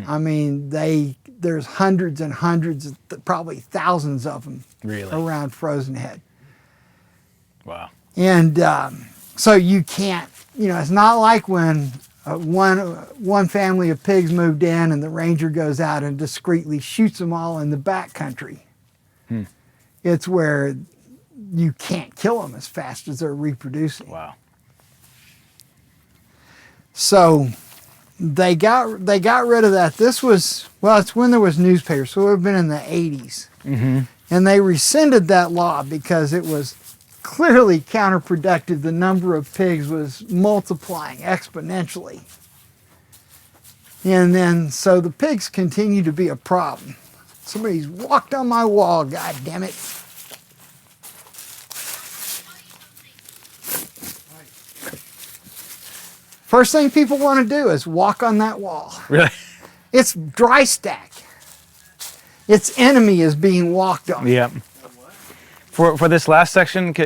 [SPEAKER 1] I mean, there's hundreds and hundreds, probably thousands of them around frozen head.
[SPEAKER 3] Wow.
[SPEAKER 1] And so you can't, it's not like when one family of pigs moved in and the ranger goes out and discreetly shoots them all in the back country. It's where you can't kill them as fast as they're reproducing.
[SPEAKER 3] Wow.
[SPEAKER 1] So they got rid of that. This was, it's when there was newspapers, so it would have been in the 80s. And they rescinded that law because it was clearly counterproductive. The number of pigs was multiplying exponentially. And then, so the pigs continue to be a problem. Somebody's walked on my wall, god damn it. First thing people want to do is walk on that wall.
[SPEAKER 3] Really?
[SPEAKER 1] It's dry stack. Its enemy is being walked on.
[SPEAKER 3] Yeah. For this last section, are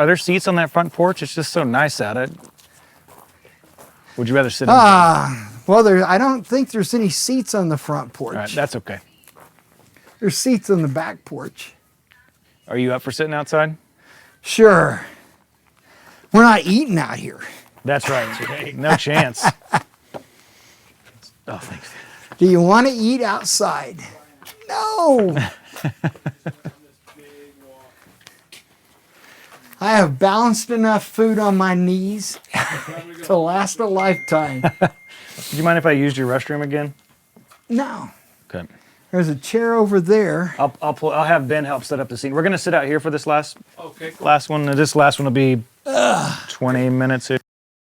[SPEAKER 3] there seats on that front porch? It's just so nice out. Would you rather sit?
[SPEAKER 1] Well, I don't think there's any seats on the front porch.
[SPEAKER 3] All right, that's okay.
[SPEAKER 1] There's seats on the back porch.
[SPEAKER 3] Are you up for sitting outside?
[SPEAKER 1] Sure. We're not eating out here.
[SPEAKER 3] That's right. No chance. Oh, thanks.
[SPEAKER 1] Do you want to eat outside? No. I have balanced enough food on my knees to last a lifetime.
[SPEAKER 3] Do you mind if I used your restroom again?
[SPEAKER 1] No.
[SPEAKER 3] Okay.
[SPEAKER 1] There's a chair over there.
[SPEAKER 3] I'll have Ben help set up the scene. We're gonna sit out here for this last
[SPEAKER 2] Okay, cool.
[SPEAKER 3] last one. This last one will be 20 minutes here.